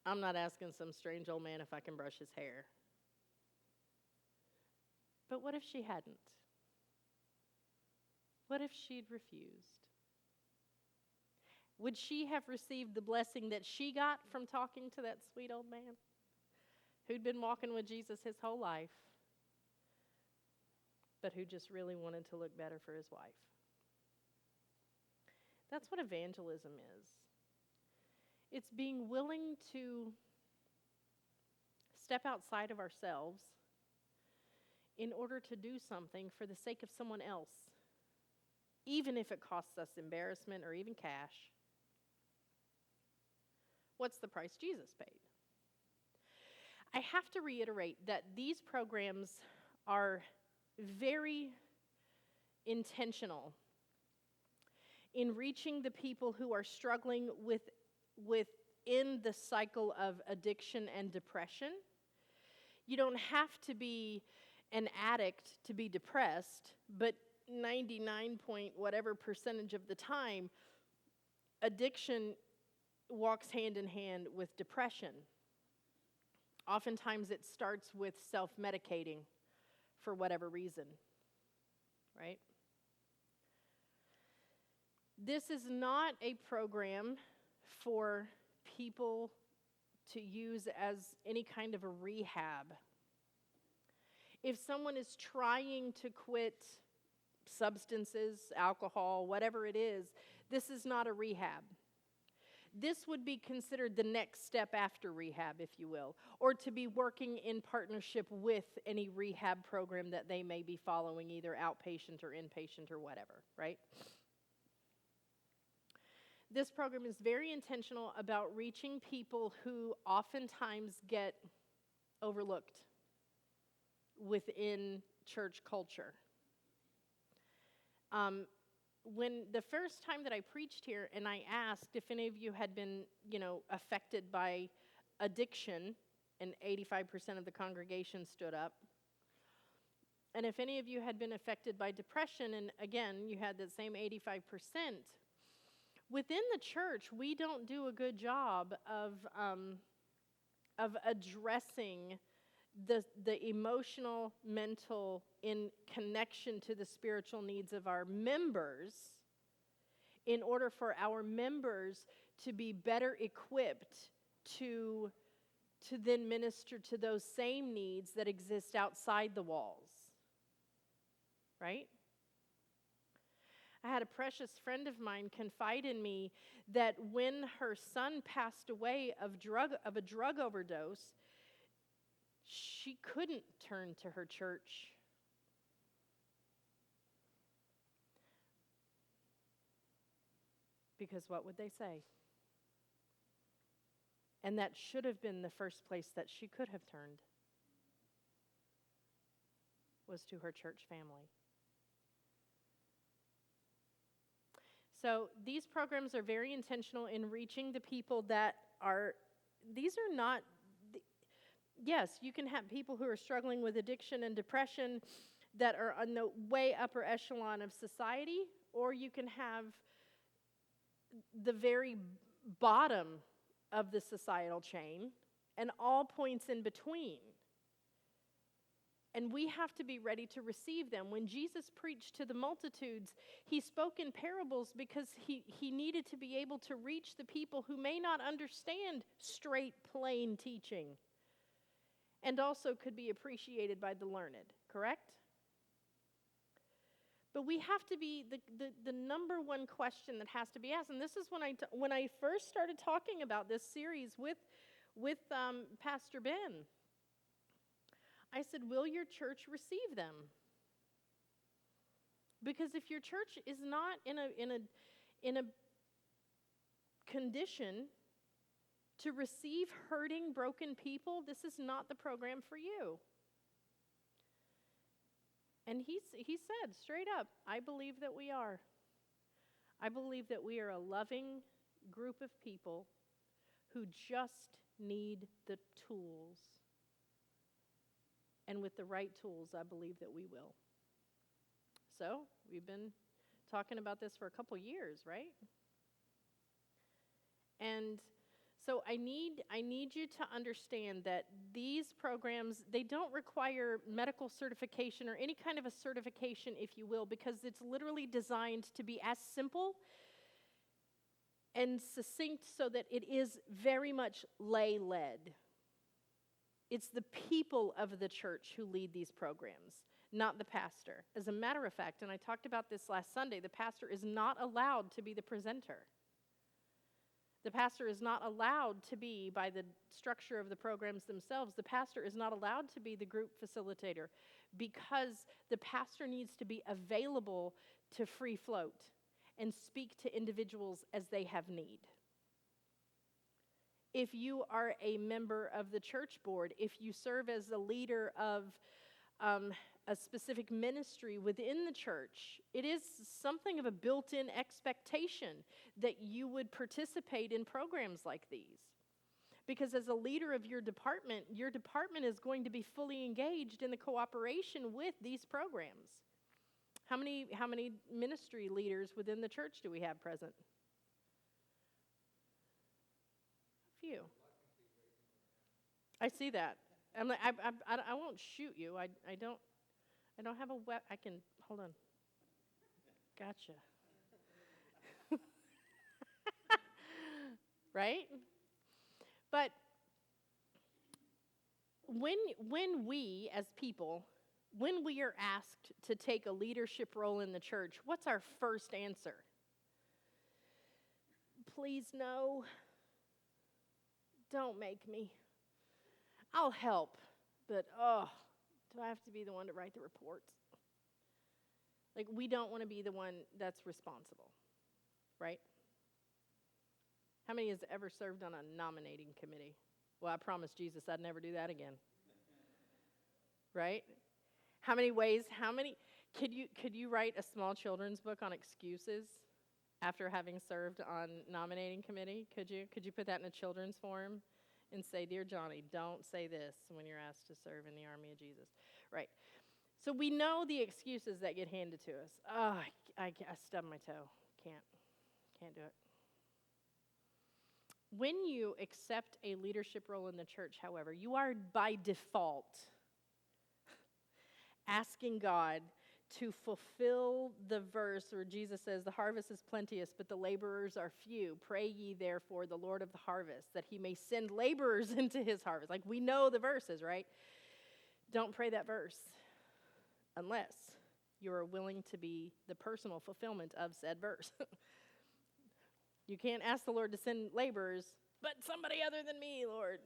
I'm not asking some strange old man if I can brush his hair. But what if she hadn't? What if she'd refused? Would she have received the blessing that she got from talking to that sweet old man who'd been walking with Jesus his whole life, but who just really wanted to look better for his wife? That's what evangelism is. It's being willing to step outside of ourselves in order to do something for the sake of someone else, even if it costs us embarrassment or even cash. What's the price Jesus paid? I have to reiterate that these programs are very intentional in reaching the people who are struggling within the cycle of addiction and depression. You don't have to be an addict to be depressed, but 99 point whatever percentage of the time, addiction walks hand in hand with depression. Oftentimes it starts with self-medicating for whatever reason, right? This is not a program for people to use as any kind of a rehab. If someone is trying to quit substances, alcohol, whatever it is, this is not a rehab. This would be considered the next step after rehab, if you will, or to be working in partnership with any rehab program that they may be following, either outpatient or inpatient or whatever, right? This program is very intentional about reaching people who oftentimes get overlooked within church culture. When the first time that I preached here and I asked if any of you had been, affected by addiction, and 85% of the congregation stood up. And if any of you had been affected by depression, and again, you had that same 85%. Within the church, we don't do a good job of addressing the emotional, mental, in connection to the spiritual needs of our members, in order for our members to be better equipped to then minister to those same needs that exist outside the walls. Right? I had a precious friend of mine confide in me that when her son passed away of a drug overdose, she couldn't turn to her church. Because what would they say? And that should have been the first place that she could have turned, was to her church family. So these programs are very intentional in reaching the people that are, these are not, yes, you can have people who are struggling with addiction and depression that are on the way upper echelon of society, or you can have the very bottom of the societal chain and all points in between. And we have to be ready to receive them. When Jesus preached to the multitudes, he spoke in parables because he needed to be able to reach the people who may not understand straight, plain teaching, and also could be appreciated by the learned, correct? But we have to be, the number one question that has to be asked, and this is when I first started talking about this series with Pastor Ben. I said, will your church receive them? Because if your church is not in a condition to receive hurting, broken people, this is not the program for you. And he said straight up, I believe that we are. I believe that we are a loving group of people who just need the tools. And with the right tools, I believe that we will. So, we've been talking about this for a couple years, right? And So I need you to understand that these programs, they don't require medical certification or any kind of a certification, if you will, because it's literally designed to be as simple and succinct so that it is very much lay-led. It's the people of the church who lead these programs, not the pastor. As a matter of fact, and I talked about this last Sunday, the pastor is not allowed to be the presenter. The pastor is not allowed to be, by the structure of the programs themselves, the pastor is not allowed to be the group facilitator because the pastor needs to be available to free float and speak to individuals as they have need. If you are a member of the church board, if you serve as a leader of a specific ministry within the church, it is something of a built-in expectation that you would participate in programs like these. Because as a leader of your department is going to be fully engaged in the cooperation with these programs. How many ministry leaders within the church do we have present? A few. I see that. I'm like, I won't shoot you. I don't have a weapon. I can, hold on. Gotcha. Right? But when we, as people, when we are asked to take a leadership role in the church, what's our first answer? Please no. Don't make me. I'll help, but do I have to be the one to write the reports? Like, we don't want to be the one that's responsible, right? How many has ever served on a nominating committee? Well, I promised Jesus I'd never do that again. Right? Could you write a small children's book on excuses after having served on nominating committee? Could you put that in a children's forum and say, "Dear Johnny, don't say this when you're asked to serve in the army of Jesus." Right. So we know the excuses that get handed to us. Oh, I stubbed my toe. Can't do it. When you accept a leadership role in the church, however, you are by default asking God to fulfill the verse where Jesus says, "The harvest is plenteous, but the laborers are few. Pray ye therefore the Lord of the harvest, that he may send laborers into his harvest." Like, we know the verses, right? Don't pray that verse unless you are willing to be the personal fulfillment of said verse. You can't ask the Lord to send laborers, but somebody other than me, Lord,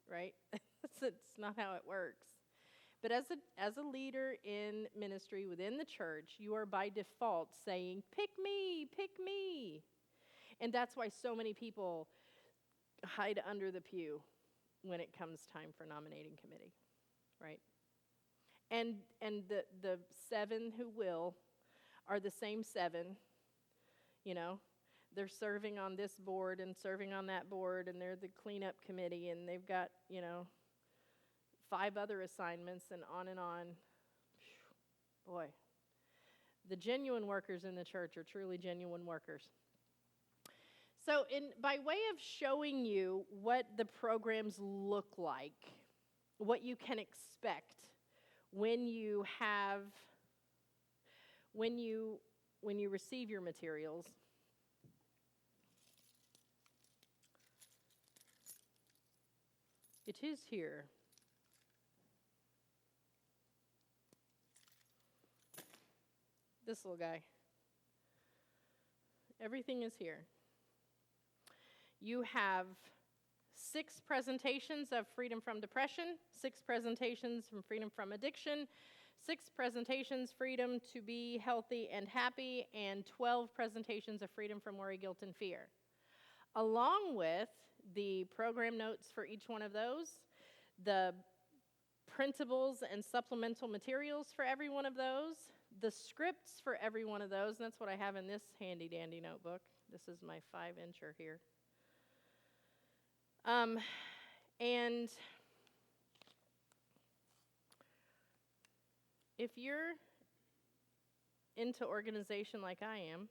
right? It's not how it works. But as a leader in ministry within the church, you are by default saying, pick me. And that's why so many people hide under the pew when it comes time for nominating committee, right? And the 7 who will are the same 7, you know. They're serving on this board and serving on that board, and they're the cleanup committee, and they've got, 5 other assignments, and on and on. Boy, the genuine workers in the church are truly genuine workers. So by way of showing you what the programs look like, what you can expect when you receive your materials, it is here. This little guy. Everything is here. You have 6 presentations of freedom from depression, 6 presentations from freedom from addiction, 6 presentations freedom to be healthy and happy, and 12 presentations of freedom from worry, guilt, and fear. Along with the program notes for each one of those, the printables and supplemental materials for every one of those, the scripts for every one of those, and that's what I have in this handy-dandy notebook. This is my 5-incher here. And if you're into organization like I am,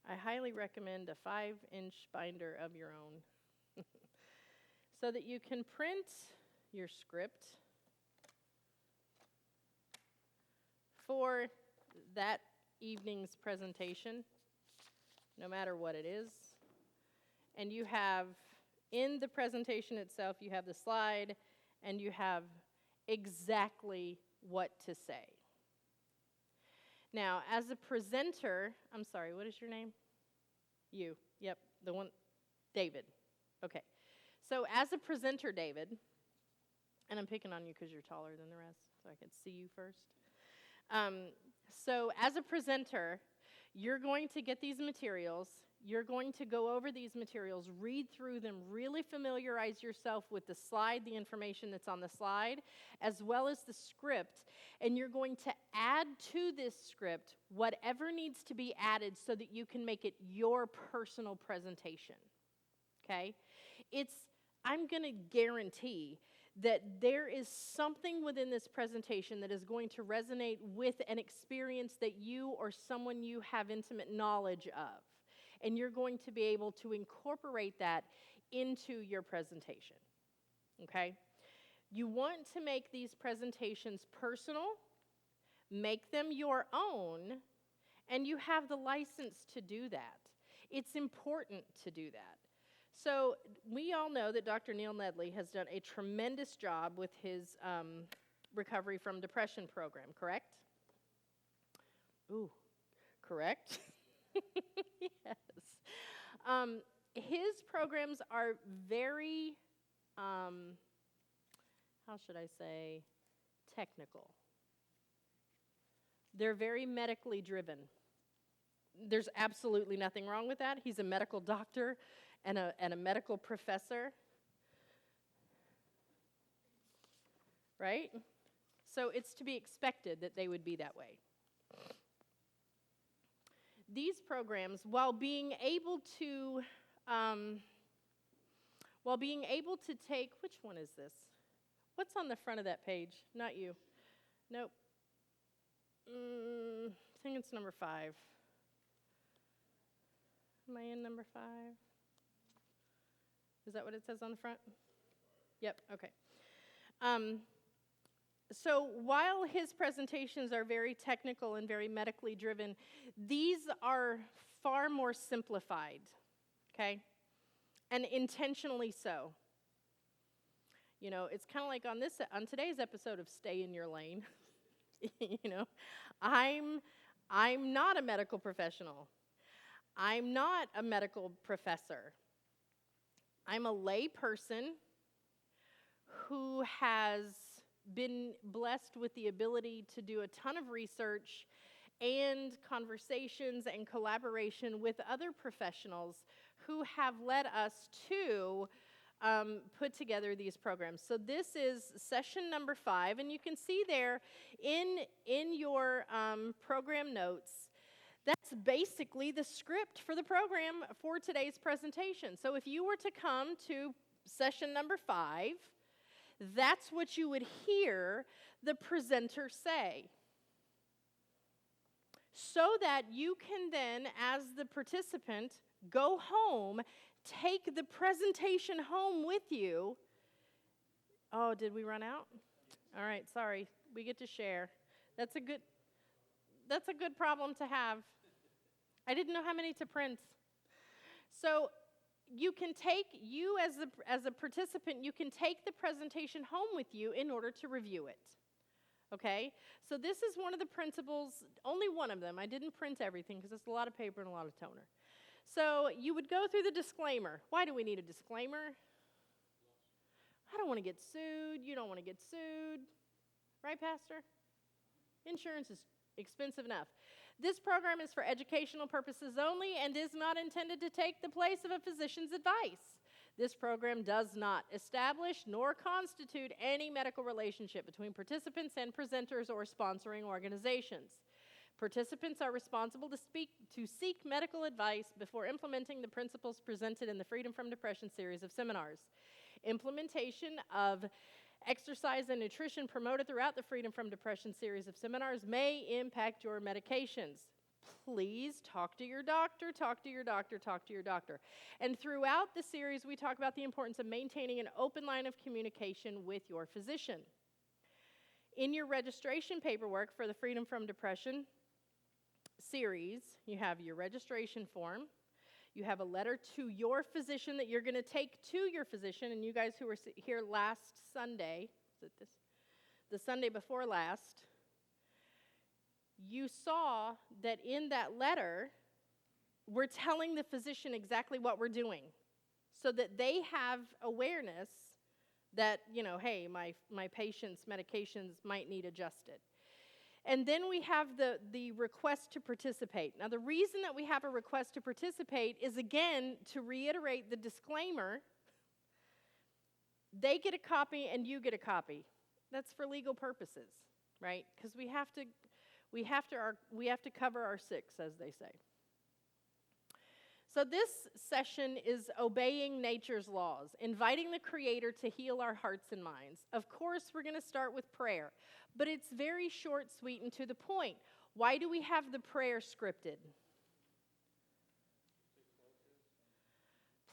I highly recommend a 5-inch binder of your own. so that you can print your script for that evening's presentation, no matter what it is. And you have, in the presentation itself, you have the slide, and you have exactly what to say. Now, as a presenter, I'm sorry, what is your name? You. Yep, the one, David. Okay. So as a presenter, David, and I'm picking on you because you're taller than the rest, so I could see you first. So as a presenter, you're going to get these materials. You're going to go over these materials, read through them, really familiarize yourself with the slide, the information that's on the slide, as well as the script. And you're going to add to this script whatever needs to be added so that you can make it your personal presentation. Okay? I'm going to guarantee that there is something within this presentation that is going to resonate with an experience that you or someone you have intimate knowledge of. And you're going to be able to incorporate that into your presentation, okay? You want to make these presentations personal, make them your own, and you have the license to do that. It's important to do that. So we all know that Dr. Neil Nedley has done a tremendous job with his recovery from depression program, correct? Ooh, correct? Yes. His programs are very, how should I say, technical. They're very medically driven. There's absolutely nothing wrong with that. He's a medical doctor and a medical professor, right? So it's to be expected that they would be that way. These programs, while being able to take, which one is this? What's on the front of that page? Not you. Nope. I think it's number 5. Am I in number 5? Is that what it says on the front? Yep, okay. So while his presentations are very technical and very medically driven, these are far more simplified, okay? And intentionally so. You know, it's kind of like on today's episode of Stay in Your Lane. You know, I'm not a medical professional. I'm not a medical professor. I'm a lay person who has been blessed with the ability to do a ton of research and conversations and collaboration with other professionals who have led us to put together these programs. So this is session number 5, and you can see there in your program notes, that's basically the script for the program for today's presentation. So if you were to come to session number 5, that's what you would hear the presenter say. So that you can then, as the participant, go home, take the presentation home with you. Oh, did we run out? All right, sorry. We get to share. That's a good problem to have. I didn't know how many to print. So you as a participant, you can take the presentation home with you in order to review it. Okay? So this is one of the principles, only one of them. I didn't print everything because it's a lot of paper and a lot of toner. So you would go through the disclaimer. Why do we need a disclaimer? I don't want to get sued. You don't want to get sued. Right, Pastor? Insurance is expensive enough. This program is for educational purposes only and is not intended to take the place of a physician's advice. This program does not establish nor constitute any medical relationship between participants and presenters or sponsoring organizations. Participants are responsible to seek medical advice before implementing the principles presented in the Freedom from Depression series of seminars. Implementation of exercise and nutrition promoted throughout the Freedom from Depression series of seminars may impact your medications. please talk to your doctor, talk to your doctor, talk to your doctor. And throughout the series, we talk about the importance of maintaining an open line of communication with your physician. In your registration paperwork for the Freedom from Depression series, you have your registration form. You have a letter to your physician that you're going to take to your physician. And you guys who were here last Sunday, the Sunday before last, you saw that in that letter, we're telling the physician exactly what we're doing so that they have awareness that, hey, my patient's medications might need adjusted. And then we have the request to participate. Now, the reason that we have a request to participate is, again, to reiterate the disclaimer. They get a copy and you get a copy. That's for legal purposes, right? Because we have to cover our six, as they say. So this session is obeying nature's laws, inviting the Creator to heal our hearts and minds. Of course, we're going to start with prayer, but it's very short, sweet, and to the point. Why do we have the prayer scripted?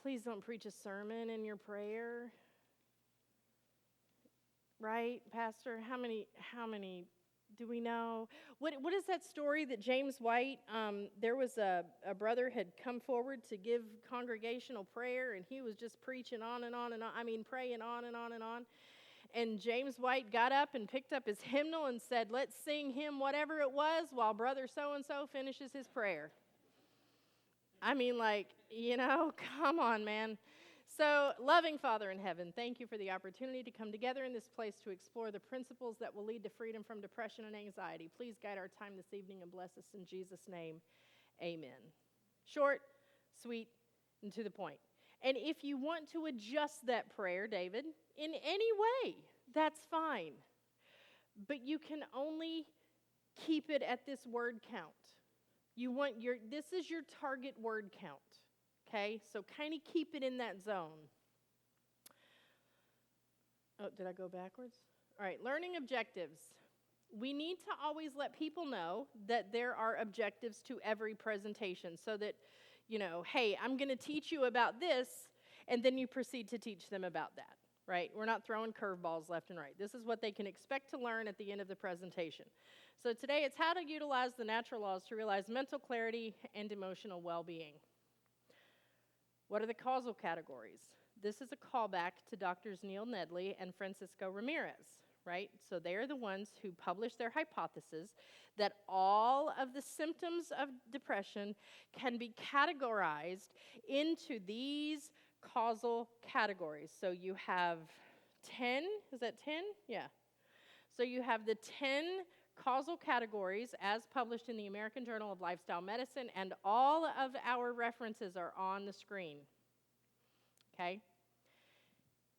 Please don't preach a sermon in your prayer. Right, Pastor? How many do we know? What is that story that James White, there was a brother had come forward to give congregational prayer, and he was just preaching on and on and on, praying on and on and on. And James White got up and picked up his hymnal and said, let's sing him whatever it was while brother so-and-so finishes his prayer. Come on, man. So, loving Father in heaven, thank you for the opportunity to come together in this place to explore the principles that will lead to freedom from depression and anxiety. Please guide our time this evening and bless us in Jesus' name. Amen. Short, sweet, and to the point. And if you want to adjust that prayer, David, in any way, that's fine. But you can only keep it at this word count. This is your target word count. Okay, so kind of keep it in that zone. Oh, did I go backwards? All right, learning objectives. We need to always let people know that there are objectives to every presentation so that, hey, I'm going to teach you about this, and then you proceed to teach them about that, right? We're not throwing curveballs left and right. This is what they can expect to learn at the end of the presentation. So today it's how to utilize the natural laws to realize mental clarity and emotional well-being. What are the causal categories? This is a callback to Drs. Neil Nedley and Francisco Ramirez, right? So they are the ones who published their hypothesis that all of the symptoms of depression can be categorized into these causal categories. So you have 10, is that 10? Yeah. So you have the 10 causal categories as published in the American Journal of Lifestyle Medicine, and all of our references are on the screen, okay?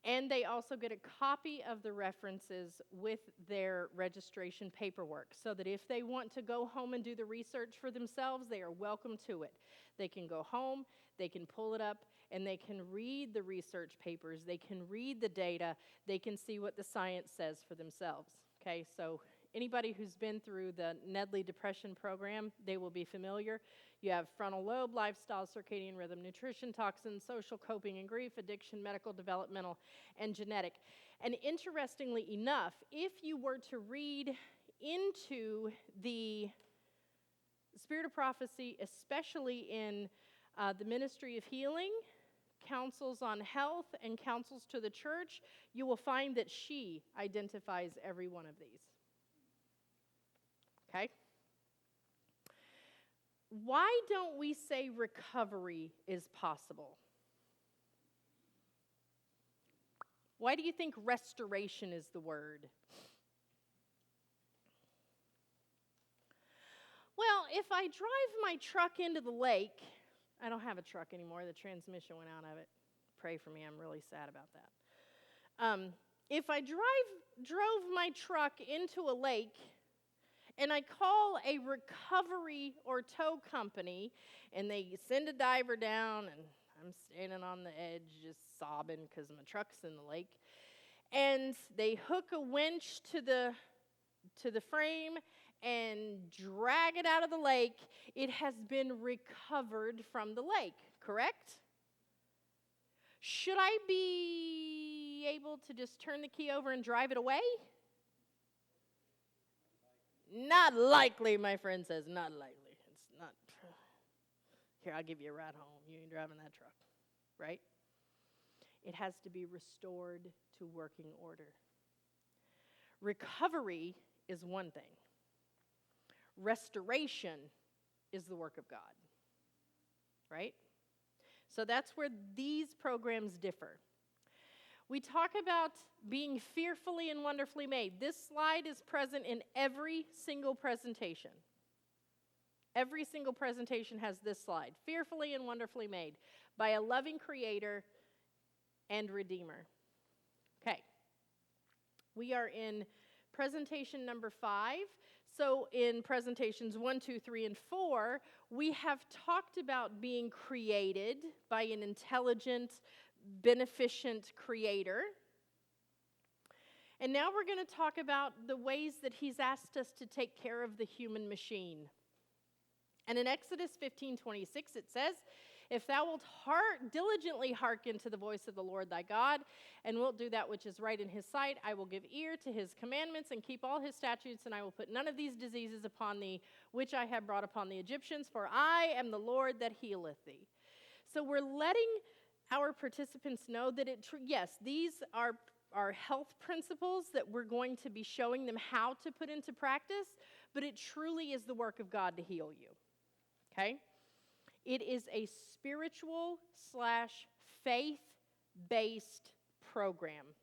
And they also get a copy of the references with their registration paperwork so that if they want to go home and do the research for themselves, they are welcome to it. They can go home, they can pull it up, and they can read the research papers, they can read the data, they can see what the science says for themselves, okay? So anybody who's been through the Nedley Depression Program, they will be familiar. You have frontal lobe, lifestyle, circadian rhythm, nutrition, toxins, social coping and grief, addiction, medical, developmental, and genetic. And interestingly enough, if you were to read into the Spirit of Prophecy, especially in the Ministry of Healing, Counsels on Health, and Counsels to the Church, you will find that she identifies every one of these. Okay? Why don't we say recovery is possible? Why do you think restoration is the word? Well, if I drive my truck into the lake, I don't have a truck anymore. The transmission went out of it. Pray for me. I'm really sad about that. If I drove my truck into a lake, and I call a recovery or tow company, and they send a diver down, and I'm standing on the edge just sobbing because my truck's in the lake, and they hook a winch to the frame, and drag it out of the lake, it has been recovered from the lake, correct? Should I be able to just turn the key over and drive it away? Not likely, my friend says, not likely. It's not. Here, I'll give you a ride home. You ain't driving that truck, right? It has to be restored to working order. Recovery is one thing. Restoration is the work of God, right? So that's where these programs differ. We talk about being fearfully and wonderfully made. This slide is present in every single presentation. Every single presentation has this slide. Fearfully and wonderfully made by a loving creator and redeemer. Okay. We are in presentation number 5. So in presentations 1, 2, 3, and 4, we have talked about being created by an intelligent, beneficent creator. And now we're going to talk about the ways that he's asked us to take care of the human machine. And in Exodus 15:26, it says, "If thou wilt diligently hearken to the voice of the Lord thy God, and wilt do that which is right in his sight, I will give ear to his commandments and keep all his statutes, and I will put none of these diseases upon thee, which I have brought upon the Egyptians, for I am the Lord that healeth thee." So we're letting our participants know that yes, these are health principles that we're going to be showing them how to put into practice, but it truly is the work of God to heal you. Okay? It is a spiritual / faith-based program.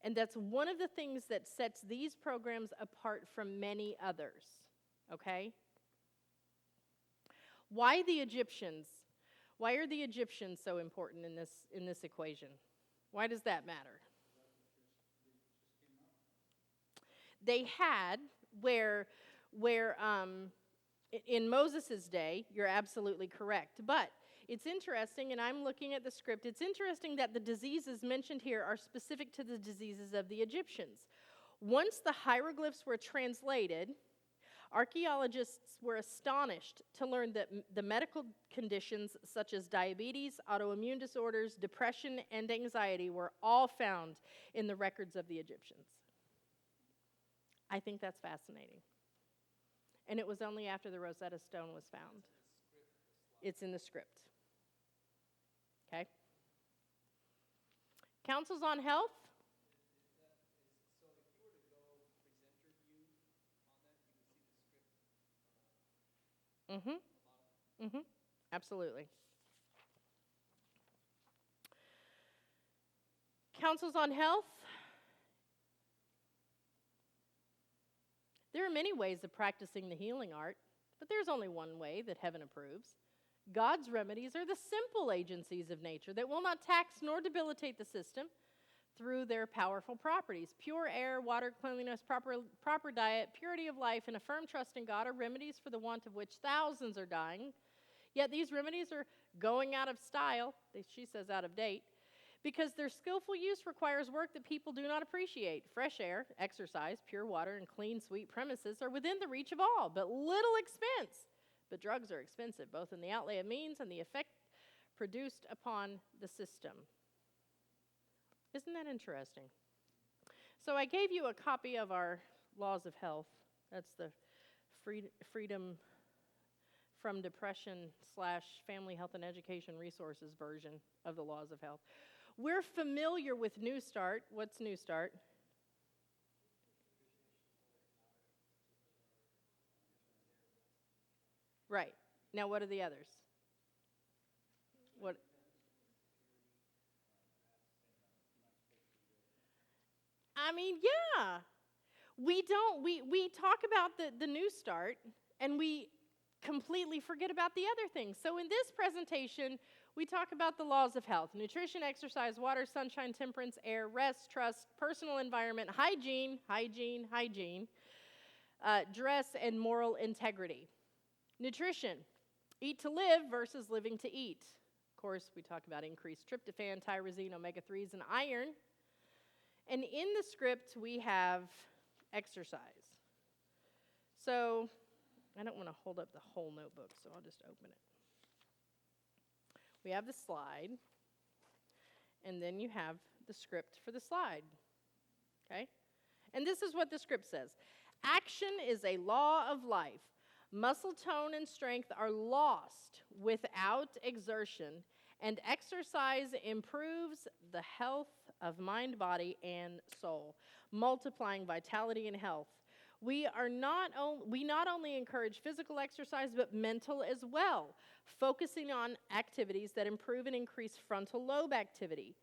And that's one of the things that sets these programs apart from many others. Okay? Why the Egyptians? Why are the Egyptians so important in this equation? Why does that matter? They had where in Moses' day, you're absolutely correct. But it's interesting, and I'm looking at the script, it's interesting that the diseases mentioned here are specific to the diseases of the Egyptians. Once the hieroglyphs were translated, archaeologists were astonished to learn that the medical conditions such as diabetes, autoimmune disorders, depression, and anxiety were all found in the records of the Egyptians. I think that's fascinating. And it was only after the Rosetta Stone was found. It's in the script. Okay? Councils on Health. So if you were to go presenter view on that, you would see the script. Absolutely. Councils on Health. There are many ways of practicing the healing art, but there's only one way that heaven approves. God's remedies are the simple agencies of nature that will not tax nor debilitate the system through their powerful properties. Pure air, water, cleanliness, proper diet, purity of life, and a firm trust in God are remedies for the want of which thousands are dying. Yet these remedies are going out of style, she says out of date, because their skillful use requires work that people do not appreciate. Fresh air, exercise, pure water, and clean, sweet premises are within the reach of all, but little expense. But drugs are expensive, both in the outlay of means and the effect produced upon the system. Isn't that interesting? So I gave you a copy of our Laws of Health. That's the Freedom from Depression / Family Health and Education Resources version of the Laws of Health. We're familiar with New Start. What's New Start? Right. Now, what are the others? What? I mean, yeah. We talk about the New Start, and we completely forget about the other things. So in this presentation, we talk about the laws of health: nutrition, exercise, water, sunshine, temperance, air, rest, trust, personal environment, hygiene, dress, and moral integrity. Nutrition: eat to live versus living to eat. Of course, we talk about increased tryptophan, tyrosine, omega-3s, and iron. And in the script, we have exercise. So I don't want to hold up the whole notebook, so I'll just open it. We have the slide, and then you have the script for the slide, okay? And this is what the script says. Action is a law of life. Muscle tone and strength are lost without exertion, and exercise improves the health of mind, body, and soul, multiplying vitality and health. We not only encourage physical exercise, but mental as well, focusing on activities that improve and increase frontal lobe activity.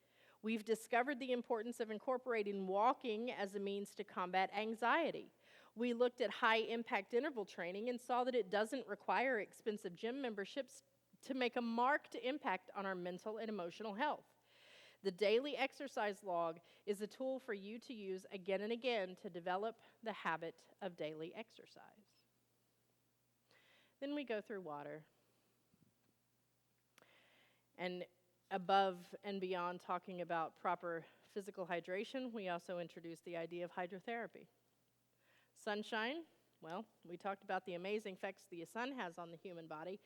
We've discovered the importance of incorporating walking as a means to combat anxiety. We looked at high-impact interval training and saw that it doesn't require expensive gym memberships to make a marked impact on our mental and emotional health. The daily exercise log is a tool for you to use again and again to develop the habit of daily exercise. Then we go through water. And above and beyond talking about proper physical hydration, we also introduce the idea of hydrotherapy. Sunshine, well, we talked about the amazing effects the sun has on the human body,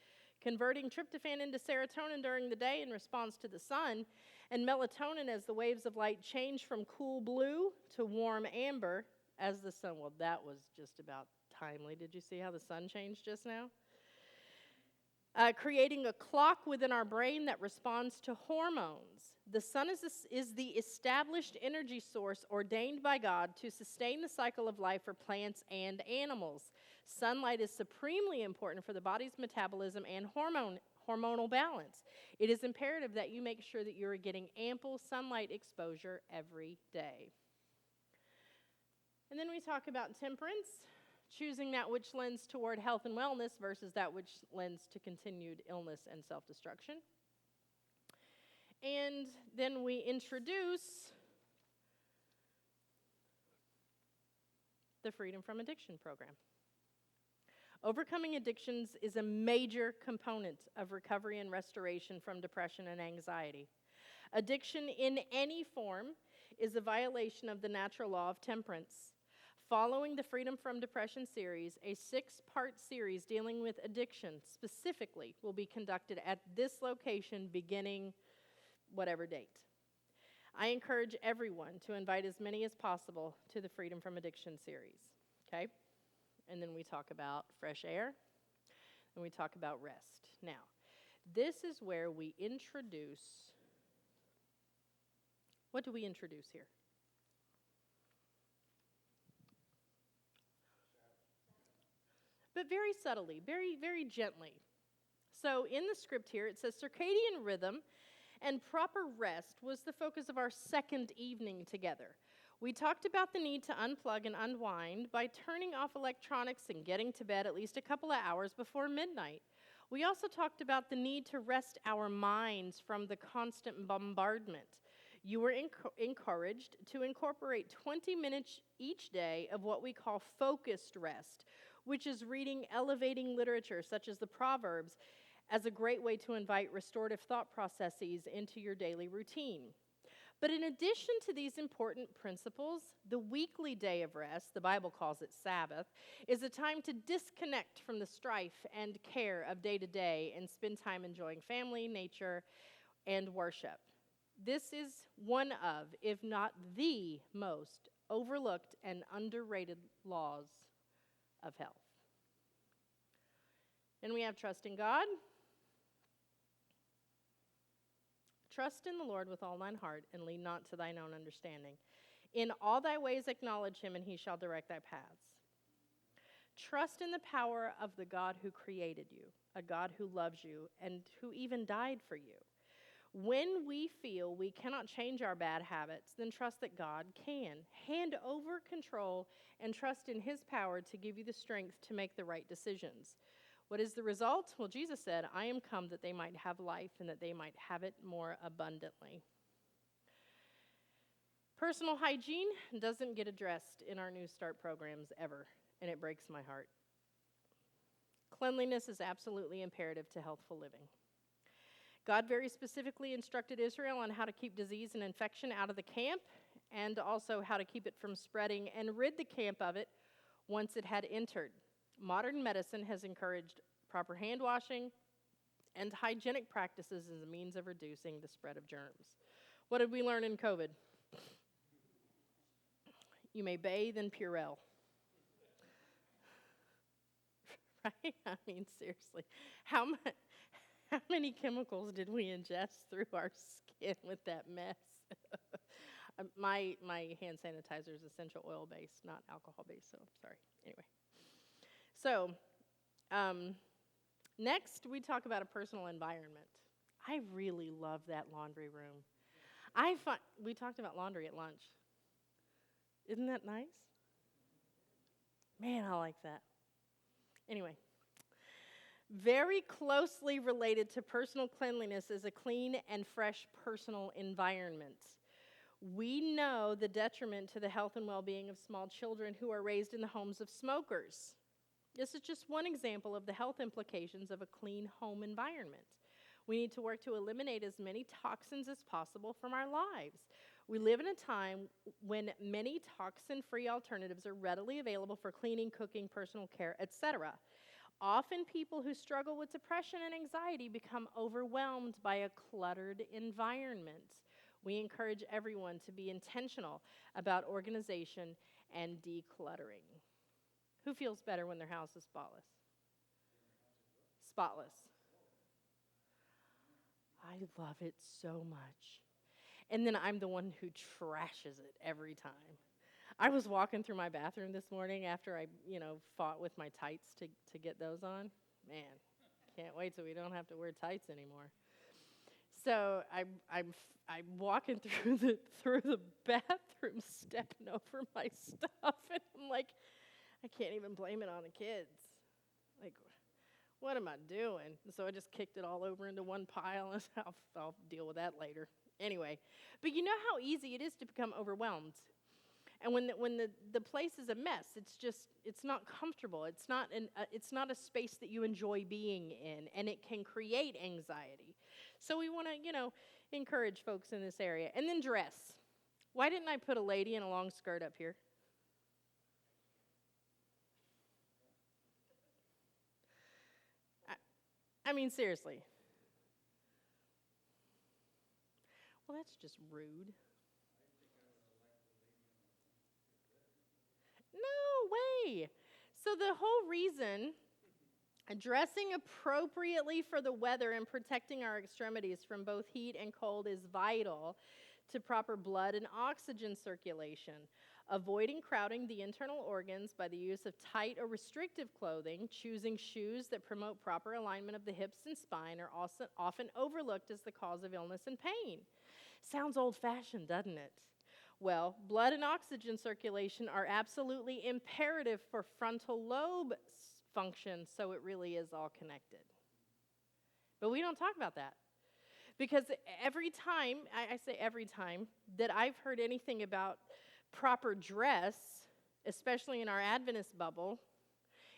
converting tryptophan into serotonin during the day in response to the sun, and melatonin as the waves of light change from cool blue to warm amber as the sun. Well, that was just about timely. Did you see how the sun changed just now? Creating a clock within our brain that responds to hormones. The sun is the established energy source ordained by God to sustain the cycle of life for plants and animals. Sunlight is supremely important for the body's metabolism and hormonal balance. It is imperative that you make sure that you're getting ample sunlight exposure every day. And then we talk about temperance, choosing that which lends toward health and wellness versus that which lends to continued illness and self-destruction. And then we introduce the Freedom from Addiction program. Overcoming addictions is a major component of recovery and restoration from depression and anxiety. Addiction in any form is a violation of the natural law of temperance. Following the Freedom from Depression series, a 6-part series dealing with addiction specifically will be conducted at this location beginning whatever date. I encourage everyone to invite as many as possible to the Freedom from Addiction series, okay? And then we talk about fresh air, and we talk about rest. Now, this is where we introduce, what do we introduce here? But very subtly, very, very gently. So in the script here, it says circadian rhythm and proper rest was the focus of our second evening together. We talked about the need to unplug and unwind by turning off electronics and getting to bed at least a couple of hours before midnight. We also talked about the need to rest our minds from the constant bombardment. You were encouraged to incorporate 20 minutes each day of what we call focused rest, which is reading elevating literature such as the Proverbs as a great way to invite restorative thought processes into your daily routine. But in addition to these important principles, the weekly day of rest, the Bible calls it Sabbath, is a time to disconnect from the strife and care of day to day and spend time enjoying family, nature, and worship. This is one of, if not the most overlooked and underrated laws of health. And we have trust in God. Trust in the Lord with all thine heart, and lean not to thine own understanding. In all thy ways acknowledge him, and he shall direct thy paths. Trust in the power of the God who created you, a God who loves you, and who even died for you. When we feel we cannot change our bad habits, then trust that God can. Hand over control and trust in his power to give you the strength to make the right decisions. What is the result? Well, Jesus said, I am come that they might have life and that they might have it more abundantly. Personal hygiene doesn't get addressed in our New Start programs ever, and it breaks my heart. Cleanliness is absolutely imperative to healthful living. God very specifically instructed Israel on how to keep disease and infection out of the camp, and also how to keep it from spreading and rid the camp of it once it had entered. Modern medicine has encouraged proper hand washing and hygienic practices as a means of reducing the spread of germs. What did we learn in COVID? You may bathe in Purell. Right? I mean, seriously. How many chemicals did we ingest through our skin with that mess? My hand sanitizer is essential oil based, not alcohol based, so I'm sorry. Anyway. So, next we talk about a personal environment. I really love that laundry room. We talked about laundry at lunch. Isn't that nice? Man, I like that. Anyway, very closely related to personal cleanliness is a clean and fresh personal environment. We know the detriment to the health and well-being of small children who are raised in the homes of smokers. This is just one example of the health implications of a clean home environment. We need to work to eliminate as many toxins as possible from our lives. We live in a time when many toxin-free alternatives are readily available for cleaning, cooking, personal care, etc. Often people who struggle with depression and anxiety become overwhelmed by a cluttered environment. We encourage everyone to be intentional about organization and decluttering. Who feels better when their house is spotless? Spotless. I love it so much. And then I'm the one who trashes it every time. I was walking through my bathroom this morning after I, fought with my tights to get those on. Man, can't wait till we don't have to wear tights anymore. So I'm walking through the bathroom, stepping over my stuff, and I'm like, I can't even blame it on the kids. Like, what am I doing? And so I just kicked it all over into one pile, and I'll deal with that later. Anyway, but you know how easy it is to become overwhelmed. And when the place is a mess, it's not comfortable. It's not a space that you enjoy being in, and it can create anxiety. So we want to, encourage folks in this area. And then dress. Why didn't I put a lady in a long skirt up here? I mean, seriously. Well, that's just rude. No way. So the whole reason dressing appropriately for the weather and protecting our extremities from both heat and cold is vital to proper blood and oxygen circulation. Avoiding crowding the internal organs by the use of tight or restrictive clothing, choosing shoes that promote proper alignment of the hips and spine are also often overlooked as the cause of illness and pain. Sounds old-fashioned, doesn't it? Well, blood and oxygen circulation are absolutely imperative for frontal lobe function, so it really is all connected. But we don't talk about that. Because every time, I say every time, that I've heard anything about proper dress, especially in our Adventist bubble,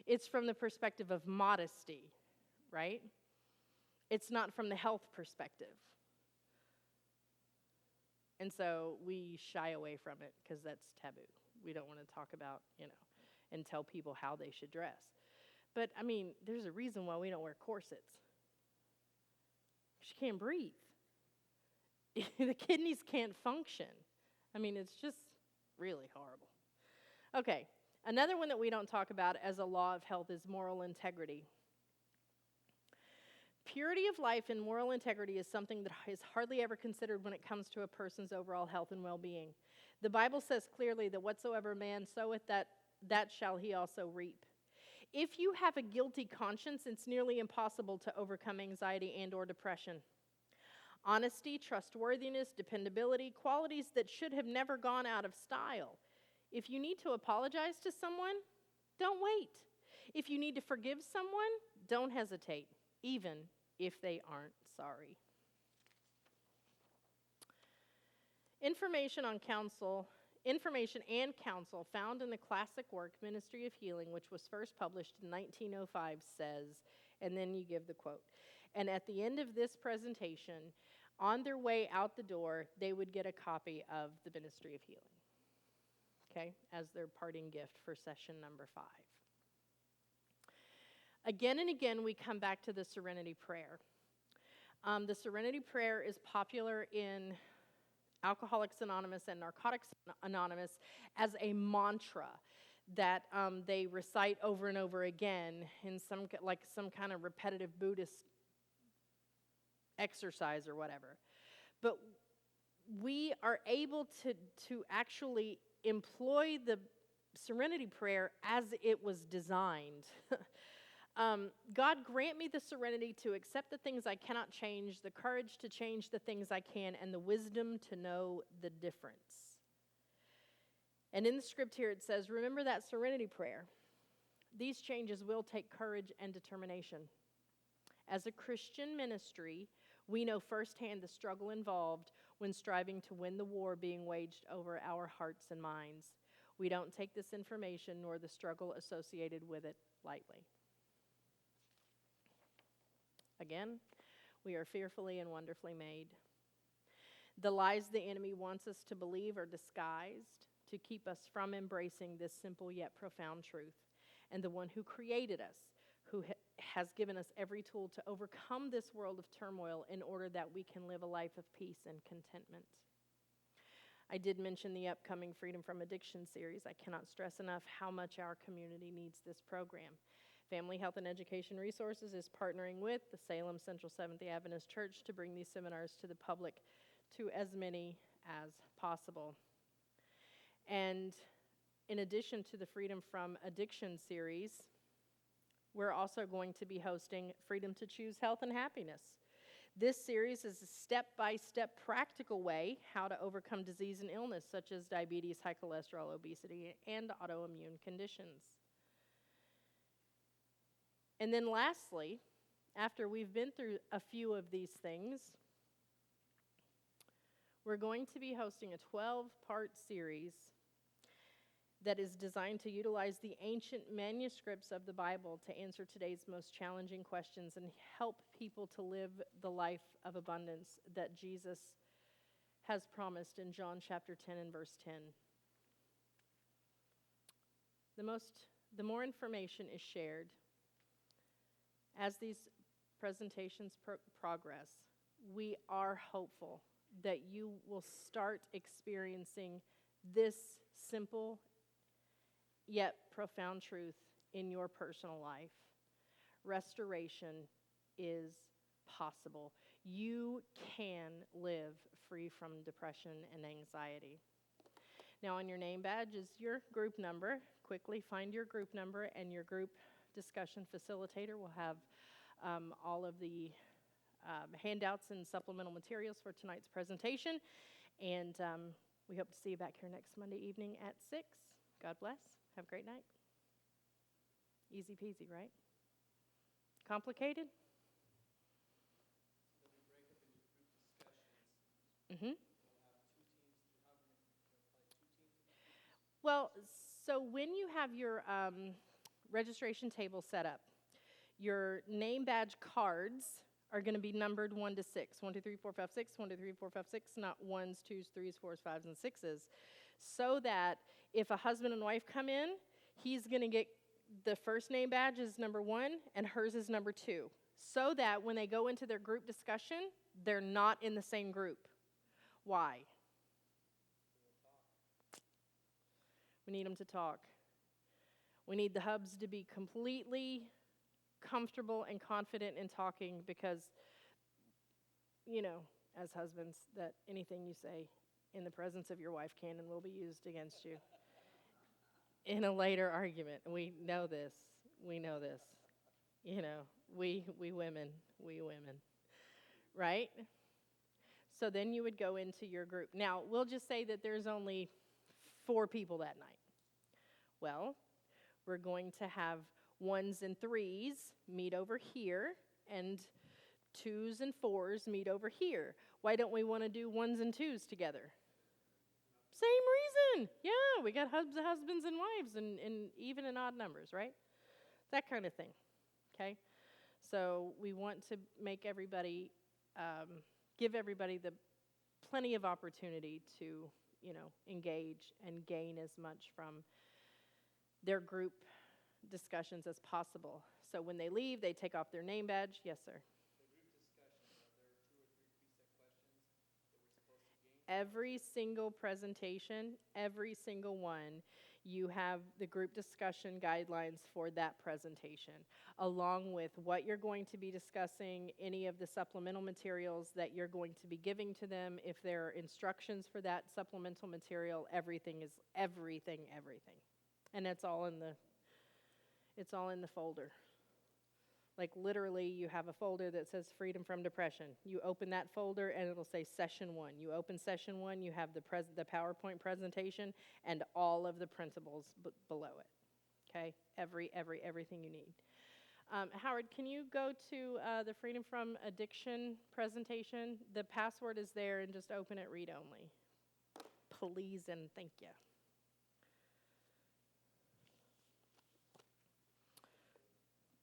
it's from the perspective of modesty, right? It's not from the health perspective. And so we shy away from it because that's taboo. We don't want to talk about, and tell people how they should dress. But, I mean, there's a reason why we don't wear corsets. She can't breathe. The kidneys can't function. I mean, it's just really horrible. Okay, another one that we don't talk about as a law of health is moral integrity. Purity of life and moral integrity is something that is hardly ever considered when it comes to a person's overall health and well-being. The Bible says clearly that whatsoever man soweth, that shall he also reap. If you have a guilty conscience, it's nearly impossible to overcome anxiety and or depression. Honesty, trustworthiness, dependability, qualities that should have never gone out of style. If you need to apologize to someone, don't wait. If you need to forgive someone, don't hesitate, even if they aren't sorry. Information and counsel found in the classic work Ministry of Healing, which was first published in 1905, says, and then you give the quote, and at the end of this presentation, on their way out the door, they would get a copy of the Ministry of Healing, okay, as their parting gift for session number 5. Again and again, we come back to the Serenity Prayer. The Serenity Prayer is popular in Alcoholics Anonymous and Narcotics Anonymous as a mantra that they recite over and over again in some kind of repetitive Buddhist exercise or whatever. But we are able to actually employ the Serenity Prayer as it was designed. God, grant me the serenity to accept the things I cannot change, the courage to change the things I can, and the wisdom to know the difference. And in the script here it says, remember that Serenity Prayer. These changes will take courage and determination. As a Christian ministry, we know firsthand the struggle involved when striving to win the war being waged over our hearts and minds. We don't take this information nor the struggle associated with it lightly. Again, we are fearfully and wonderfully made. The lies the enemy wants us to believe are disguised to keep us from embracing this simple yet profound truth. And the one who created us, who has given us every tool to overcome this world of turmoil in order that we can live a life of peace and contentment. I did mention the upcoming Freedom from Addiction series. I cannot stress enough how much our community needs this program. Family Health and Education Resources is partnering with the Salem Central Seventh-day Adventist Church to bring these seminars to the public, to as many as possible. And in addition to the Freedom from Addiction series, we're also going to be hosting Freedom to Choose Health and Happiness. This series is a step-by-step practical way how to overcome disease and illness such as diabetes, high cholesterol, obesity, and autoimmune conditions. And then lastly, after we've been through a few of these things, we're going to be hosting a 12-part series that is designed to utilize the ancient manuscripts of the Bible to answer today's most challenging questions and help people to live the life of abundance that Jesus has promised in John chapter 10 and verse 10. The more information is shared, as these presentations progress, we are hopeful that you will start experiencing this simple yet profound truth in your personal life. Restoration is possible. You can live free from depression and anxiety. Now, on your name badge is your group number. Quickly find your group number, and your group discussion facilitator will have all of the handouts and supplemental materials for tonight's presentation. And we hope to see you back here next Monday evening at 6. God bless. Have a great night. Easy peasy, right? Complicated? So we break up into group discussions. Mm-hmm. We'll have 2 teams. Well, so when you have your registration table set up, your name badge cards are going to be numbered 1 to 6. 1, 2, 3, 4, 5, 6. 1, 2, 3, 4, 5, 6. Not 1s, 2s, 3s, 4s, 5s, and 6s. So that if a husband and wife come in, he's going to get the first name badge is number 1 and hers is number 2. So that when they go into their group discussion, they're not in the same group. Why? We need them to talk. We need the hubs to be completely comfortable and confident in talking because, you know, as husbands, that anything you say in the presence of your wife can and will be used against you in a later argument. We know this. We know this. You know, we women, right? So then you would go into your group. Now, we'll just say that there's only 4 people that night. Well, we're going to have 1s and 3s meet over here, and 2s and 4s meet over here. Why don't we want to do 1s and 2s together? Same reason. Yeah, we got husbands and wives and even and odd numbers, right? That kind of thing, okay? So we want to make everybody, give everybody the plenty of opportunity to, you know, engage and gain as much from their group discussions as possible. So when they leave, they take off their name badge. Yes, sir. Every single presentation, every single one, you have the group discussion guidelines for that presentation, along with what you're going to be discussing, any of the supplemental materials that you're going to be giving to them, if there are instructions for that supplemental material, everything. And it's all in the folder. Like literally, you have a folder that says Freedom from Depression. You open that folder and it'll say Session 1. You open Session 1, you have the PowerPoint presentation and all of the printables below it. Okay? Everything you need. Howard, can you go to the Freedom from Addiction presentation? The password is there, and just open it read only. Please and thank you.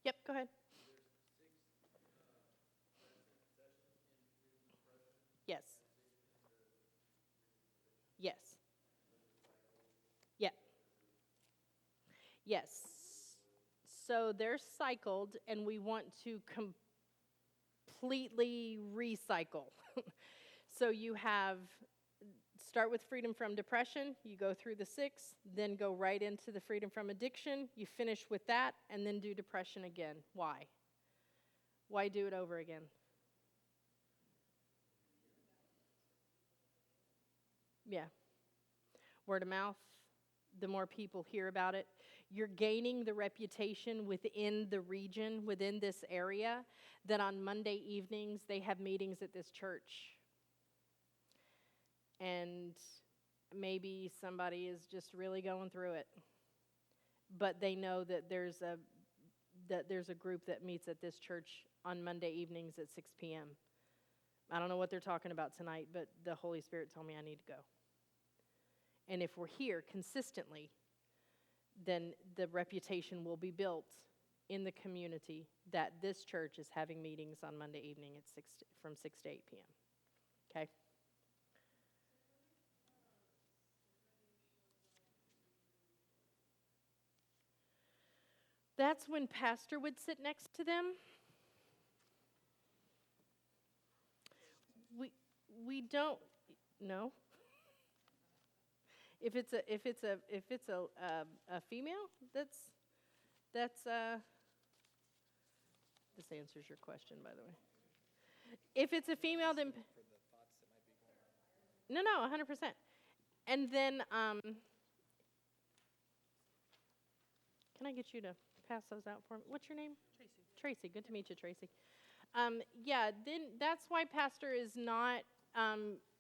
Yep, go ahead. Yes. Yes. Yeah. Yes. So they're cycled, and we want to completely recycle. So you start with Freedom from Depression, you go through the 6, then go right into the Freedom from Addiction, you finish with that, and then do depression again. Why? Why do it over again? Yeah. Word of mouth, the more people hear about it. You're gaining the reputation within the region, within this area, that on Monday evenings they have meetings at this church. And maybe somebody is just really going through it. But they know that there's a group that meets at this church on Monday evenings at 6 p.m. I don't know what they're talking about tonight, but the Holy Spirit told me I need to go. And if we're here consistently, then the reputation will be built in the community that this church is having meetings on Monday evening at from 6 to 8 p.m. Okay? That's when pastor would sit next to them. We don't know. If it's a female, that's this answers your question, by the way. If it's a female, then no, 100%. And then can I get you to pass those out for me? What's your name? Tracy. Good to meet you, Tracy. Yeah, then that's why pastor is not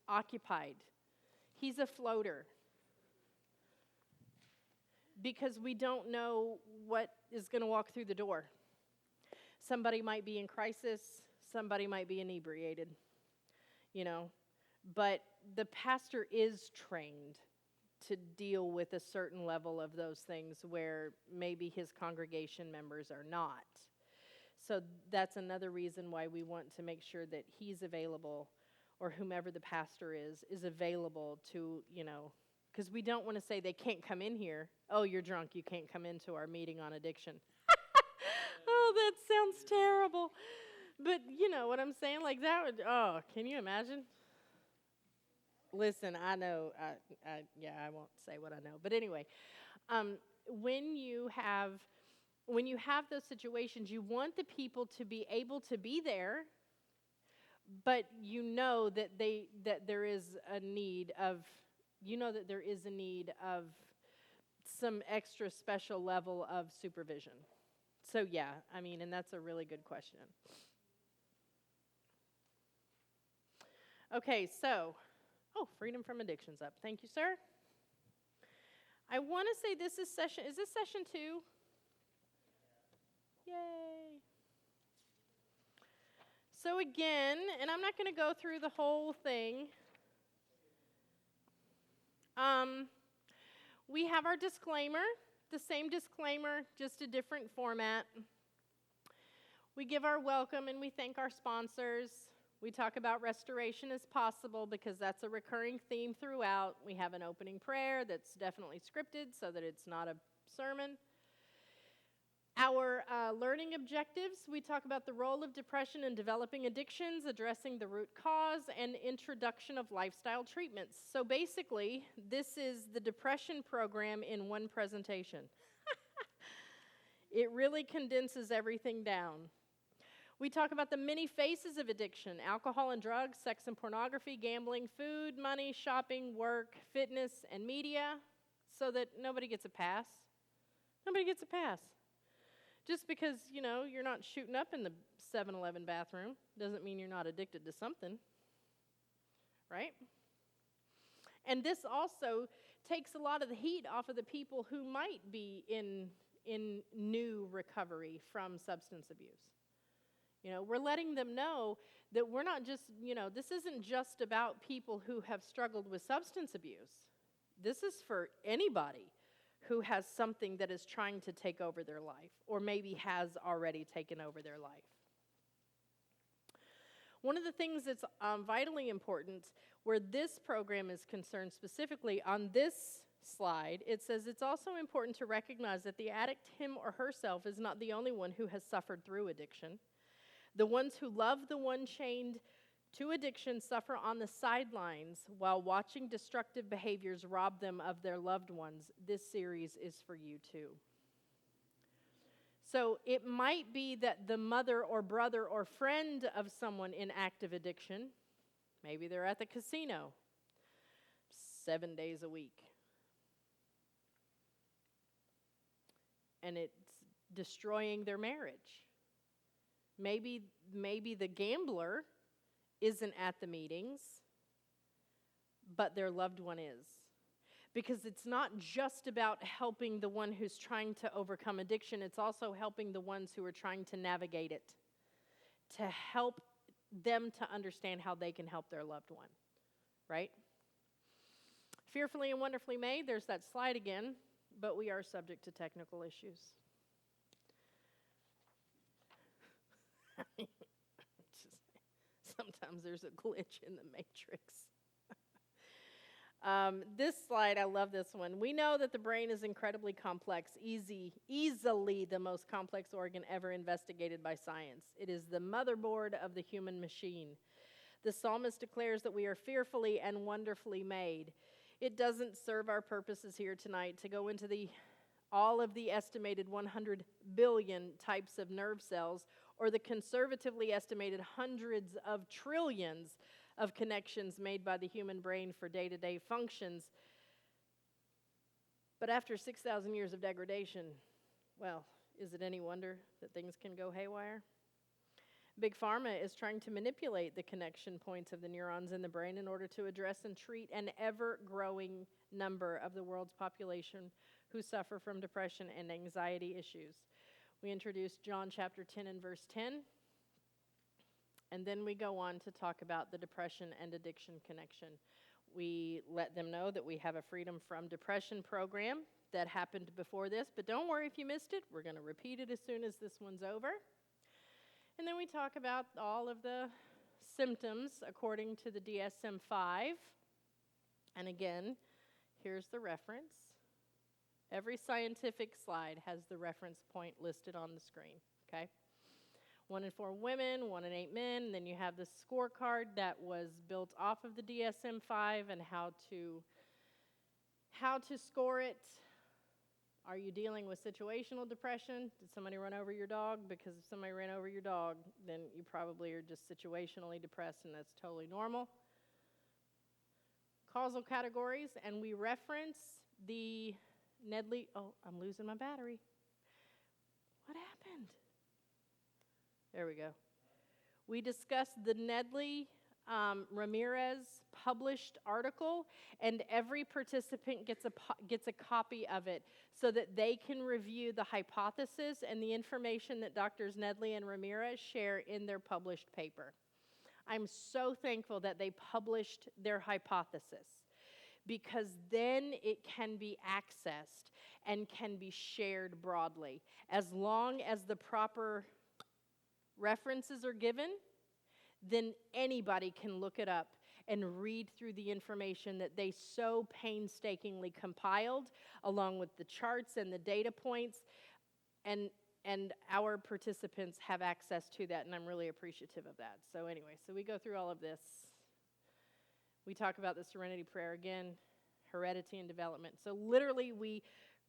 occupied. He's a floater. Because we don't know what is going to walk through the door. Somebody might be in crisis. Somebody might be inebriated. But the pastor is trained to deal with a certain level of those things where maybe his congregation members are not. So that's another reason why we want to make sure that he's available, or whomever the pastor is available to, because we don't want to say they can't come in here. Oh, you're drunk. You can't come into our meeting on addiction. Oh, that sounds terrible. But you know what I'm saying? Like that would, can you imagine? Listen, I know, I won't say what I know. But anyway, when you have those situations, you want the people to be able to be there, but that there is a need of some extra special level of supervision. So yeah, and that's a really good question. Okay, so, Freedom from Addiction's up. Thank you, sir. I want to say is this session 2? Yay. So again, and I'm not going to go through the whole thing. We have our disclaimer, the same disclaimer, just a different format. We give our welcome and we thank our sponsors. We talk about restoration as possible because that's a recurring theme throughout. We have an opening prayer that's definitely scripted so that it's not a sermon. Our learning objectives, we talk about the role of depression in developing addictions, addressing the root cause, and introduction of lifestyle treatments. So basically, this is the depression program in one presentation. It really condenses everything down. We talk about the many faces of addiction: alcohol and drugs, sex and pornography, gambling, food, money, shopping, work, fitness, and media, so that nobody gets a pass. Nobody gets a pass. Just because, you're not shooting up in the 7-Eleven bathroom doesn't mean you're not addicted to something, right? And this also takes a lot of the heat off of the people who might be in new recovery from substance abuse. We're letting them know that we're not just, this isn't just about people who have struggled with substance abuse. This is for anybody who has something that is trying to take over their life, or maybe has already taken over their life. One of the things that's vitally important, where this program is concerned specifically on this slide, it says it's also important to recognize that the addict, him or herself, is not the only one who has suffered through addiction. The ones who love the one chained to addiction suffer on the sidelines while watching destructive behaviors rob them of their loved ones. This series is for you too. So it might be that the mother or brother or friend of someone in active addiction, maybe they're at the casino 7 days a week, and it's destroying their marriage. Maybe the gambler isn't at the meetings, but their loved one is. Because it's not just about helping the one who's trying to overcome addiction, it's also helping the ones who are trying to navigate it, to help them to understand how they can help their loved one, right? Fearfully and wonderfully made, there's that slide again, but we are subject to technical issues. Sometimes there's a glitch in the matrix. This slide, I love this one. We know that the brain is incredibly complex, easily the most complex organ ever investigated by science. It is the motherboard of the human machine. The psalmist declares that we are fearfully and wonderfully made. It doesn't serve our purposes here tonight to go into all of the estimated 100 billion types of nerve cells, or the conservatively estimated hundreds of trillions of connections made by the human brain for day-to-day functions. But after 6,000 years of degradation, well, is it any wonder that things can go haywire? Big Pharma is trying to manipulate the connection points of the neurons in the brain in order to address and treat an ever-growing number of the world's population who suffer from depression and anxiety issues. We introduced John chapter 10 and verse 10, and then we go on to talk about the depression and addiction connection. We let them know that we have a Freedom from Depression program that happened before this, but don't worry if you missed it. We're going to repeat it as soon as this one's over. And then we talk about all of the symptoms according to the DSM-5. And again, here's the reference. Every scientific slide has the reference point listed on the screen, okay? 1 in 4 women, 1 in 8 men, and then you have the scorecard that was built off of the DSM-5 and how to score it. Are you dealing with situational depression? Did somebody run over your dog? Because if somebody ran over your dog, then you probably are just situationally depressed, and that's totally normal. Causal categories, and we reference the Nedley. Oh, I'm losing my battery. What happened? There we go. We discussed the Nedley Ramirez published article, and every participant gets a copy of it so that they can review the hypothesis and the information that Drs. Nedley and Ramirez share in their published paper. I'm so thankful that they published their hypothesis, because then it can be accessed and can be shared broadly. As long as the proper references are given, then anybody can look it up and read through the information that they so painstakingly compiled, along with the charts and the data points. And and our participants have access to that, and I'm really appreciative of that. So anyway, so we go through all of this. We talk about the serenity prayer again, heredity and development. So literally we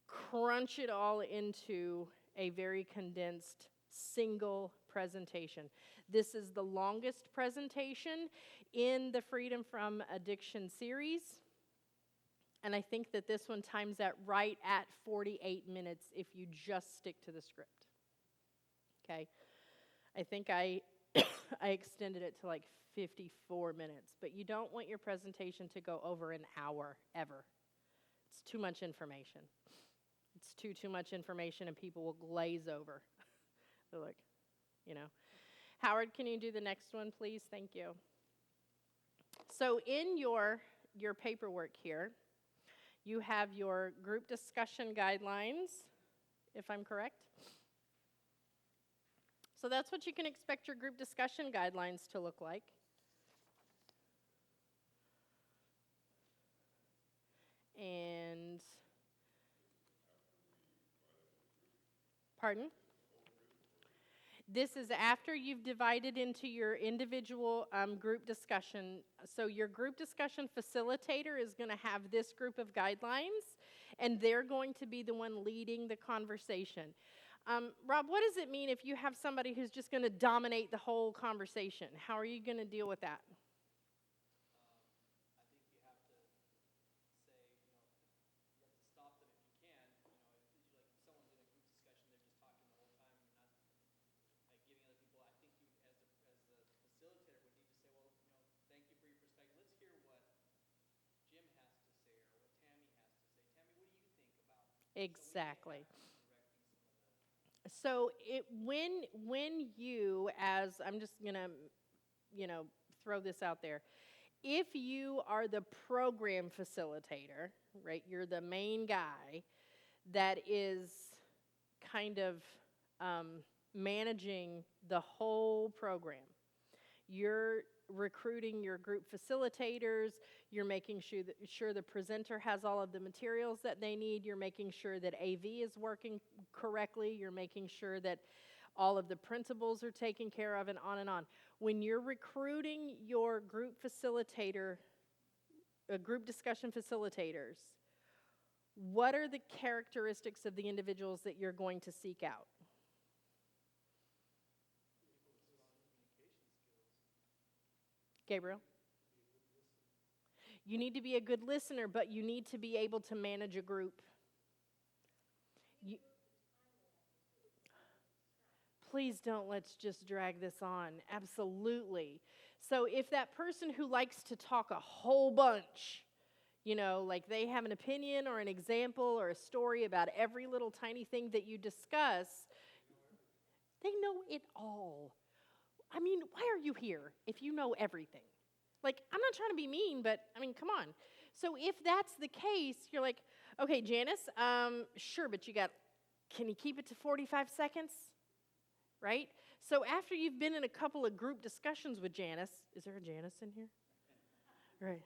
crunch it all into a very condensed single presentation. This is the longest presentation in the Freedom from Addiction series. And I think that this one times out right at 48 minutes if you just stick to the script. Okay? I think I extended it to like 54 minutes, but you don't want your presentation to go over an hour ever. It's too much information. It's too much information, and people will glaze over. They're like, Howard, can you do the next one, please? Thank you. So in your paperwork here, you have your group discussion guidelines, if I'm correct. So that's what you can expect your group discussion guidelines to look like. And, pardon? This is after you've divided into your individual group discussion. So your group discussion facilitator is going to have this group of guidelines, and they're going to be the one leading the conversation. Rob, what does it mean if you have somebody who's just going to dominate the whole conversation? How are you going to deal with that? I think you have to say, you have to stop them if you can. If someone's in a group discussion, they're just talking the whole time, and you're not giving other people. I think you, as the facilitator, would need to say, well, thank you for your perspective. Let's hear what Jim has to say or what Tammy has to say. Tammy, what do you think about? Exactly. So when you, as I'm just gonna, throw this out there, if you are the program facilitator, right, you're the main guy that is kind of managing the whole program. You're recruiting your group facilitators. You're making sure the presenter has all of the materials that they need. You're making sure that AV is working correctly. You're making sure that all of the principals are taken care of, and on and on. When you're recruiting your group facilitator, group discussion facilitators, what are the characteristics of the individuals that you're going to seek out? Gabriel? You need to be a good listener, but you need to be able to manage a group. Please don't let's just drag this on. Absolutely. So if that person who likes to talk a whole bunch, like they have an opinion or an example or a story about every little tiny thing that you discuss, they know it all. I mean, why are you here if you know everything? Like, I'm not trying to be mean, but, come on. So if that's the case, you're like, okay, Janice, sure, but can you keep it to 45 seconds? Right? So after you've been in a couple of group discussions with Janice, is there a Janice in here? Right.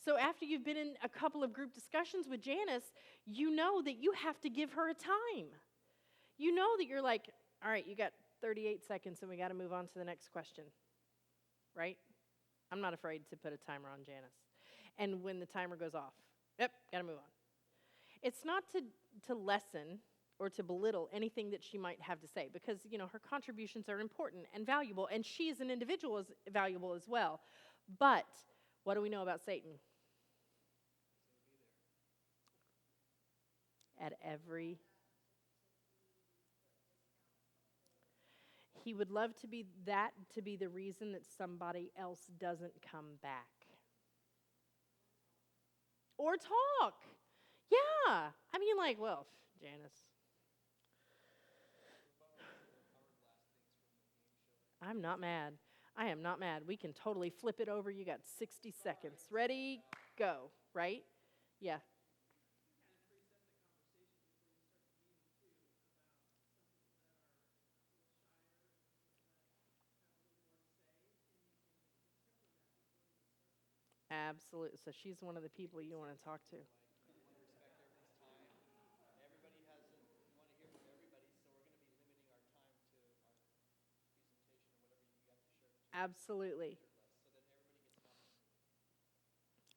So after you've been in a couple of group discussions with Janice, you know that you have to give her a time. You know that you're like, all right, you got 38 seconds and we got to move on to the next question. Right? I'm not afraid to put a timer on Janice. And when the timer goes off, yep, got to move on. It's not to lessen or to belittle anything that she might have to say, because, her contributions are important and valuable, and she as an individual is valuable as well. But what do we know about Satan? He would love to be the reason that somebody else doesn't come back. Or talk. Yeah. Well, Janice. I'm not mad. I am not mad. We can totally flip it over. You got 60 seconds. Ready? Go. Right? Yeah. Absolutely. So she's one of the people you want to talk to. You want to respect everybody's time. Everybody has you want to hear from everybody, so we're going Absolutely. so that everybody gets bought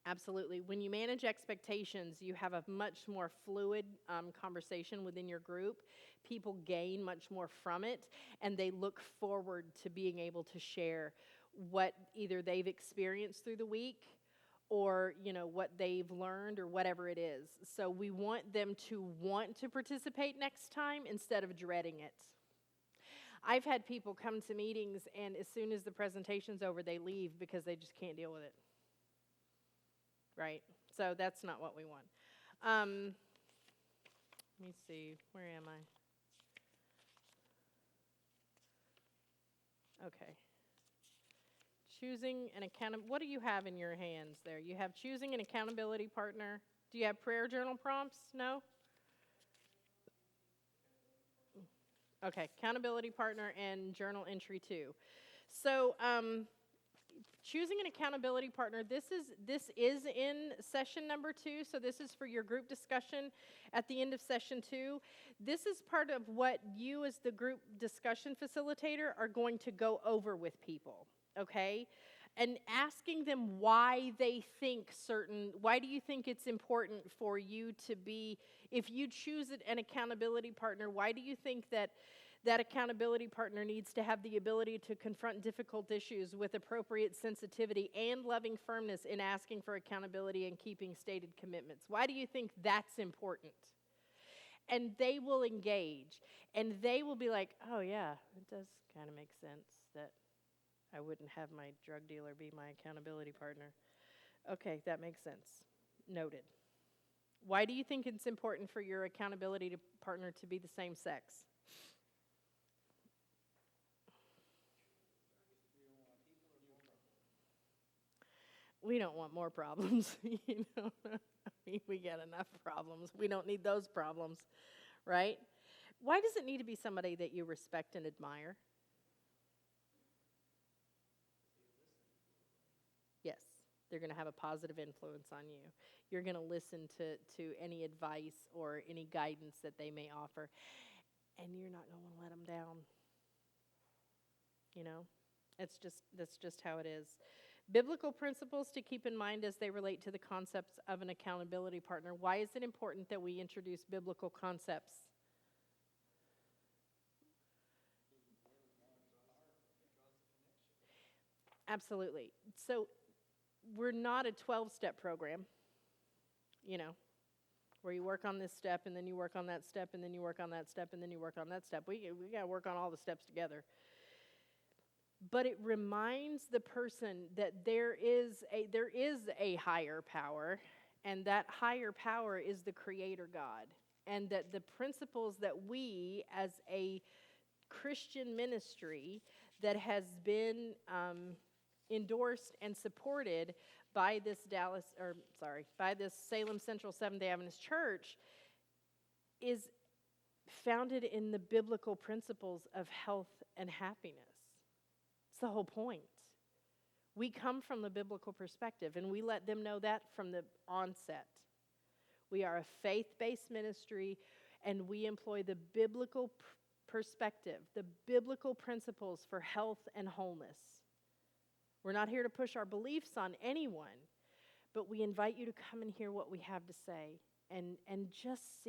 in. Absolutely. When you manage expectations, you have a much more fluid conversation within your group. People gain much more from it, and they look forward to being able to share what either they've experienced through the week or what they've learned or whatever it is. So we want them to want to participate next time instead of dreading it. I've had people come to meetings, and as soon as the presentation's over, they leave because they just can't deal with it. Right? So that's not what we want. Let me see. Where am I? Okay. Choosing an what do you have in your hands there? You have choosing an accountability partner. Do you have prayer journal prompts? No? Okay. Accountability partner and journal entry 2. So, choosing an accountability partner, this is in session number 2, so this is for your group discussion at the end of session 2. This is part of what you as the group discussion facilitator are going to go over with people, okay? And asking them why do you think it's important for you to be, if you choose an accountability partner, why do you think that accountability partner needs to have the ability to confront difficult issues with appropriate sensitivity and loving firmness in asking for accountability and keeping stated commitments? Why do you think that's important? And they will engage, and they will be like, oh yeah, it does kind of make sense that I wouldn't have my drug dealer be my accountability partner. Okay, that makes sense. Noted. Why do you think it's important for your accountability partner to be the same sex? We don't want more problems. We got enough problems. We don't need those problems, right? Why does it need to be somebody that you respect and admire? Yes, they're going to have a positive influence on you. You're going to listen to any advice or any guidance that they may offer, and you're not going to let them down. That's just how it is. Biblical principles to keep in mind as they relate to the concepts of an accountability partner. Why is it important that we introduce biblical concepts? Absolutely. So we're not a 12-step program, where you work on this step and then you work on that step and then you work on that step and then you work on that step. We got to work on all the steps together. But it reminds the person that there is a higher power, and that higher power is the Creator God, and that the principles that we as a Christian ministry that has been endorsed and supported by this Salem Central Seventh-day Adventist Church is founded in the biblical principles of health and happiness. It's the whole point. We come from the biblical perspective, and we let them know that from the onset. We are a faith-based ministry, and we employ the biblical perspective, the biblical principles for health and wholeness. We're not here to push our beliefs on anyone, but we invite you to come and hear what we have to say and just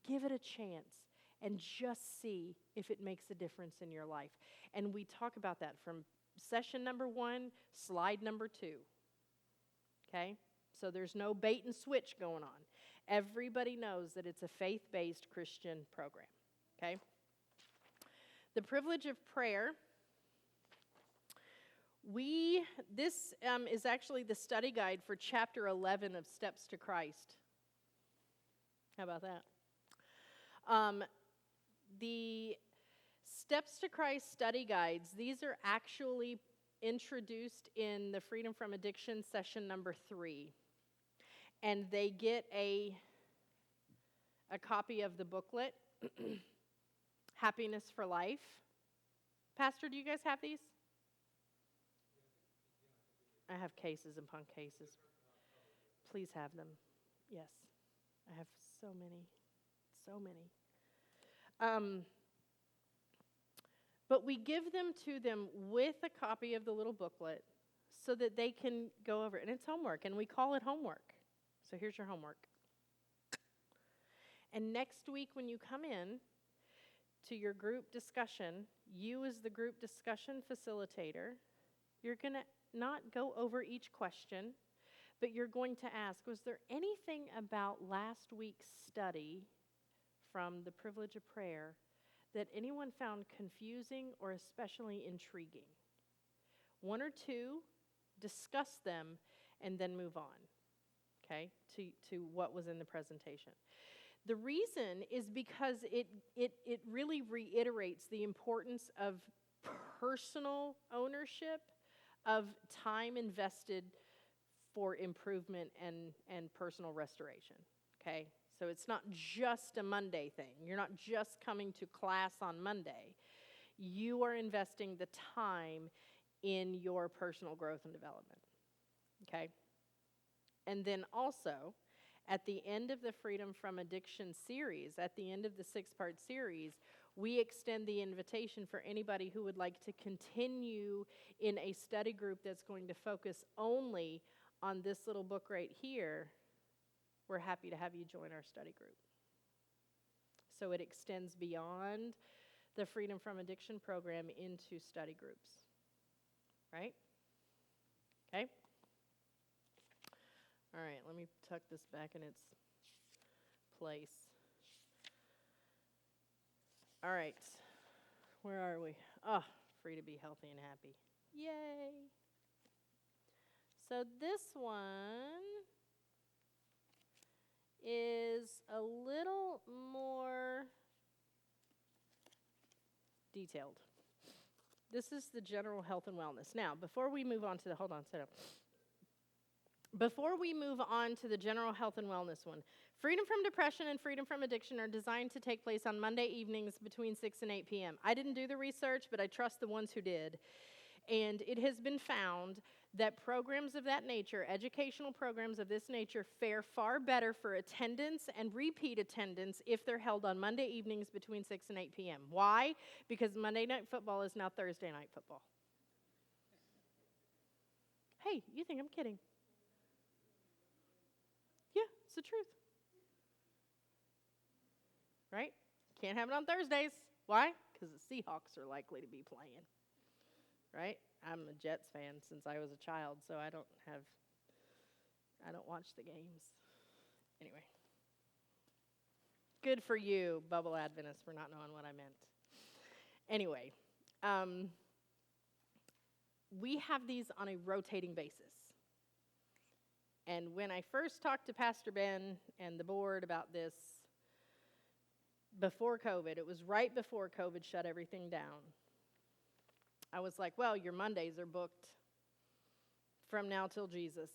give it a chance and just see if it makes a difference in your life. And we talk about that from session number 1, slide number 2. Okay? So there's no bait and switch going on. Everybody knows that it's a faith-based Christian program. Okay? The privilege of prayer. This is actually the study guide for chapter 11 of Steps to Christ. How about that? The Steps to Christ study guides, these are actually introduced in the Freedom from Addiction session number 3. And they get a copy of the booklet, Happiness for Life. Pastor, do you guys have these? I have cases upon cases. Please have them. Yes. I have so many. But we give them to them with a copy of the little booklet so that they can go over it. And it's homework, and we call it homework. So here's your homework. And next week when you come in to your group discussion, you as the group discussion facilitator, you're going to not go over each question, but you're going to ask, was there anything about last week's study from the privilege of prayer that anyone found confusing or especially intriguing? One or two, discuss them, and then move on, okay, to what was in the presentation. The reason is because it really reiterates the importance of personal ownership of time invested for improvement and personal restoration, okay? So it's not just a Monday thing. You're not just coming to class on Monday. You are investing the time in your personal growth and development, okay? And then also, at the end of the Freedom from Addiction series, at the end of the 6-part series, we extend the invitation for anybody who would like to continue in a study group that's going to focus only on this little book right here. We're happy to have you join our study group. So it extends beyond the Freedom from Addiction program into study groups, right? Okay? All right, let me tuck this back in its place. All right, where are we? Oh, free to be healthy and happy. Yay. So this one is a little more detailed. This is the general health and wellness. Now, before we move on to the, hold on, sit up. Before we move on to the general health and wellness one, Freedom from Depression and Freedom from Addiction are designed to take place on Monday evenings between 6 and 8 p.m. I didn't do the research, but I trust the ones who did. And it has been found that programs of that nature, educational programs of this nature, fare far better for attendance and repeat attendance if they're held on Monday evenings between 6 and 8 p.m. Why? Because Monday Night Football is now Thursday Night Football. Hey, you think I'm kidding? Yeah, it's the truth. Right? Can't have it on Thursdays. Why? Because the Seahawks are likely to be playing. Right? I'm a Jets fan since I was a child, so I don't watch the games. Anyway. Good for you, Bubble Adventists, for not knowing what I meant. Anyway, we have these on a rotating basis. And when I first talked to Pastor Ben and the board about this before COVID, it was right before COVID shut everything down. I was like, well, your Mondays are booked from now till Jesus.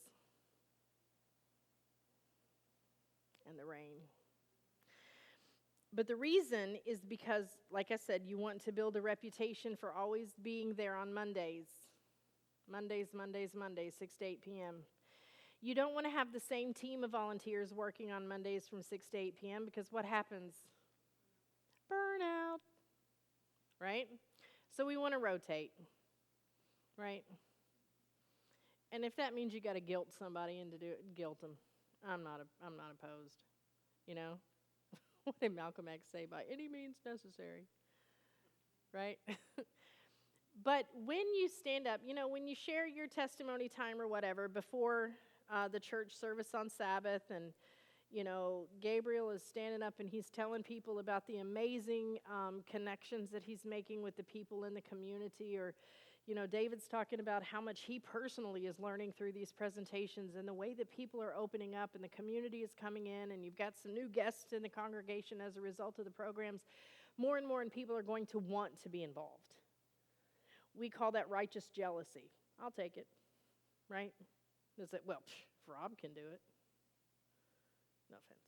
And the rain. But the reason is because, like I said, you want to build a reputation for always being there on Mondays. Mondays, 6 to 8 p.m. You don't want to have the same team of volunteers working on Mondays from 6 to 8 p.m. because what happens? Burnout. Right? So we want to rotate. Right? And if that means you got to guilt somebody into do it, guilt them. I'm not opposed. You know? What did Malcolm X say? By any means necessary. Right? But when you stand up, you know, when you share your testimony time or whatever before the church service on Sabbath, and, you know, Gabriel is standing up and he's telling people about the amazing connections that he's making with the people in the community, or, you know, David's talking about how much he personally is learning through these presentations and the way that people are opening up and the community is coming in, and you've got some new guests in the congregation as a result of the programs. More and more people are going to want to be involved. We call that righteous jealousy. I'll take it, right? Is it, well, Rob can do it. No offense.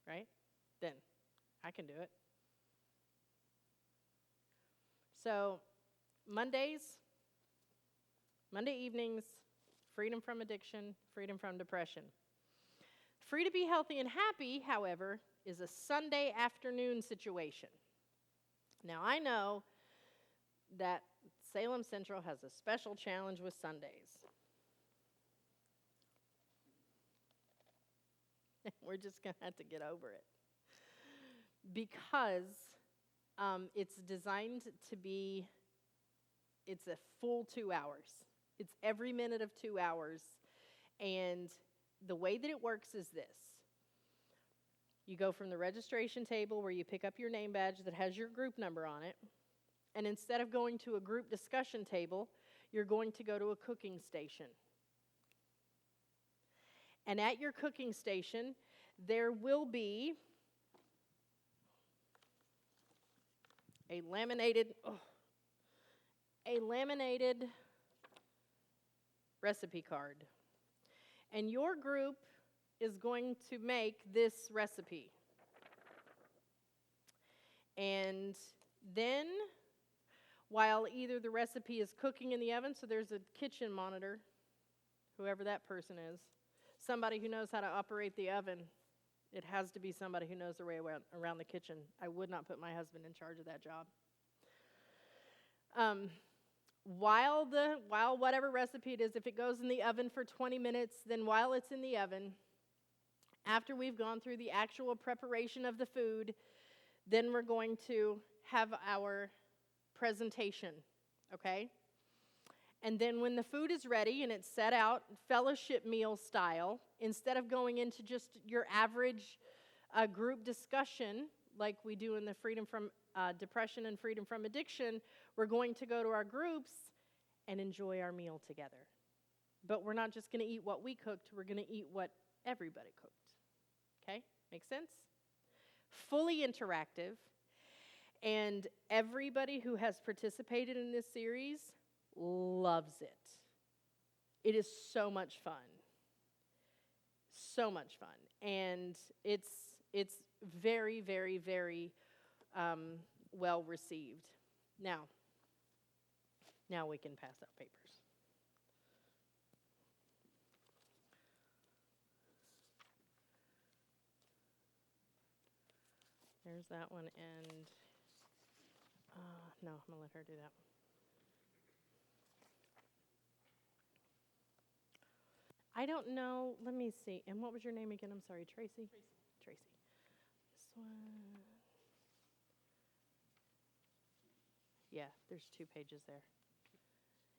Right? Then I can do it. So Monday evenings, freedom from addiction, freedom from depression. Free to be healthy and happy, however, is a Sunday afternoon situation. Now I know that Salem Central has a special challenge with Sundays. We're just going to have to get over it. Because it's designed to be, it's a full 2 hours. It's every minute of 2 hours. And the way that it works is this. You go from the registration table where you pick up your name badge that has your group number on it. And instead of going to a group discussion table, you're going to go to a cooking station. And at your cooking station, there will be a laminated recipe card. And your group is going to make this recipe. And then, while either the recipe is cooking in the oven, so there's a kitchen monitor, whoever that person is, somebody who knows how to operate the oven. It has to be somebody who knows their way around the kitchen. I would not put my husband in charge of that job. While whatever recipe it is, if it goes in the oven for 20 minutes, then while it's in the oven, after we've gone through the actual preparation of the food, then we're going to have our presentation, okay? And then when the food is ready and it's set out fellowship meal style, instead of going into just your average group discussion like we do in the Freedom from Depression and Freedom from Addiction, we're going to go to our groups and enjoy our meal together. But we're not just going to eat what we cooked, we're going to eat what everybody cooked. Okay? Make sense? Fully interactive. And everybody who has participated in this series loves it. It is so much fun. So much fun. And it's very, very, very well received. Now we can pass out papers. There's that one, and no, I'm going to let her do that. I don't know. Let me see. And what was your name again? I'm sorry, Tracy? Tracy. This one. Yeah, there's 2 pages there.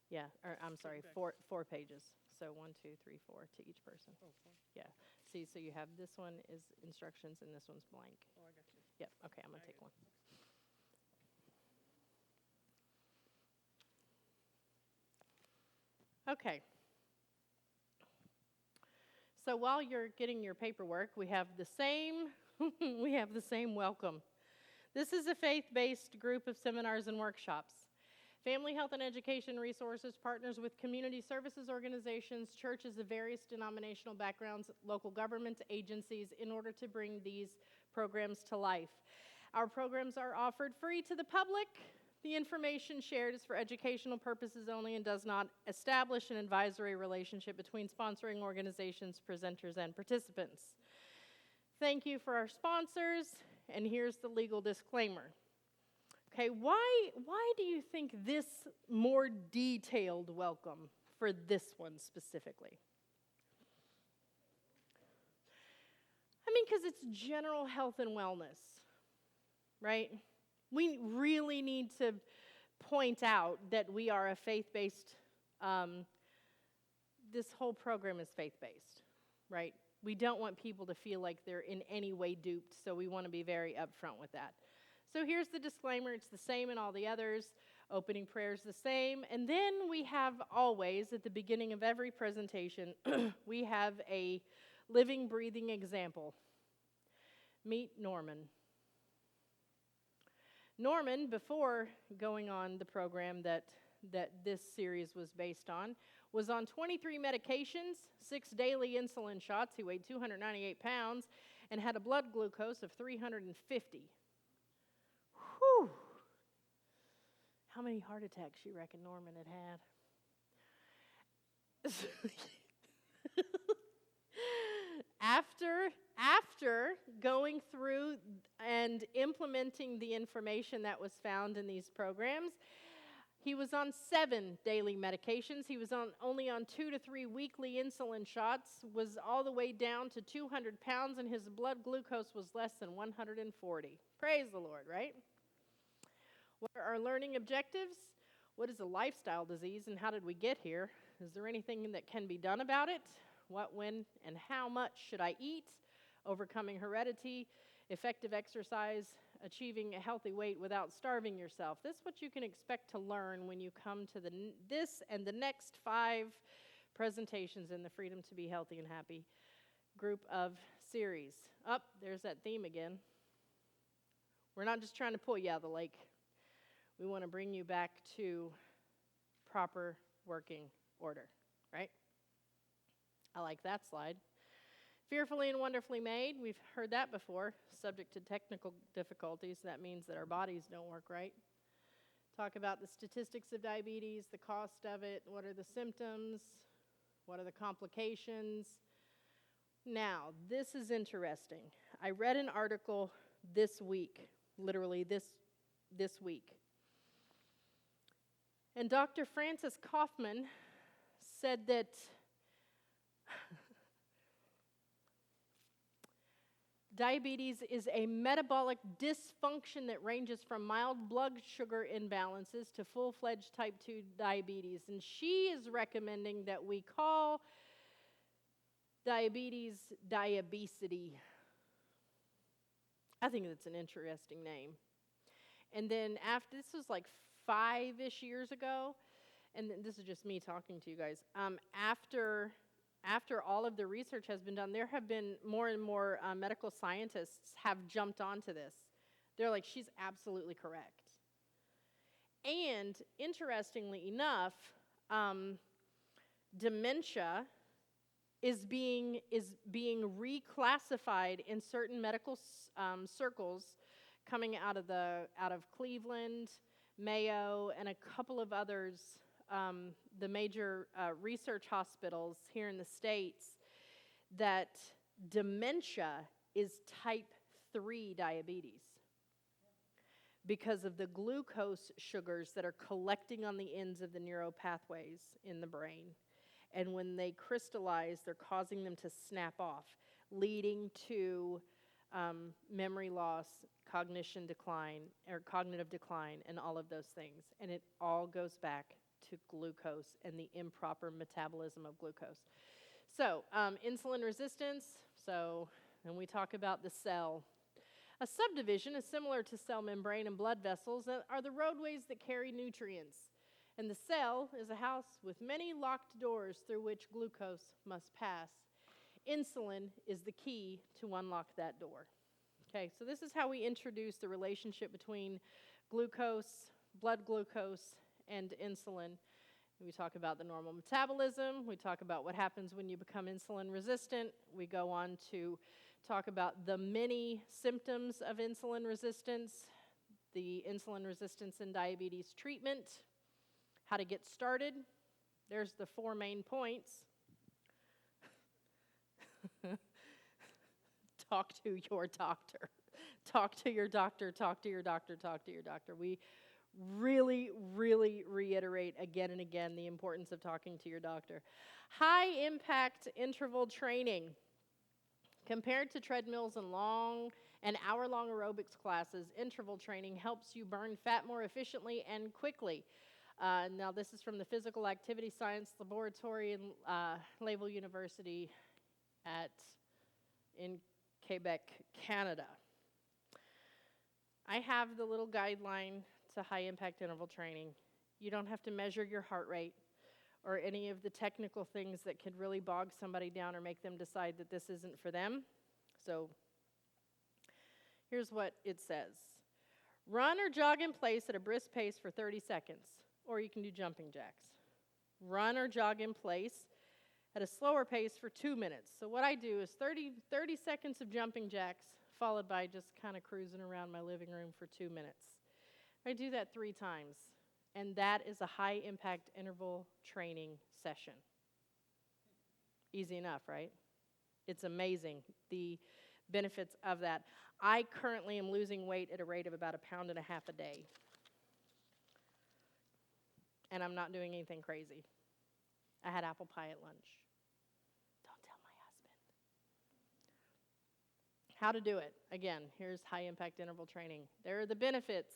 Yeah, or I'm sorry, four pages. So 1, 2, 3, 4 to each person. Oh, fine. Yeah. See, so you have this one is instructions and this one's blank. Oh, I got you. Yep. Okay, I'm going to take one. Okay. So while you're getting your paperwork, we have the same welcome. This is a faith-based group of seminars and workshops. Family Health and Education Resources partners with community services organizations, churches of various denominational backgrounds, local government agencies in order to bring these programs to life. Our programs are offered free to the public. The information shared is for educational purposes only and does not establish an advisory relationship between sponsoring organizations, presenters, and participants. Thank you for our sponsors, and here's the legal disclaimer. Okay, why do you think this more detailed welcome for this one specifically? I mean, because it's general health and wellness, right? We really need to point out that we are a faith-based, this whole program is faith-based, right? We don't want people to feel like they're in any way duped, so we want to be very upfront with that. So here's the disclaimer. It's the same in all the others. Opening prayer is the same. And then we have always, at the beginning of every presentation, we have a living, breathing example. Meet Norman. Norman, before going on the program that this series was based on, was on 23 medications, 6 daily insulin shots. He weighed 298 pounds and had a blood glucose of 350. Whew. How many heart attacks you reckon Norman had had? After going through and implementing the information that was found in these programs, He was on 7 daily medications. He was only on 2 to 3 weekly insulin shots, was all the way down to 200 pounds, and his blood glucose was less than 140. Praise the Lord, right? What are our learning objectives? What is a lifestyle disease, and how did we get here? Is there anything that can be done about it? What, when, and how much should I eat? Overcoming heredity, effective exercise, achieving a healthy weight without starving yourself. This is what you can expect to learn when you come to this and the next 5 presentations in the Freedom to Be Healthy and Happy group of series. There's that theme again. We're not just trying to pull you out of the lake. We want to bring you back to proper working order, right? I like that slide. Fearfully and wonderfully made. We've heard that before. Subject to technical difficulties. That means that our bodies don't work right. Talk about the statistics of diabetes, the cost of it, what are the symptoms, what are the complications. Now, this is interesting. I read an article this week, literally this week. And Dr. Francis Kaufman said that diabetes is a metabolic dysfunction that ranges from mild blood sugar imbalances to full-fledged type 2 diabetes. And she is recommending that we call diabetes diabesity. I think that's an interesting name. And then after, this was like 5-ish years ago, and this is just me talking to you guys, after all of the research has been done, there have been more and more medical scientists have jumped onto this. They're like, she's absolutely correct. And interestingly enough, dementia is being reclassified in certain medical circles, coming out of Cleveland, Mayo, and a couple of others. The major research hospitals here in the States, that dementia is type 3 diabetes because of the glucose sugars that are collecting on the ends of the neuropathways in the brain. And when they crystallize, they're causing them to snap off, leading to memory loss, cognitive decline, and all of those things. And it all goes back to glucose and the improper metabolism of glucose. So, insulin resistance. And we talk about the cell. A subdivision is similar to cell membrane and blood vessels and are the roadways that carry nutrients. And the cell is a house with many locked doors through which glucose must pass. Insulin is the key to unlock that door. Okay, so this is how we introduce the relationship between glucose, blood glucose, and insulin. We talk about the normal metabolism. We talk about what happens when you become insulin resistant. We go on to talk about the many symptoms of insulin resistance, the insulin resistance and diabetes treatment, how to get started. There's the 4 main points. Talk to your doctor. Talk to your doctor, talk to your doctor, talk to your doctor. We really, really reiterate again and again the importance of talking to your doctor. High impact interval training. Compared to treadmills and hour-long aerobics classes, interval training helps you burn fat more efficiently and quickly. Now, this is from the Physical Activity Science Laboratory in Laval University in Quebec, Canada. I have the little guideline to high-impact interval training. You don't have to measure your heart rate or any of the technical things that could really bog somebody down or make them decide that this isn't for them. So here's what it says. Run or jog in place at a brisk pace for 30 seconds, or you can do jumping jacks. Run or jog in place at a slower pace for 2 minutes. So what I do is 30 seconds of jumping jacks, followed by just kind of cruising around my living room for 2 minutes. I do that 3 times, and that is a high-impact interval training session. Easy enough, right? It's amazing, the benefits of that. I currently am losing weight at a rate of about 1.5 pounds a day. and I'm not doing anything crazy. I had apple pie at lunch. Don't tell my husband. How to do it. Again, here's high-impact interval training. There are the benefits.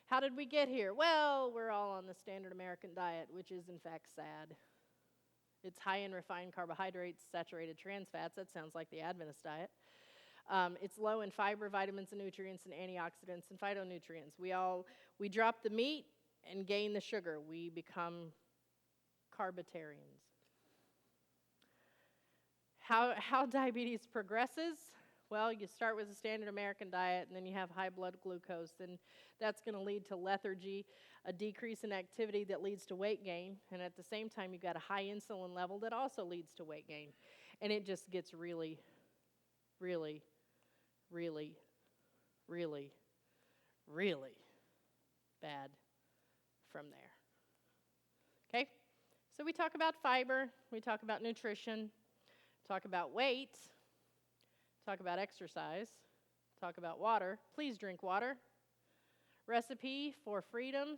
How did we get here? Well, we're all on the standard American diet, which is, in fact, sad. It's high in refined carbohydrates, saturated trans fats. That sounds like the Adventist diet. It's low in fiber, vitamins, and nutrients, and antioxidants, and phytonutrients. We drop the meat and gain the sugar. We become carbitarians. How diabetes progresses? Well, you start with a standard American diet, and then you have high blood glucose, and that's going to lead to lethargy, a decrease in activity that leads to weight gain, and at the same time, you've got a high insulin level that also leads to weight gain. And it just gets really, really, really, really, really bad from there. Okay? So we talk about fiber, we talk about nutrition, talk about weight, talk about exercise, talk about water. Please drink water. Recipe for freedom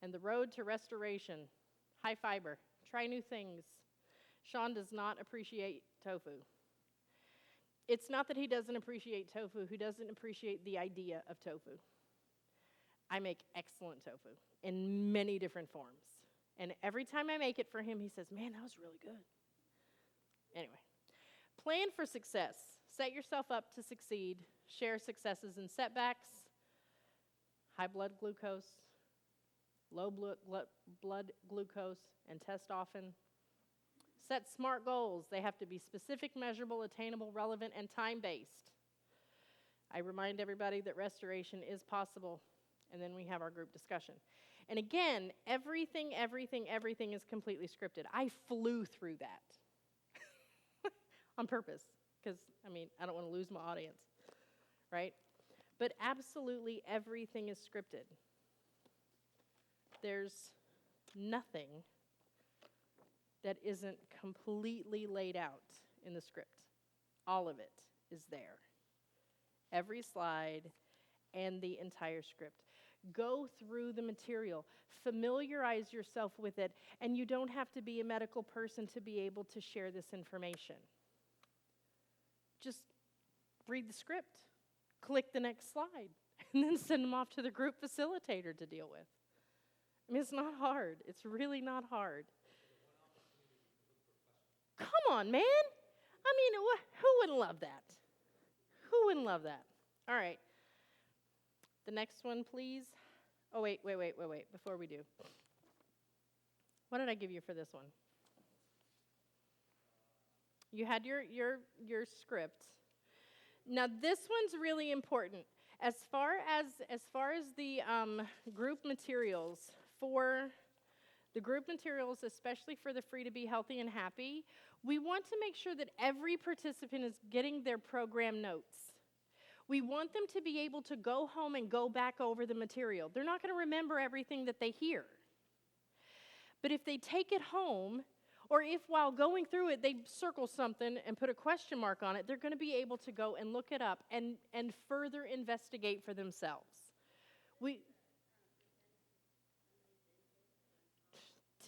and the road to restoration. High fiber. Try new things. Sean does not appreciate tofu. It's not that he doesn't appreciate tofu, he doesn't appreciate the idea of tofu. I make excellent tofu in many different forms. And every time I make it for him, he says, man, that was really good. Anyway, plan for success. Set yourself up to succeed. Share successes and setbacks. High blood glucose, low blood glucose, and test often. Set SMART goals. They have to be specific, measurable, attainable, relevant, and time-based. I remind everybody that restoration is possible, and then we have our group discussion. And again, everything is completely scripted. I flew through that on purpose. Because, I don't want to lose my audience, right? But absolutely everything is scripted. There's nothing that isn't completely laid out in the script. All of it is there. Every slide and the entire script. Go through the material. Familiarize yourself with it, and you don't have to be a medical person to be able to share this information. Just read the script, click the next slide, and then send them off to the group facilitator to deal with. It's not hard. It's really not hard. Come on, man. Who wouldn't love that? Who wouldn't love that? All right. The next one, please. Oh, wait, before we do. What did I give you for this one? You had your script. Now this one's really important. As far as the group materials, for the group materials, especially for the Free to Be Healthy and Happy, we want to make sure that every participant is getting their program notes. We want them to be able to go home and go back over the material. They're not going to remember everything that they hear. But if they take it home, or if while going through it, they circle something and put a question mark on it, they're going to be able to go and look it up and further investigate for themselves.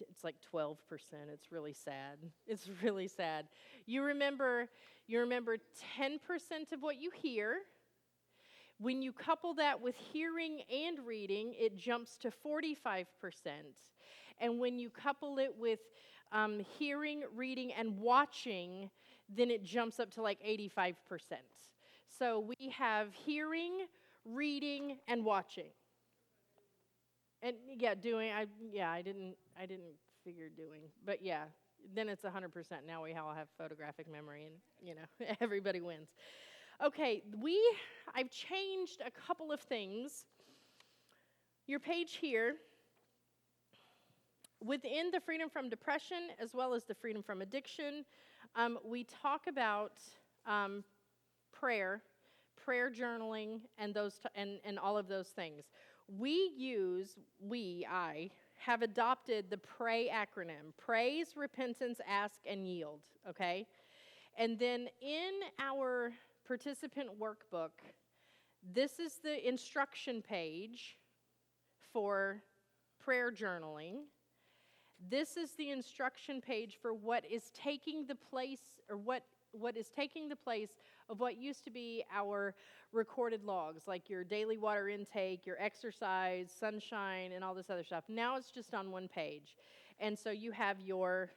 It's like 12%. It's really sad. It's really sad. You remember 10% of what you hear. When you couple that with hearing and reading, it jumps to 45%. And when you couple it with hearing, reading, and watching, then it jumps up to like 85%. So we have hearing, reading, and watching. And I didn't figure doing, but yeah, then it's 100%. Now we all have photographic memory, and everybody wins. Okay, I've changed a couple of things. Your page here, within the freedom from depression as well as the freedom from addiction, we talk about prayer journaling, and all of those things. I have adopted the PRAY acronym: praise, repentance, ask, and yield, okay? And then in our participant workbook, this is the instruction page for prayer journaling. This is the instruction page for what is taking the place, or what is taking the place of what used to be our recorded logs, like your daily water intake, your exercise, sunshine, and all this other stuff. Now it's just on one page. And so you have your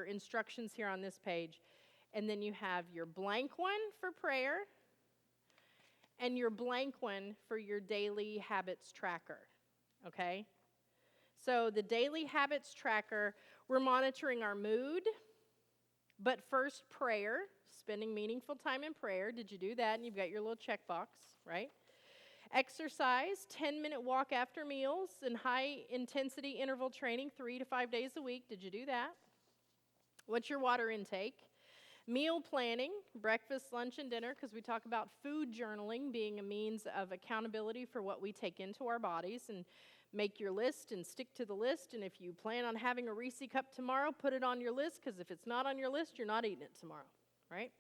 instructions here on this page, and then you have your blank one for prayer and your blank one for your daily habits tracker, okay? So the daily habits tracker, we're monitoring our mood, but first prayer, spending meaningful time in prayer. Did you do that? And you've got your little checkbox, right? Exercise, 10-minute walk after meals, and high-intensity interval training 3 to 5 days a week. Did you do that? What's your water intake? Meal planning, breakfast, lunch, and dinner, because we talk about food journaling being a means of accountability for what we take into our bodies. And make your list and stick to the list. And if you plan on having a Reese cup tomorrow, put it on your list, because if it's not on your list, you're not eating it tomorrow, right?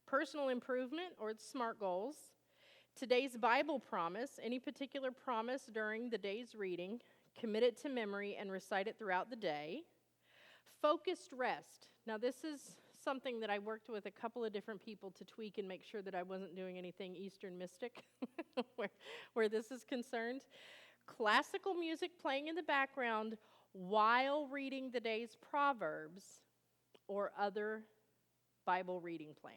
Personal improvement, or SMART goals. Today's Bible promise, any particular promise during the day's reading, commit it to memory and recite it throughout the day. Focused rest. Now, this is something that I worked with a couple of different people to tweak and make sure that I wasn't doing anything Eastern mystic where this is concerned. Classical music playing in the background while reading the day's Proverbs or other Bible reading plan.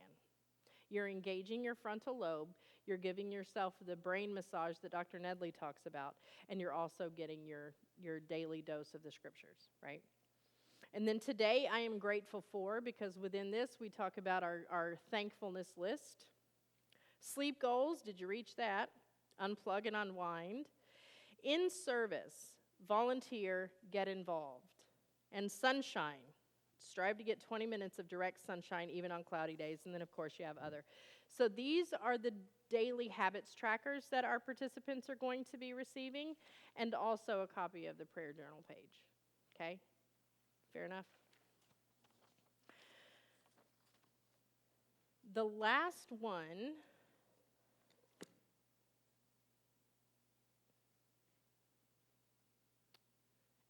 You're engaging your frontal lobe. You're giving yourself the brain massage that Dr. Nedley talks about, and you're also getting your daily dose of the scriptures, right? And then today I am grateful for, because within this we talk about our thankfulness list. Sleep goals, did you reach that? Unplug and unwind. In service, volunteer, get involved. And sunshine, strive to get 20 minutes of direct sunshine even on cloudy days. And then, of course, you have other. So these are the daily habits trackers that our participants are going to be receiving, and also a copy of the prayer journal page. Okay? Fair enough? The last one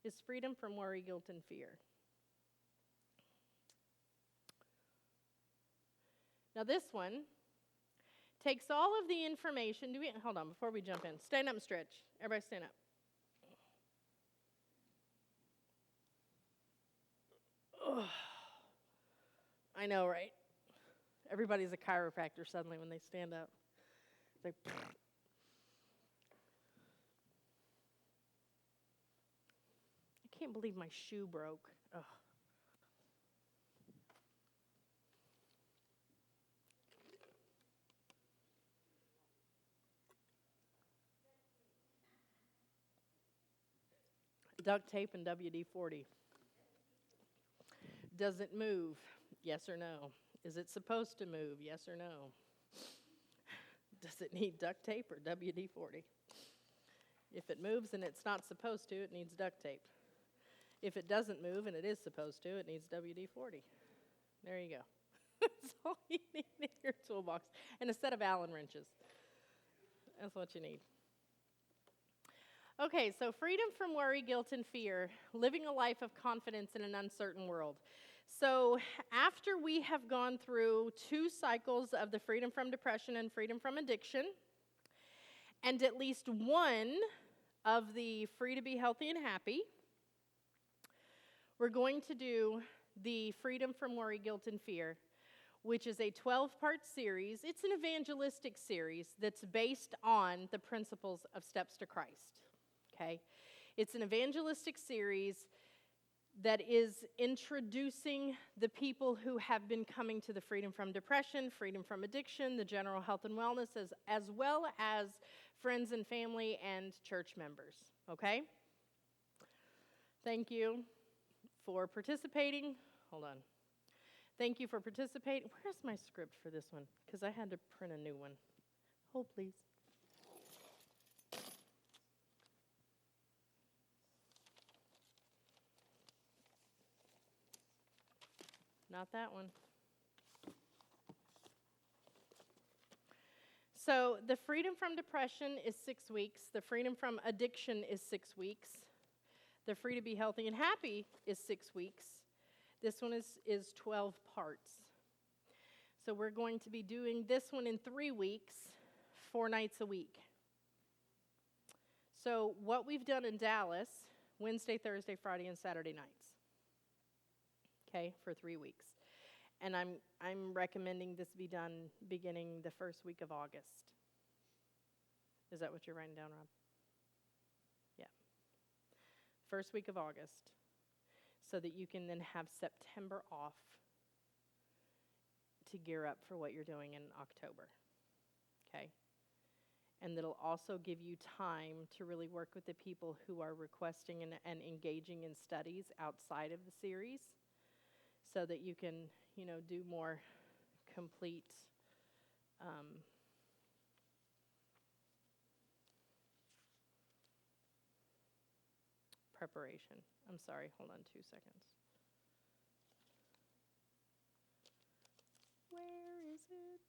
is freedom from worry, guilt, and fear. Now this one takes all of the information. Hold on, before we jump in. Stand up and stretch. Everybody stand up. Ugh. I know, right? Everybody's a chiropractor suddenly when they stand up. It's like, I can't believe my shoe broke. Ugh. Duct tape and WD-40. Does it move? Yes or no? Is it supposed to move? Yes or no? Does it need duct tape or WD-40? If it moves and it's not supposed to, it needs duct tape. If it doesn't move and it is supposed to, it needs WD-40. There you go. That's all you need in your toolbox. And a set of Allen wrenches. That's what you need. Okay, so freedom from worry, guilt, and fear, living a life of confidence in an uncertain world. So after we have gone through 2 cycles of the freedom from depression and freedom from addiction, and at least one of the free to be healthy and happy, we're going to do the freedom from worry, guilt, and fear, which is a 12-part series. It's an evangelistic series that's based on the principles of Steps to Christ. Okay? It's an evangelistic series that is introducing the people who have been coming to the freedom from depression, freedom from addiction, the general health and wellness, as well as friends and family and church members. Okay? Thank you for participating. Hold on. Thank you for participating. Where's my script for this one? Because I had to print a new one. Hold, please. Not that one. So the freedom from depression is 6 weeks. The freedom from addiction is 6 weeks. The Free to Be Healthy and Happy is 6 weeks. This one is 12 parts. So we're going to be doing this one in 3 weeks, 4 nights a week. So what we've done in Dallas, Wednesday, Thursday, Friday, and Saturday nights. Okay, for 3 weeks. And I'm recommending this be done beginning the first week of August. Is that what you're writing down, Rob? Yeah. First week of August. So that you can then have September off to gear up for what you're doing in October. Okay? And that'll also give you time to really work with the people who are requesting and engaging in studies outside of the series so that you can, do more complete preparation. I'm sorry, hold on 2 seconds. Where is it?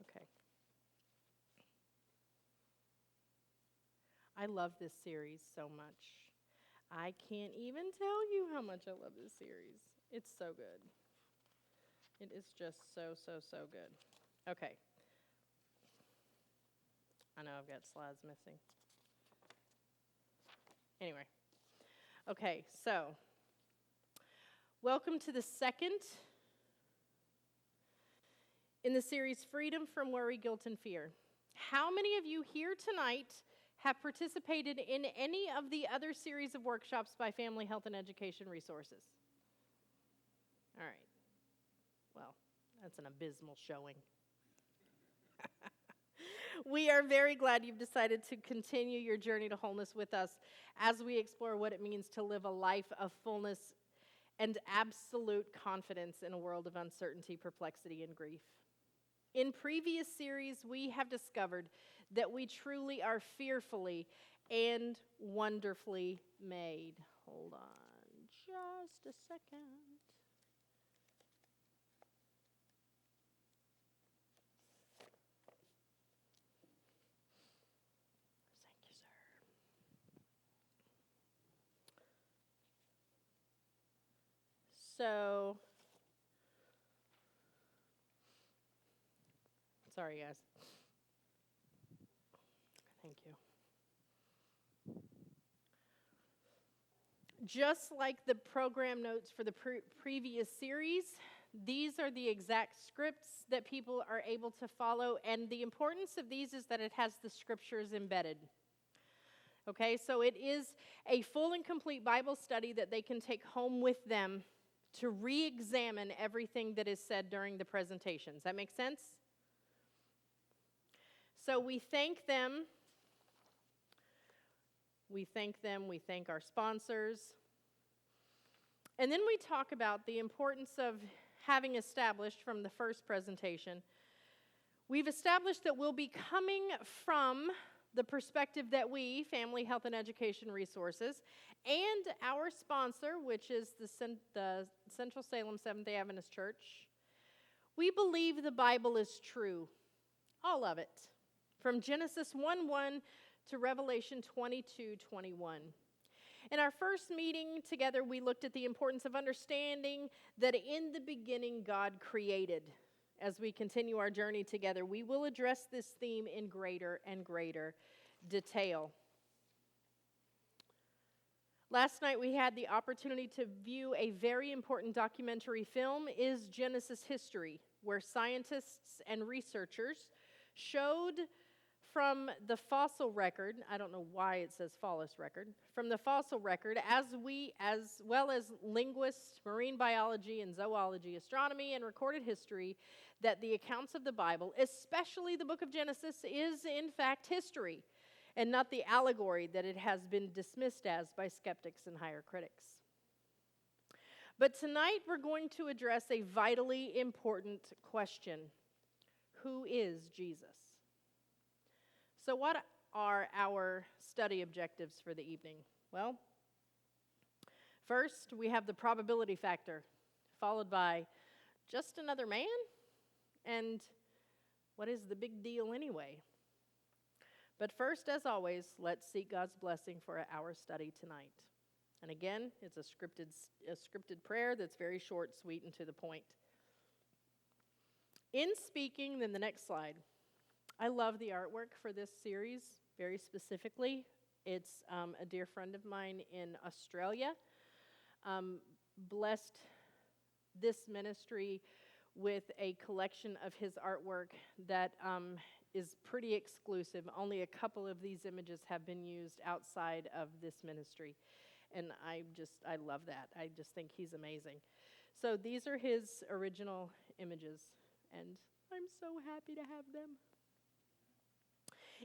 Okay. I love this series so much. I can't even tell you how much I love this series. It's so good. It is just so, so, so good. Okay. I know I've got slides missing. Anyway. Okay, so welcome to the second in the series, Freedom from Worry, Guilt, and Fear. How many of you here tonight have participated in any of the other series of workshops by Family Health and Education Resources? All right. Well, that's an abysmal showing. We are very glad you've decided to continue your journey to wholeness with us as we explore what it means to live a life of fullness and absolute confidence in a world of uncertainty, perplexity, and grief. In previous series, we have discovered that we truly are fearfully and wonderfully made. Hold on just a second. Thank you, sir. So, sorry, guys. Thank you. Just like the program notes for the previous series, these are the exact scripts that people are able to follow, and the importance of these is that it has the scriptures embedded. Okay, so it is a full and complete Bible study that they can take home with them to re-examine everything that is said during the presentations. That make sense? So we thank them. We thank our sponsors. And then we talk about the importance of having established from the first presentation. We've established that we'll be coming from the perspective that we, Family Health and Education Resources, and our sponsor, which is the Central Salem Seventh-day Adventist Church, we believe the Bible is true, all of it, from Genesis 1:1 to Revelation 22:21. In our first meeting together, we looked at the importance of understanding that in the beginning God created. As we continue our journey together, we will address this theme in greater and greater detail. Last night, we had the opportunity to view a very important documentary film, Is Genesis History?, where scientists and researchers showed from the fossil record, I don't know why it says phallus record, from the fossil record, as well as linguists, marine biology and zoology, astronomy, and recorded history, that the accounts of the Bible, especially the book of Genesis, is in fact history, and not the allegory that it has been dismissed as by skeptics and higher critics. But tonight we're going to address a vitally important question. Who is Jesus? So what are our study objectives for the evening? Well, First, we have the probability factor, followed by just another man? And what is the big deal anyway? But first, as always, let's seek God's blessing for our study tonight. And again, it's a scripted prayer that's very short, sweet, and to the point. In speaking, then the next slide. I love the artwork for this series very specifically. It's a dear friend of mine in Australia. Blessed this ministry with a collection of his artwork that is pretty exclusive. Only a couple of these images have been used outside of this ministry. And I love that. I just think he's amazing. So these are his original images, and I'm so happy to have them.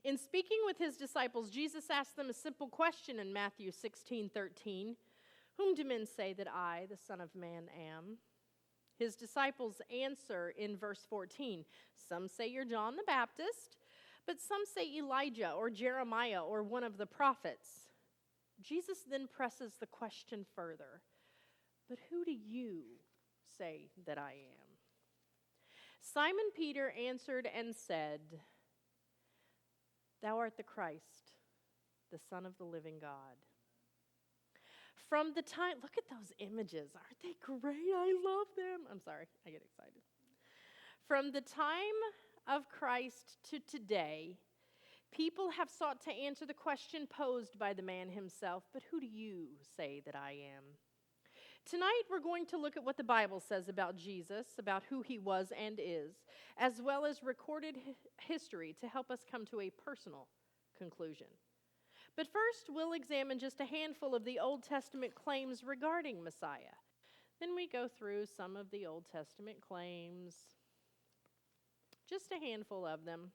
In speaking with his disciples, Jesus asked them a simple question in Matthew 16:13. Whom do men say that I, the Son of Man, am? His disciples answer in verse 14. Some say you're John the Baptist, but some say Elijah or Jeremiah or one of the prophets. Jesus then presses the question further. But who do you say that I am? Simon Peter answered and said, Thou art the Christ, the Son of the living God. From the time, look at those images. Aren't they great? I love them. I'm sorry, I get excited. From the time of Christ to today, people have sought to answer the question posed by the man himself, but who do you say that I am? Tonight, we're going to look at what the Bible says about Jesus, about who he was and is, as well as recorded history to help us come to a personal conclusion. But first, we'll examine just a handful of the Old Testament claims regarding Messiah. Then we go through some of the Old Testament claims, just a handful of them.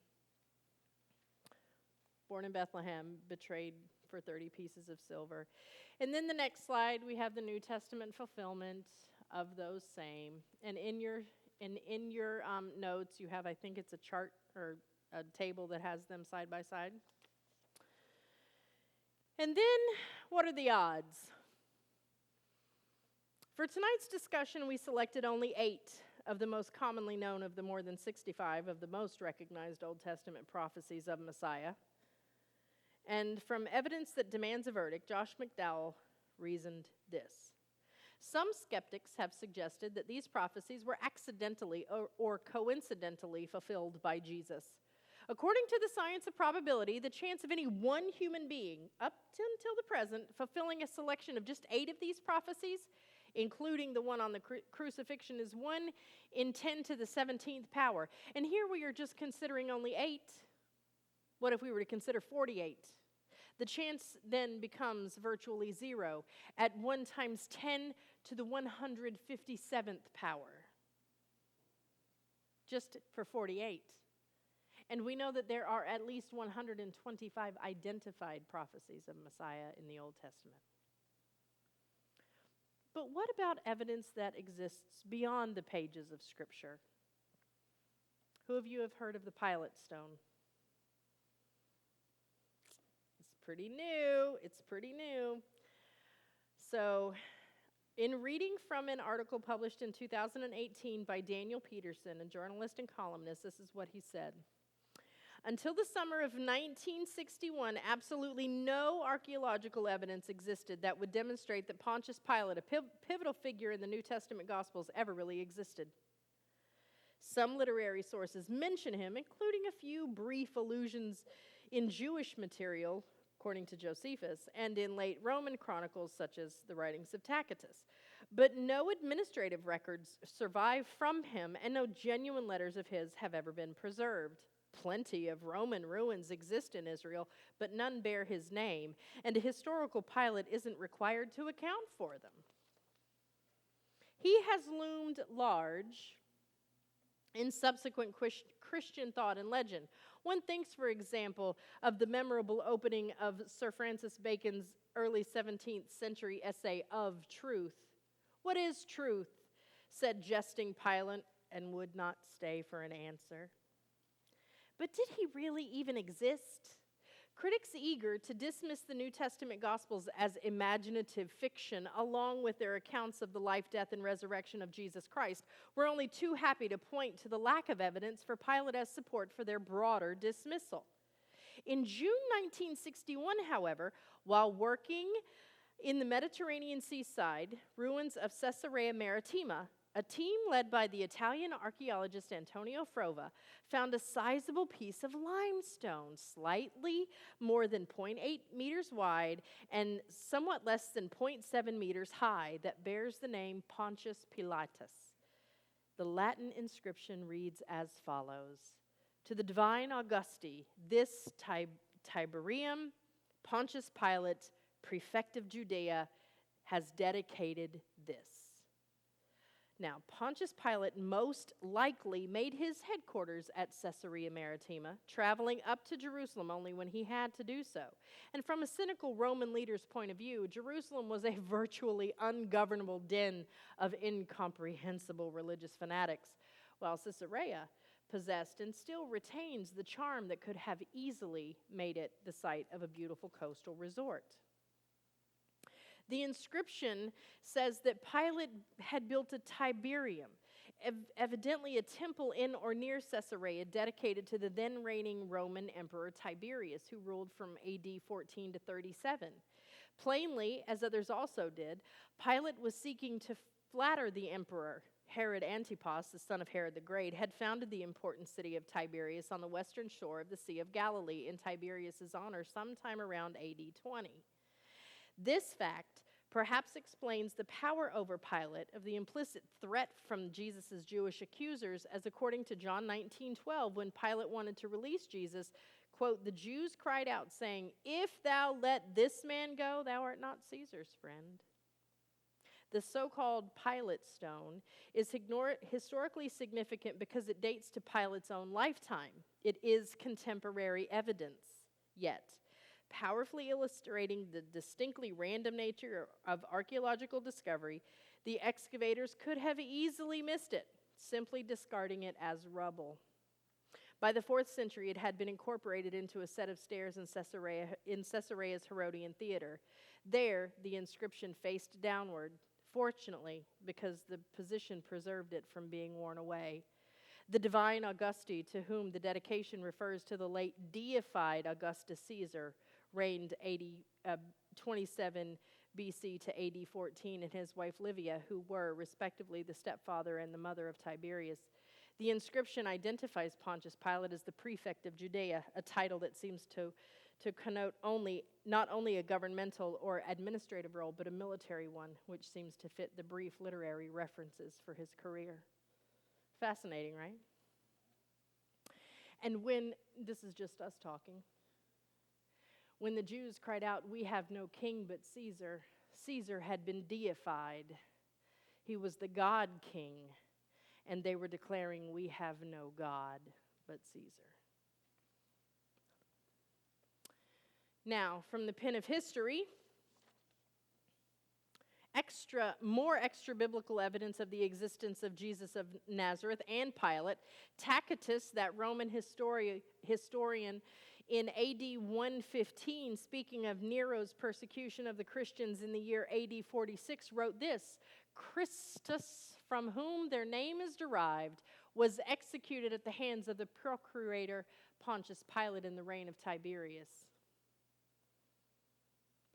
Born in Bethlehem, betrayed for 30 pieces of silver. And then the next slide, we have the New Testament fulfillment of those same. And in your notes, you have, I think it's a chart or a table that has them side by side. And then, what are the odds? For tonight's discussion, we selected only 8 of the most commonly known of the more than 65 of the most recognized Old Testament prophecies of Messiah. And from evidence that demands a verdict, Josh McDowell reasoned this. Some skeptics have suggested that these prophecies were accidentally or coincidentally fulfilled by Jesus. According to the science of probability, the chance of any one human being, up until the present, fulfilling a selection of just 8 of these prophecies, including the one on the crucifixion, is 1 in 10 to the 17th power. And here we are just considering only 8. What if we were to consider 48? The chance then becomes virtually 0 at 1 times 10 to the 157th power. Just for 48. And we know that there are at least 125 identified prophecies of Messiah in the Old Testament. But what about evidence that exists beyond the pages of Scripture? Who of you have heard of the Pilate Stone? It's pretty new. So, in reading from an article published in 2018 by Daniel Peterson, a journalist and columnist, this is what he said. Until the summer of 1961, absolutely no archaeological evidence existed that would demonstrate that Pontius Pilate, a pivotal figure in the New Testament Gospels, ever really existed. Some literary sources mention him, including a few brief allusions in Jewish material, according to Josephus, and in late Roman chronicles, such as the writings of Tacitus. But no administrative records survive from him, and no genuine letters of his have ever been preserved. Plenty of Roman ruins exist in Israel, but none bear his name, and a historical Pilate isn't required to account for them. He has loomed large in subsequent Christian thought and legend. One thinks, for example, of the memorable opening of Sir Francis Bacon's early 17th century essay, Of Truth. What is truth? Said jesting Pilate, and would not stay for an answer. But did he really even exist? Critics eager to dismiss the New Testament Gospels as imaginative fiction, along with their accounts of the life, death, and resurrection of Jesus Christ, were only too happy to point to the lack of evidence for Pilate as support for their broader dismissal. In June 1961, however, while working in the Mediterranean seaside ruins of Caesarea Maritima, a team led by the Italian archaeologist Antonio Frova found a sizable piece of limestone, slightly more than 0.8 meters wide and somewhat less than 0.7 meters high, that bears the name Pontius Pilatus. The Latin inscription reads as follows: "To the divine Augusti, this Tiberium Pontius Pilate, prefect of Judea, has dedicated this." Now, Pontius Pilate most likely made his headquarters at Caesarea Maritima, traveling up to Jerusalem only when he had to do so. And from a cynical Roman leader's point of view, Jerusalem was a virtually ungovernable den of incomprehensible religious fanatics, while Caesarea possessed and still retains the charm that could have easily made it the site of a beautiful coastal resort. The inscription says that Pilate had built a Tiberium, evidently a temple in or near Caesarea dedicated to the then reigning Roman Emperor Tiberius, who ruled from AD 14 to 37. Plainly, as others also did, Pilate was seeking to flatter the emperor. Herod Antipas, the son of Herod the Great, had founded the important city of Tiberias on the western shore of the Sea of Galilee in Tiberius' honor sometime around AD 20. This fact perhaps explains the power over Pilate of the implicit threat from Jesus' Jewish accusers, as according to John 19:12, when Pilate wanted to release Jesus, quote, "The Jews cried out, saying, 'If thou let this man go, thou art not Caesar's friend.'" The so-called Pilate stone is historically significant because it dates to Pilate's own lifetime. It is contemporary evidence, yet powerfully illustrating the distinctly random nature of archaeological discovery, the excavators could have easily missed it, simply discarding it as rubble. By the 4th century, it had been incorporated into a set of stairs in Caesarea's Herodian theater. There, the inscription faced downward, fortunately, because the position preserved it from being worn away. The divine Augusti, to whom the dedication refers to the late deified Augustus Caesar, reigned 27 BC to AD 14, and his wife Livia, who were respectively the stepfather and the mother of Tiberius. The inscription identifies Pontius Pilate as the prefect of Judea, a title that seems to connote not only a governmental or administrative role, but a military one, which seems to fit the brief literary references for his career. Fascinating, right? And this is just us talking, when the Jews cried out, "We have no king but Caesar," Caesar had been deified. He was the God king, and they were declaring, "We have no God but Caesar." Now, from the pen of history, more extra biblical evidence of the existence of Jesus of Nazareth and Pilate. Tacitus, that Roman historian, in AD 115, speaking of Nero's persecution of the Christians in the year AD 46, wrote this: "Christus, from whom their name is derived, was executed at the hands of the procurator Pontius Pilate in the reign of Tiberius."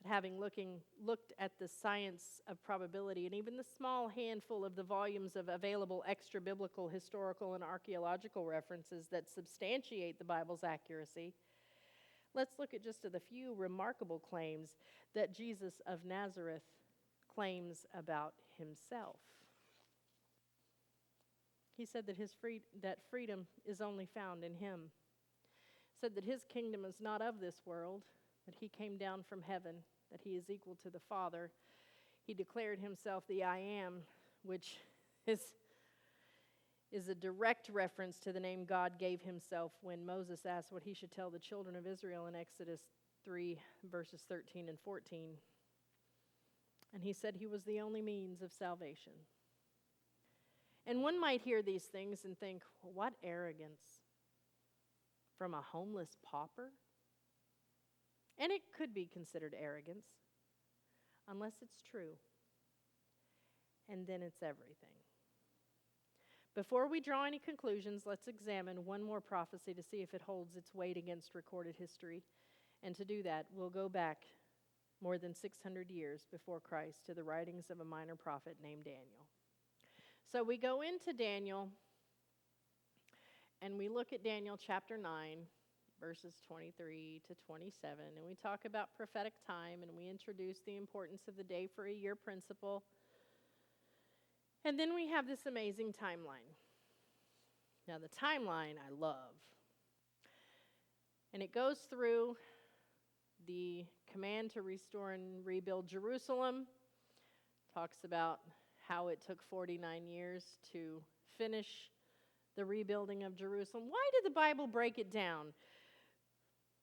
But having looked at the science of probability and even the small handful of the volumes of available extra-biblical, historical, and archaeological references that substantiate the Bible's accuracy, let's look at just the few remarkable claims that Jesus of Nazareth claims about himself. He said that that freedom is only found in him. He said that his kingdom is not of this world, that he came down from heaven, that he is equal to the Father. He declared himself the I Am, which is a direct reference to the name God gave himself when Moses asked what he should tell the children of Israel in Exodus 3, verses 13 and 14. And he said he was the only means of salvation. And one might hear these things and think, what arrogance from a homeless pauper? And it could be considered arrogance, unless it's true. And then it's everything. Before we draw any conclusions, let's examine one more prophecy to see if it holds its weight against recorded history. And to do that, we'll go back more than 600 years before Christ to the writings of a minor prophet named Daniel. So we go into Daniel, and we look at Daniel chapter 9, verses 23 to 27, and we talk about prophetic time, and we introduce the importance of the day for a year principle. And then we have this amazing timeline. Now, the timeline I love. And it goes through the command to restore and rebuild Jerusalem, talks about how it took 49 years to finish the rebuilding of Jerusalem. Why did the Bible break it down?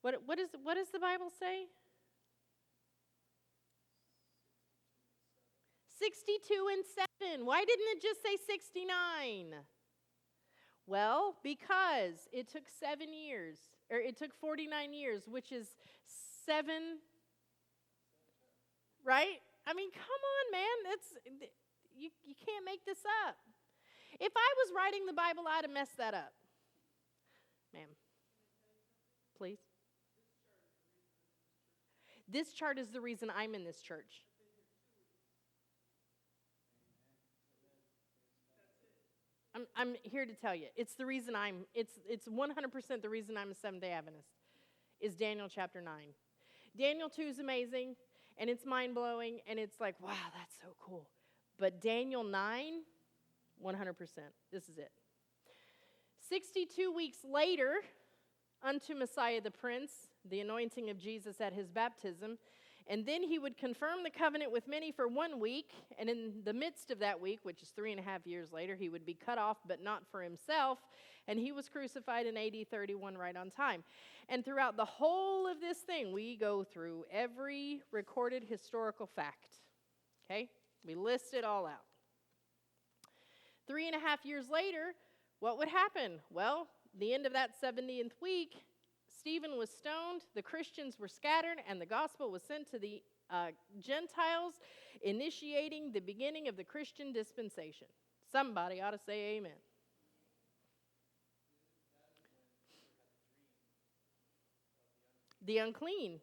What does the Bible say? 62 and 7. Why didn't it just say 69? Well, because it took 7 years, or it took 49 years, which is 7, right? I mean, come on, man. You can't make this up. If I was writing the Bible, I'd have messed that up. Ma'am, please. This chart is the reason I'm in this church. I'm here to tell you, it's the reason it's 100% the reason I'm a Seventh-day Adventist, is Daniel chapter 9. Daniel 2 is amazing, and it's mind-blowing, and it's like, wow, that's so cool. But Daniel 9, 100%, this is it. 62 weeks later, unto Messiah the Prince, the anointing of Jesus at his baptism, and then he would confirm the covenant with many for 1 week, and in the midst of that week, which is 3.5 years later, he would be cut off, but not for himself, and he was crucified in AD 31 right on time. And throughout the whole of this thing, we go through every recorded historical fact, okay? We list it all out. 3.5 years later, what would happen? Well, the end of that 70th week, Stephen was stoned, the Christians were scattered, and the gospel was sent to the Gentiles, initiating the beginning of the Christian dispensation. Somebody ought to say amen. The unclean.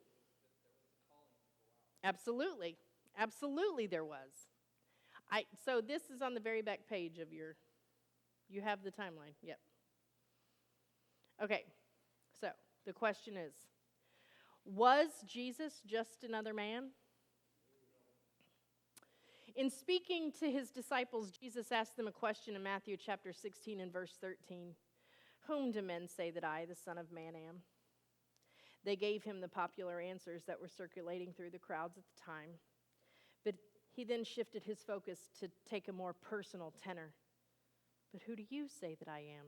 Absolutely. Absolutely there was. So this is on the very back page of you have the timeline. Yep. Okay, so the question is, was Jesus just another man? In speaking to his disciples, Jesus asked them a question in Matthew chapter 16 and verse 13. Whom do men say that I, the Son of Man, am? They gave him the popular answers that were circulating through the crowds at the time. But he then shifted his focus to take a more personal tenor. But who do you say that I am?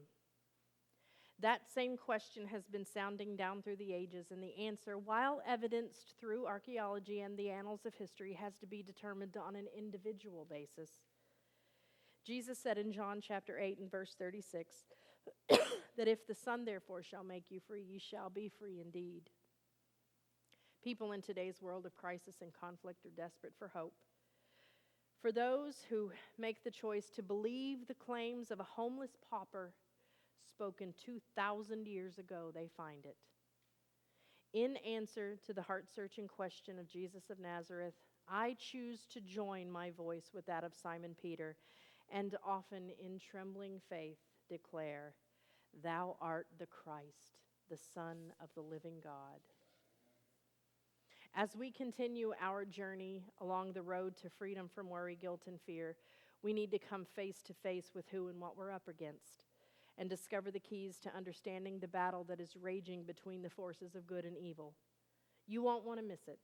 That same question has been sounding down through the ages, and the answer, while evidenced through archaeology and the annals of history, has to be determined on an individual basis. Jesus said in John chapter 8 and verse 36, that if the Son therefore shall make you free, ye shall be free indeed. People in today's world of crisis and conflict are desperate for hope. For those who make the choice to believe the claims of a homeless pauper spoken 2,000 years ago, they find it. In answer to the heart-searching question of Jesus of Nazareth, I choose to join my voice with that of Simon Peter, and often in trembling faith declare, Thou art the Christ, the Son of the living God. As we continue our journey along the road to freedom from worry, guilt, and fear, we need to come face to face with who and what we're up against and discover the keys to understanding the battle that is raging between the forces of good and evil. You won't want to miss it,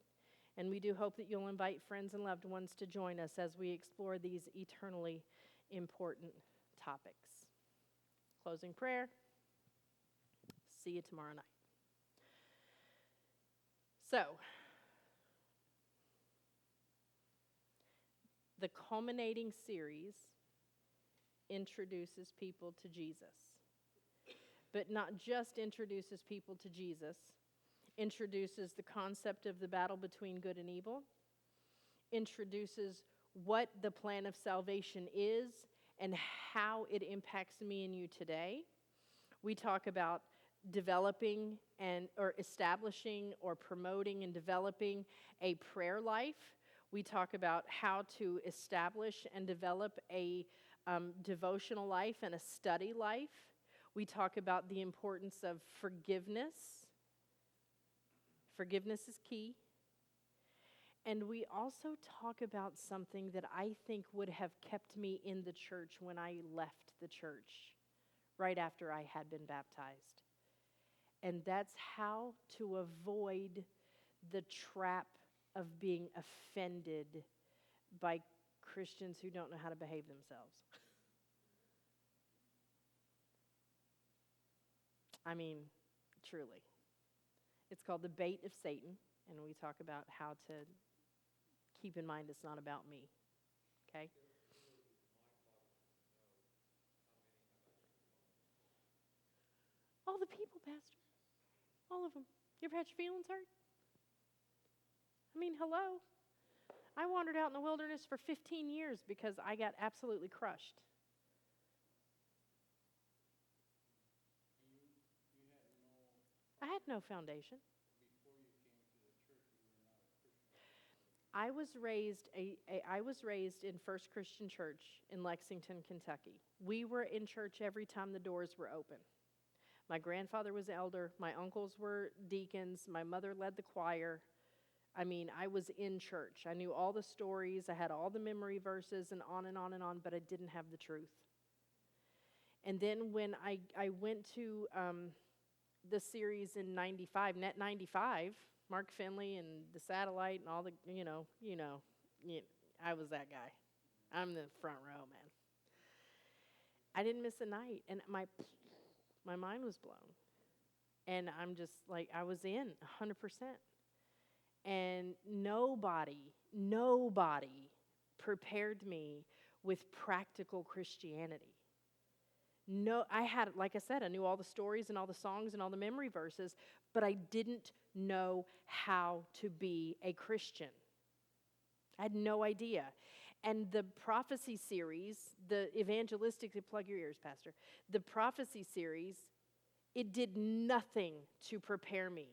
and we do hope that you'll invite friends and loved ones to join us as we explore these eternally important topics. Closing prayer. See you tomorrow night. So, the culminating series introduces people to Jesus. But not just introduces people to Jesus, introduces the concept of the battle between good and evil, introduces what the plan of salvation is and how it impacts me and you today. We talk about developing and or establishing or promoting and developing a prayer life. We talk about how to establish and develop a devotional life and a study life. We talk about the importance of forgiveness. Forgiveness is key. And we also talk about something that I think would have kept me in the church when I left the church right after I had been baptized. And that's how to avoid the trap of being offended by Christians who don't know how to behave themselves. I mean, truly. It's called the bait of Satan, and we talk about how to keep in mind it's not about me, okay? All the people, Pastor. All of them. You ever had your feelings hurt? I mean, hello. I wandered out in the wilderness for 15 years because I got absolutely crushed. I had no foundation. I was raised in First Christian Church in Lexington, Kentucky. We were in church every time the doors were open. My grandfather was elder. My uncles were deacons. My mother led the choir. I mean, I was in church. I knew all the stories. I had all the memory verses and on and on and on, but I didn't have the truth. And then when I went to the series in 95, Net 95, Mark Finley and the satellite and all the, I was that guy. I'm the front row, man. I didn't miss a night, and my mind was blown. And I'm just like, I was in 100%. And nobody prepared me with practical Christianity. No, I had, like I said, I knew all the stories and all the songs and all the memory verses, but I didn't know how to be a Christian. I had no idea. And the prophecy series, the evangelistic, plug your ears, Pastor, the prophecy series, it did nothing to prepare me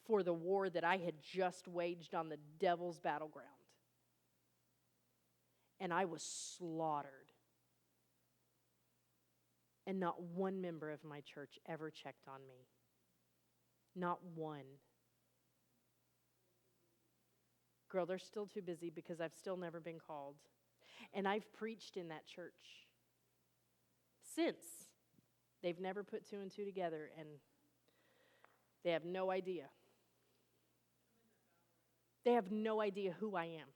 for the war that I had just waged on the devil's battleground. And I was slaughtered. And not one member of my church ever checked on me. Not one. Girl, they're still too busy because I've still never been called. And I've preached in that church since. They've never put two and two together, and they have no idea. They have no idea who I am.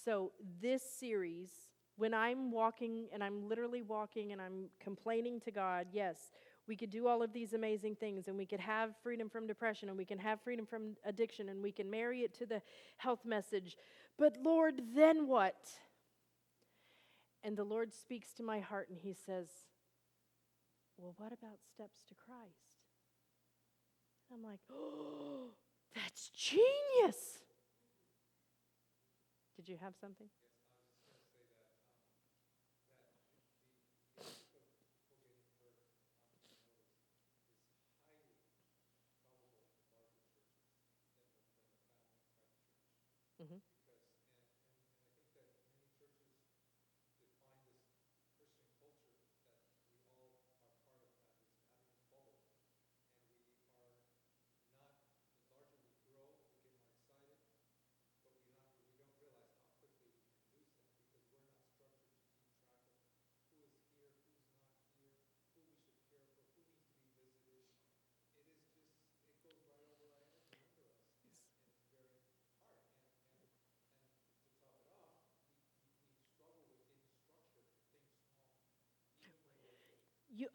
So this series, when I'm walking, and I'm literally walking, and I'm complaining to God, yes, we could do all of these amazing things, and we could have freedom from depression, and we can have freedom from addiction, and we can marry it to the health message. But Lord, then what? And the Lord speaks to my heart, and he says, well, what about steps to Christ? I'm like, oh, that's genius. Did you have something? Mm-hmm.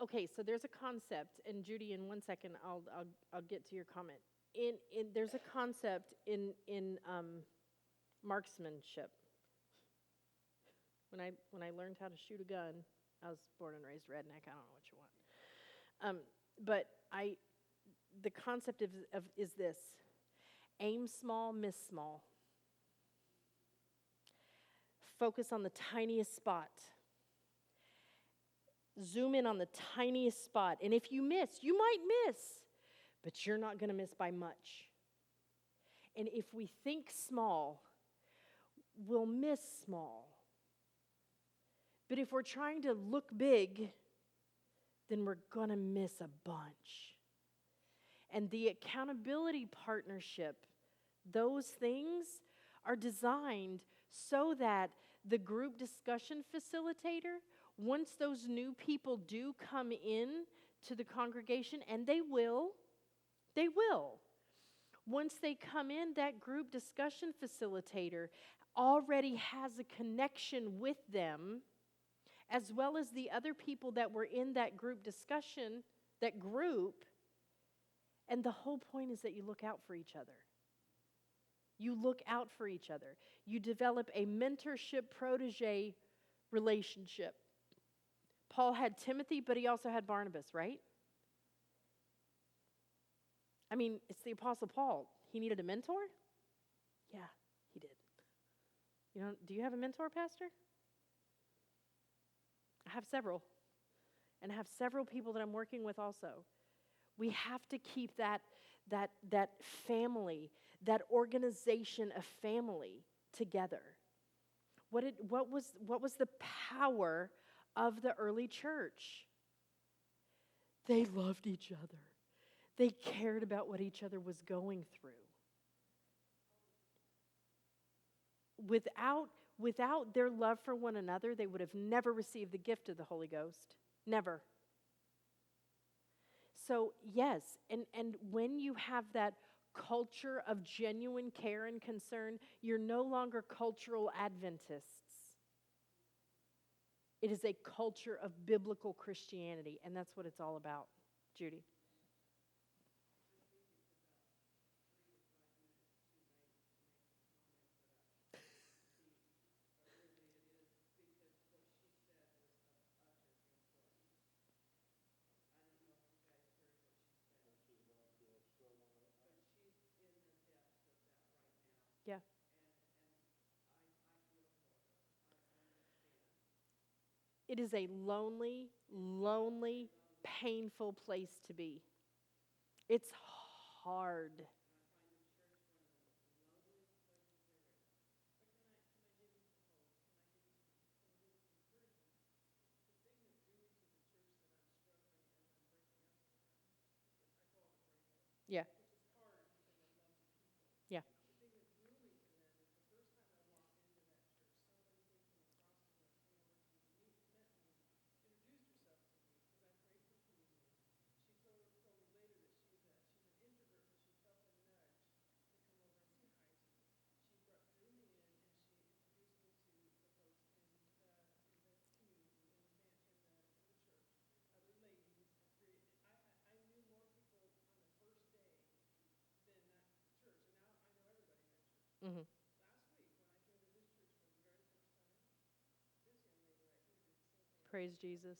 Okay, so there's a concept, and Judy, in 1 second, I'll get to your comment. There's a concept in marksmanship. When I learned how to shoot a gun, I was born and raised redneck. I don't know what you want. But the concept is this: aim small, miss small. Focus on the tiniest spot. Zoom in on the tiniest spot. And if you miss, you might miss, but you're not going to miss by much. And if we think small, we'll miss small. But if we're trying to look big, then we're going to miss a bunch. And the accountability partnership, those things are designed so that the group discussion facilitator, once those new people do come in to the congregation, and they will, once they come in, that group discussion facilitator already has a connection with them, as well as the other people that were in that group discussion, that group. And the whole point is that you look out for each other. You look out for each other. You develop a mentorship-protege relationship. Paul had Timothy, but he also had Barnabas, right? I mean, it's the Apostle Paul. He needed a mentor? Yeah, he did. Do you have a mentor, Pastor? I have several. And I have several people that I'm working with also. We have to keep that family, that organization of family together. What was the power of the early church? They loved each other. They cared about what each other was going through. Without their love for one another, they would have never received the gift of the Holy Ghost. Never. So, yes, and when you have that culture of genuine care and concern, you're no longer cultural Adventists. It is a culture of biblical Christianity, and that's what it's all about. Judy. Yeah. It is a lonely, painful place to be. It's hard. Yeah. Yeah. Mm-hmm. Praise Jesus.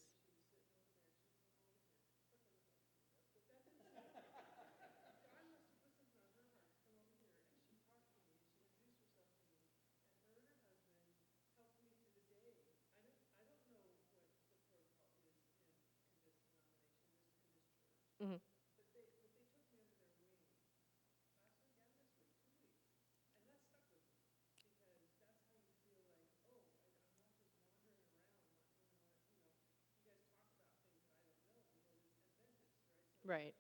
Mm-hmm. Right.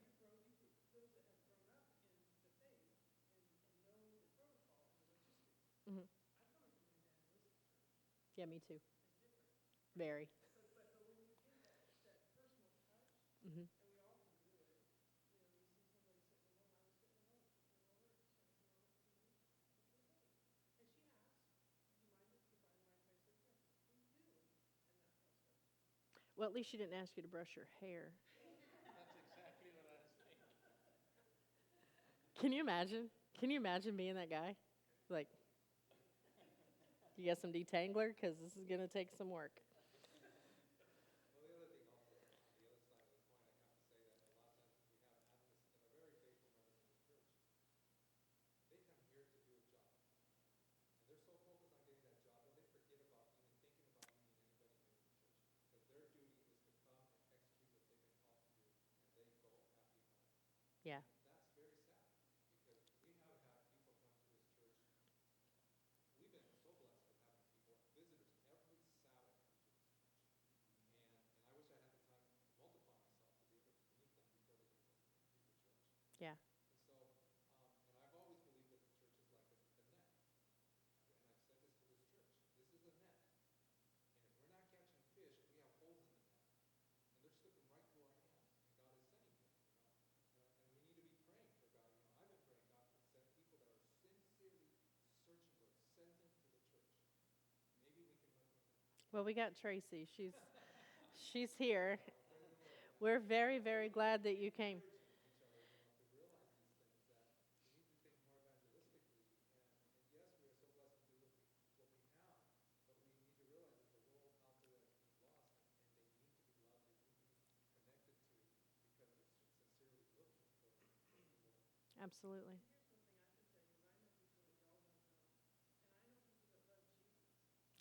Mm-hmm. Yeah, me too. Very. Mm-hmm. Well, at least she didn't ask you to brush your hair. That's exactly what I was thinking. Can you imagine? Can you imagine being that guy? Like, you got some detangler? Because this is going to take some work. Yeah. And that's very sad because we have had people come to this church. We've been so blessed with having people, visitors, every Sabbath come to this church. And I wish I had the time to multiply myself to be able to meet them before they get to leave the church. Yeah. And so, and I've always believed that the church is like a net. And I've said this to this church. This is a net. And if we're not catching fish, we have holes in the net. And they're slipping right through our hands. And God is sending them, you know. And we need to be praying for God. You know, I've been praying God to send people that are sincerely searching for it. Send them to the church. Maybe we can learn from them. Well, we got Tracy. She's here. Praise the Lord. We're very, very glad that you came. Encouraging each other, you know, to realize these things that we need to think more evangelistically. And yes, we are so blessed to do what we have, but we need to realize there's a world out there that is lost and they need to be loved, they need to be connected to because they're sincerely looking for the Lord. Absolutely.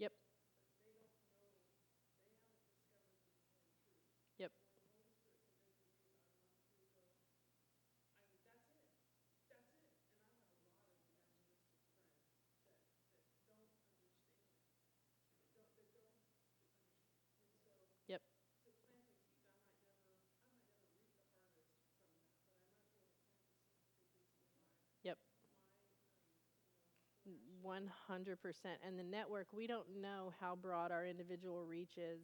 Here's one thing I can tell you is I know people that y'all don't know, and I know people that love Jesus, Yep. but they don't know, they haven't discovered the truth. Yep. And when the Holy Spirit convicted me about a month or two ago, that's it. That's it. And I have a lot of evangelistic friends that don't understand, that don't understand. And so Yep. planting seeds, I might never reap the harvest from that, but I might be able to plant the seeds because it's in Yep. my 100%. And the network, we don't know how broad our individual reach is.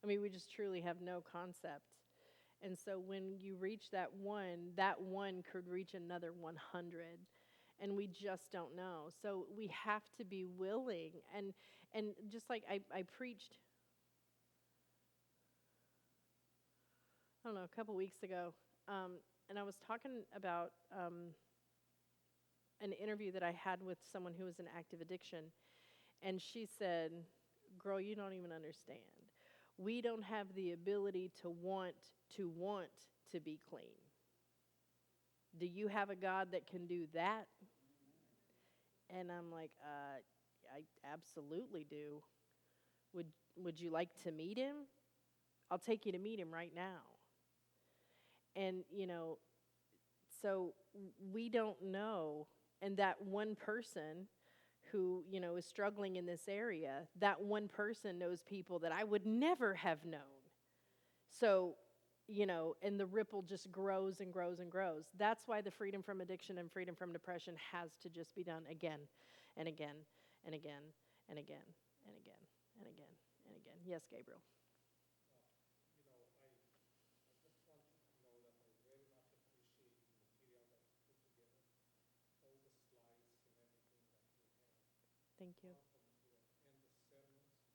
I mean, we just truly have no concept. And so when you reach that one could reach another 100. And we just don't know. So we have to be willing. And just like I preached, I don't know, a couple weeks ago, and I was talking about an interview that I had with someone who was in active addiction. And she said, "Girl, you don't even understand. We don't have the ability to want to be clean. Do you have a God that can do that?" And I'm like, I absolutely do. Would you like to meet him? I'll take you to meet him right now. And, so we don't know. And that one person who, is struggling in this area, that one person knows people that I would never have known. So, and the ripple just grows and grows and grows. That's why the freedom from addiction and freedom from depression has to just be done again and again and again and again and again and again and again. Yes, Gabriel. You know, I just want you to know that I very much appreciate the material that you put together, all the slides and everything that you have. Thank you. Powerful material.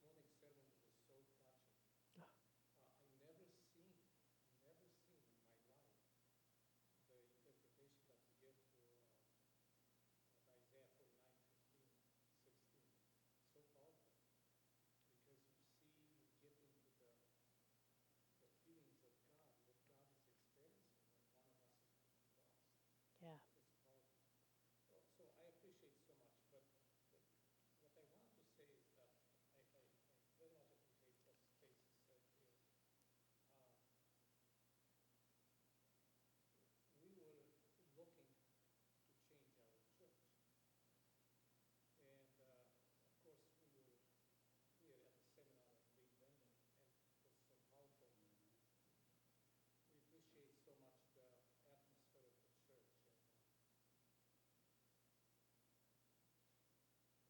And the sermons. This morning's sermon was so touching. I never seen in my life the interpretation that you give for Isaiah 49:15, 16. So powerful. Because you get into the feelings of God, what God is experiencing when one of us is lost. Yeah. It's powerful. So I appreciate so much, but what I wanted to say is that I very much appreciate what Stacy said here. Uh, we were looking to change our church. And of course, we were here at the seminar at Lee Brennan, and it was so powerful. We appreciate so much the atmosphere of the church.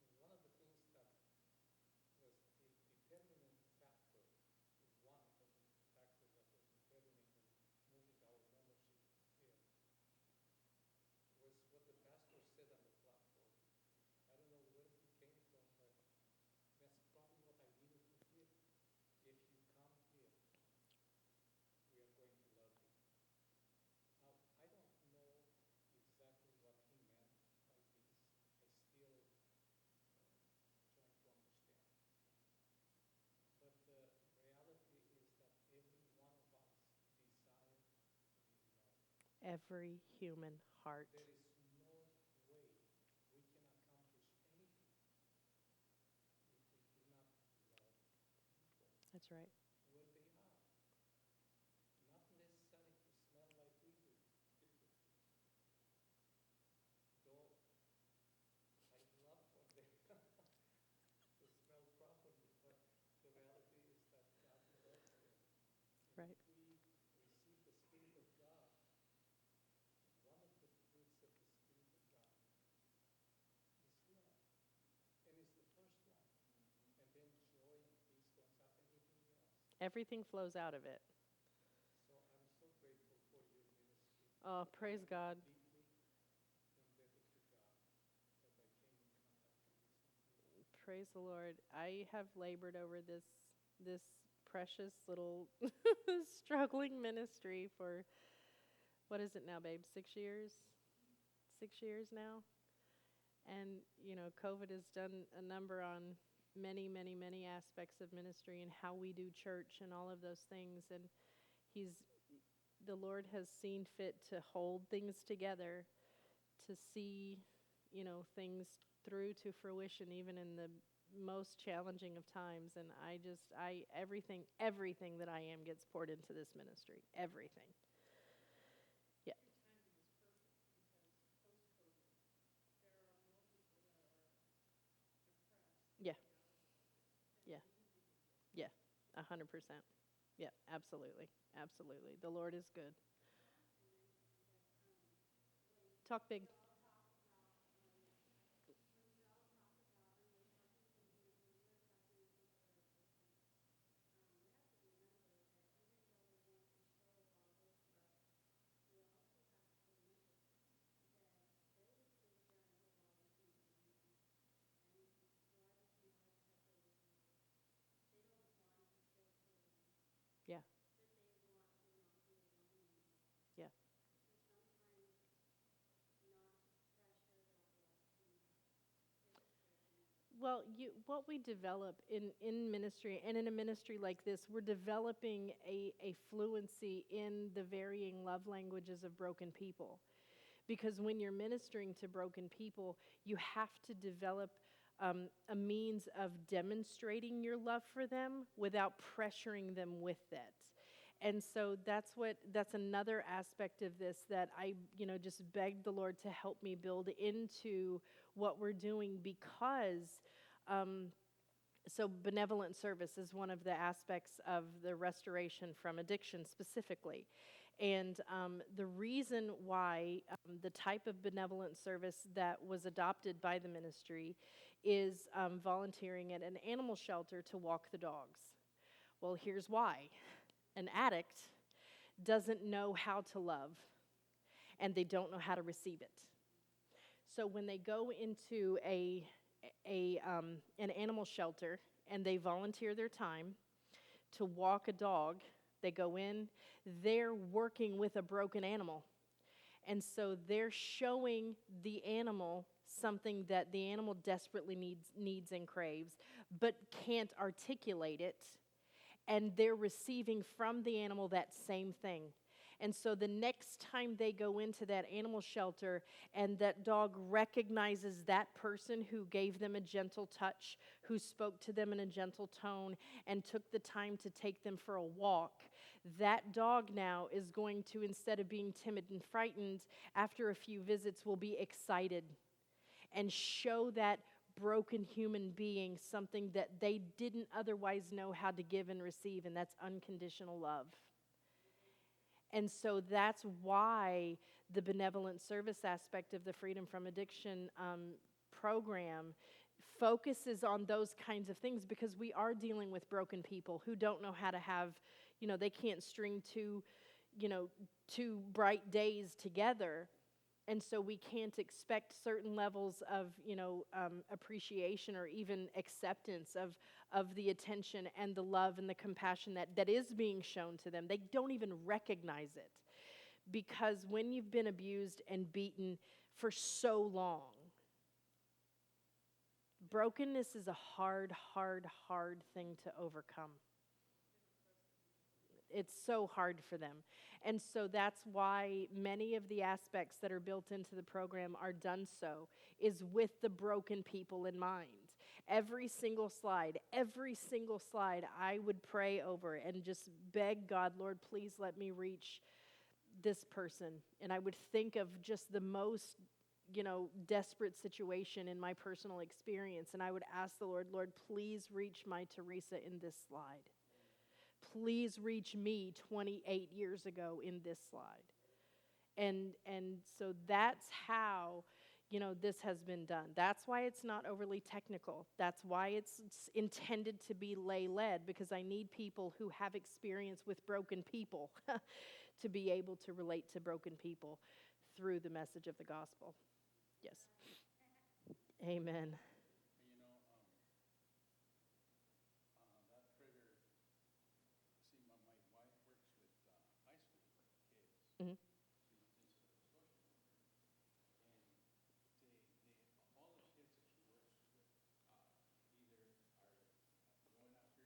And one of the things that was a determinant factor, one of the factors that was determining in moving our membership here, was what the pastor said on the platform. I don't know where he came from, but that's probably what I needed to hear. If you come here, we are going to love you. Now, I don't know exactly what he meant by this. I still trying to understand. But the reality is that every one of us desire to be loved. Every human heart. There is no way we can accomplish anything if we do not love people That's right. where they are. Not necessarily Everything flows out of it. So I'm so grateful for your ministry. Oh, praise God. Deeply indebted to God that I came in contact with you sincerely. Praise the Lord. I have labored over this precious little struggling ministry for what is it now, babe? 6 years? 6 years now? And, COVID has done a number on many, many, many aspects of ministry and how we do church and all of those things. And the Lord has seen fit to hold things together, to see, things through to fruition, even in the most challenging of times. And everything that I am gets poured into this ministry. Everything. Yeah. Yeah. Yeah. Yeah. 100%. Yeah, absolutely. Absolutely. The Lord is good. Talk big. Yeah. Yeah. Well, what we develop in ministry and in a ministry like this, we're developing a fluency in the varying love languages of broken people. Because when you're ministering to broken people, you have to develop a means of demonstrating your love for them without pressuring them with it. And so that's another aspect of this that I, just begged the Lord to help me build into what we're doing because so benevolent service is one of the aspects of the restoration from addiction specifically. And the reason why the type of benevolent service that was adopted by the ministry is volunteering at an animal shelter to walk the dogs. Well, here's why. An addict doesn't know how to love, and they don't know how to receive it. So when they go into an animal shelter and they volunteer their time to walk a dog, they go in, they're working with a broken animal. And so they're showing the animal something that the animal desperately needs and craves, but can't articulate it. And they're receiving from the animal that same thing. And so the next time they go into that animal shelter and that dog recognizes that person who gave them a gentle touch, who spoke to them in a gentle tone, and took the time to take them for a walk, that dog now is going to, instead of being timid and frightened, after a few visits will be excited and show that broken human being something that they didn't otherwise know how to give and receive, and that's unconditional love. And so that's why the benevolent service aspect of the Freedom from Addiction program focuses on those kinds of things, because we are dealing with broken people who don't know how to have, they can't string two bright days together. And so we can't expect certain levels of, appreciation or even acceptance of the attention and the love and the compassion that is being shown to them. They don't even recognize it, because when you've been abused and beaten for so long, brokenness is a hard, hard, hard thing to overcome. It's so hard for them. And so that's why many of the aspects that are built into the program are done so, is with the broken people in mind. Every single slide, I would pray over and just beg God, Lord, please let me reach this person. And I would think of just the most, desperate situation in my personal experience. And I would ask the Lord, please reach my Teresa in this slide. Please reach me 28 years ago in this slide. And so that's how, this has been done. That's why it's not overly technical. That's why it's intended to be lay-led, because I need people who have experience with broken people to be able to relate to broken people through the message of the gospel. Yes. Amen. That trigger. See, my wife works with high school kids. Mhm. She's a social worker, and all the kids that she works with either are going after records for missing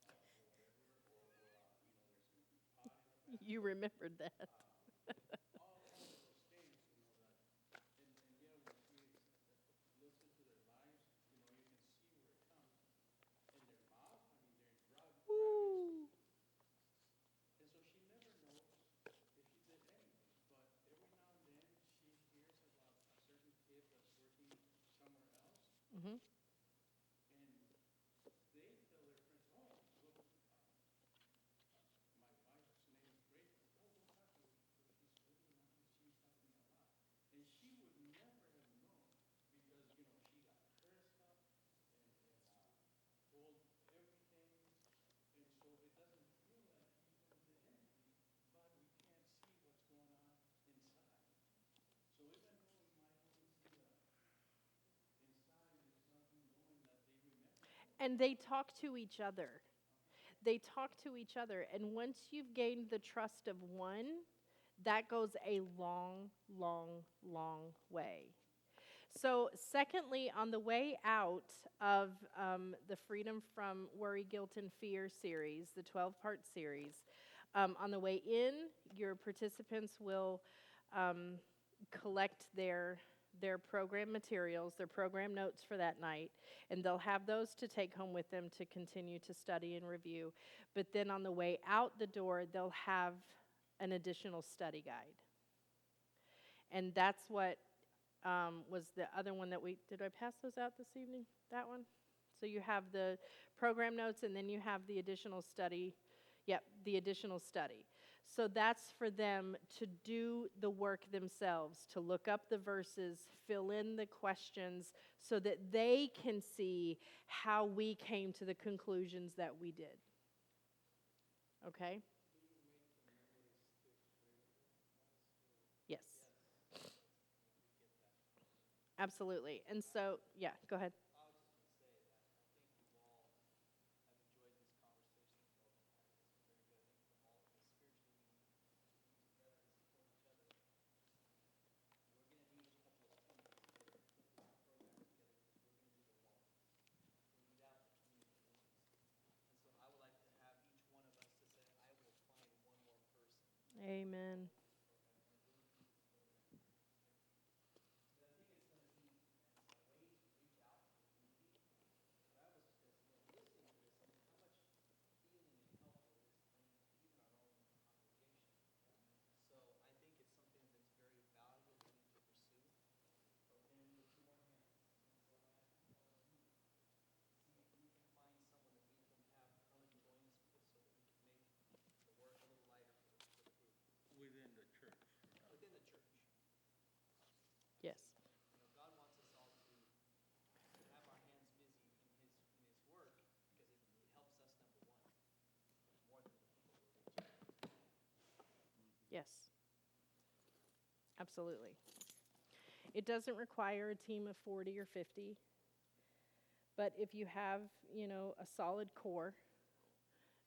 classes or whatever, or there's going to be pot in the bathroom. You remembered that. All of those things, that, and when she listen to their lives, you can see where it comes. In their mouth, they're drug Ooh. addicts. And so she never knows if she did anything, but every now and then she hears about a certain kid that's working somewhere else, Mhm. and they tell their friends, "Oh, look, my wife's name is Rachel. Oh, go talk to her. She's really nice. She's helping a lot." And she would never have known because she got cursed up and told everything, and so it doesn't feel like people did anything, but we can't see what's going on inside. So even though we might only see the inside, there's something going that they remember. And they talk to each other. They talk to each other. And once you've gained the trust of one, that goes a long, long, long way. So, secondly, on the way out of the Freedom from Worry, Guilt, and Fear series, the 12-part series, on the way in, your participants will collect their program materials, their program notes for that night, and they'll have those to take home with them to continue to study and review. But then on the way out the door, they'll have an additional study guide. And that's what was the other one that did I pass those out this evening? That one? So you have the program notes, and then you have the additional study. Yep, the additional study. So that's for them to do the work themselves, to look up the verses, fill in the questions, so that they can see how we came to the conclusions that we did. Okay? Yes. Absolutely. And so, yeah, go ahead. I was just going to say that I think we've all have enjoyed this conversation we've all been having. It's been very good. I think we're all, because spiritually we need to be together and support each other. We're going to need a couple of teams to put this program together, because we're going to need a wall. We need out the communications. And so I would like to have each one of us to say, I will find one more person Amen. this program, or will do this program. But I think it's going to be a way to reach out to the community. But I was just, listening to this, how much healing and help will this bring to even our own congregation. So I think it's something that's very valuable we need to pursue. Okay, we need two more hands. And so I ask all of you, see if you can find someone that we can have come and join us with, so that we can make the work a little lighter for the group. Within the church. Within the church. Yes. God wants us all to have our hands busy in His work, because it helps us, number one, more than the people we're reaching. Yes. Absolutely. It doesn't require a team of 40 or 50, but if you have, a solid core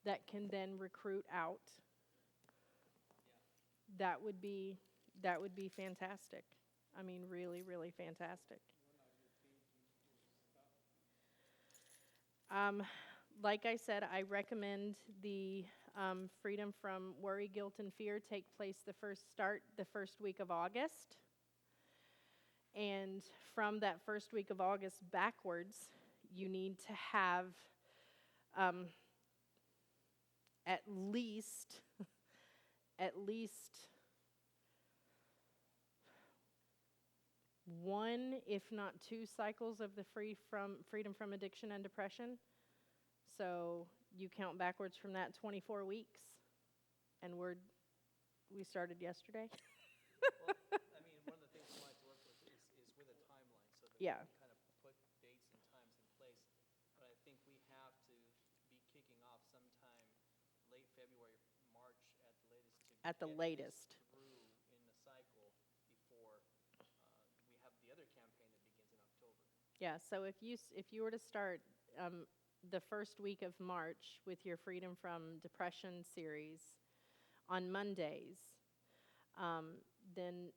that can then recruit out, that would be fantastic. I mean, really, really fantastic. Like I said, I recommend the Freedom from Worry, Guilt, and Fear take place the first week of August. And from that first week of August backwards, you need to have at least one, if not two, cycles of the freedom from addiction and depression. So you count backwards from that 24 weeks, and we started yesterday. Well, I mean, one of the things we like to work with is with a timeline, so that we Yeah. can kind of put dates and times in place. But I think we have to be kicking off sometime late February, March at the latest to At the get latest. this through in the cycle before we have the other campaign that begins in October. Yeah, so if you were to start the first week of March with your Freedom from Depression series on Mondays, then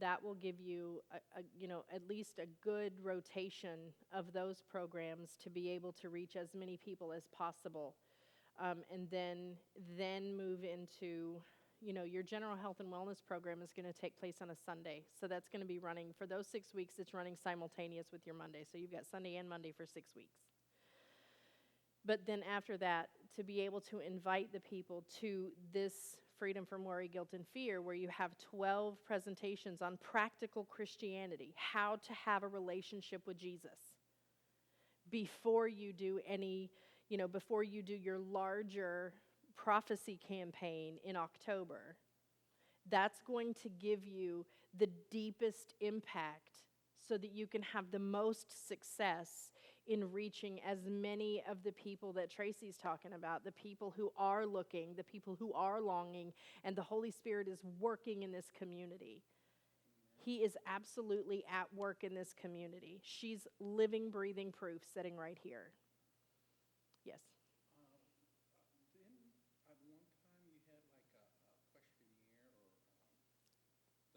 that will give you at least a good rotation of those programs to be able to reach as many people as possible, and then move into your general health and wellness program is going to take place on a Sunday. So that's going to be running for those 6 weeks. It's running simultaneous with your Monday. So you've got Sunday and Monday for 6 weeks. But then after that, to be able to invite the people to this Freedom from Worry, Guilt, and Fear, where you have 12 presentations on practical Christianity, how to have a relationship with Jesus before you do before you do your larger prophecy campaign in October. That's going to give you the deepest impact so that you can have the most success in reaching as many of the people that Tracy's talking about, the people who are looking, the people who are longing, and the Holy Spirit is working in this community. He is absolutely at work in this community. She's living, breathing proof sitting right here. Yes. Then at one time you had like a questionnaire or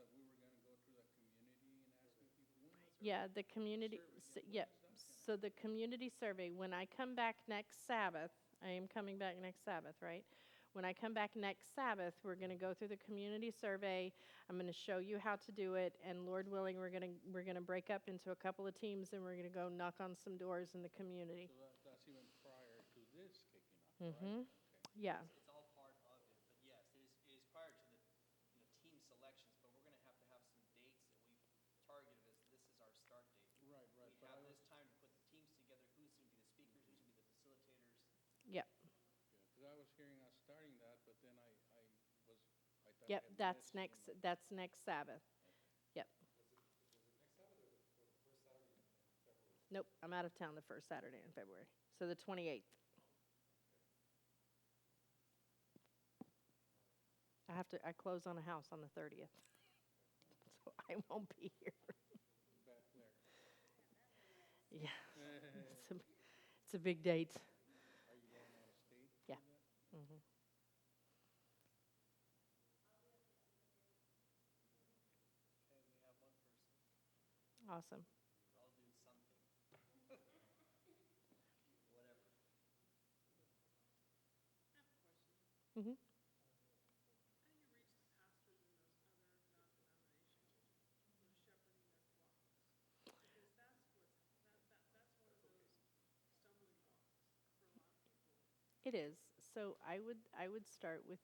that we were going to go through the community and asking people. When was our Yeah, the community, survey? yeah, When is that gonna so the community survey, when I come back next Sabbath, I am coming back next Sabbath, right? When I come back next Sabbath, we're going to go through the community survey. I'm going to show you how to do it, and Lord willing, we're going to break up into a couple of teams, and we're going to go knock on some doors in the community. So that's even prior to this kicking off, Mhm. right? Okay. Yeah. It's all part of it, but yes, it is prior to the team selections, but we're going to have some dates that we've targeted as this is our start date. Right, right. We But have I this was, time to put the teams together, who's going to be the speakers, who's going to be the facilitators. Yep. yeah, because I was hearing us starting that, but then I thought Yep, I had that's missed, next that's next Sabbath. Yep. Nope, I'm out of town the first Saturday in February. So the 28th. I close on a house on the 30th. So I won't be here. Bad Blair. Yeah. It's a big date. Are you going out of state? Yeah. For that? Mhm. Okay, we have one person. Awesome. I'll do something. Whatever. I have a question. Mhm. How do you reach the pastors in those other non-denominational who are shepherding their flocks? Because that's one of those stumbling blocks for a lot of people. It is. So I would start with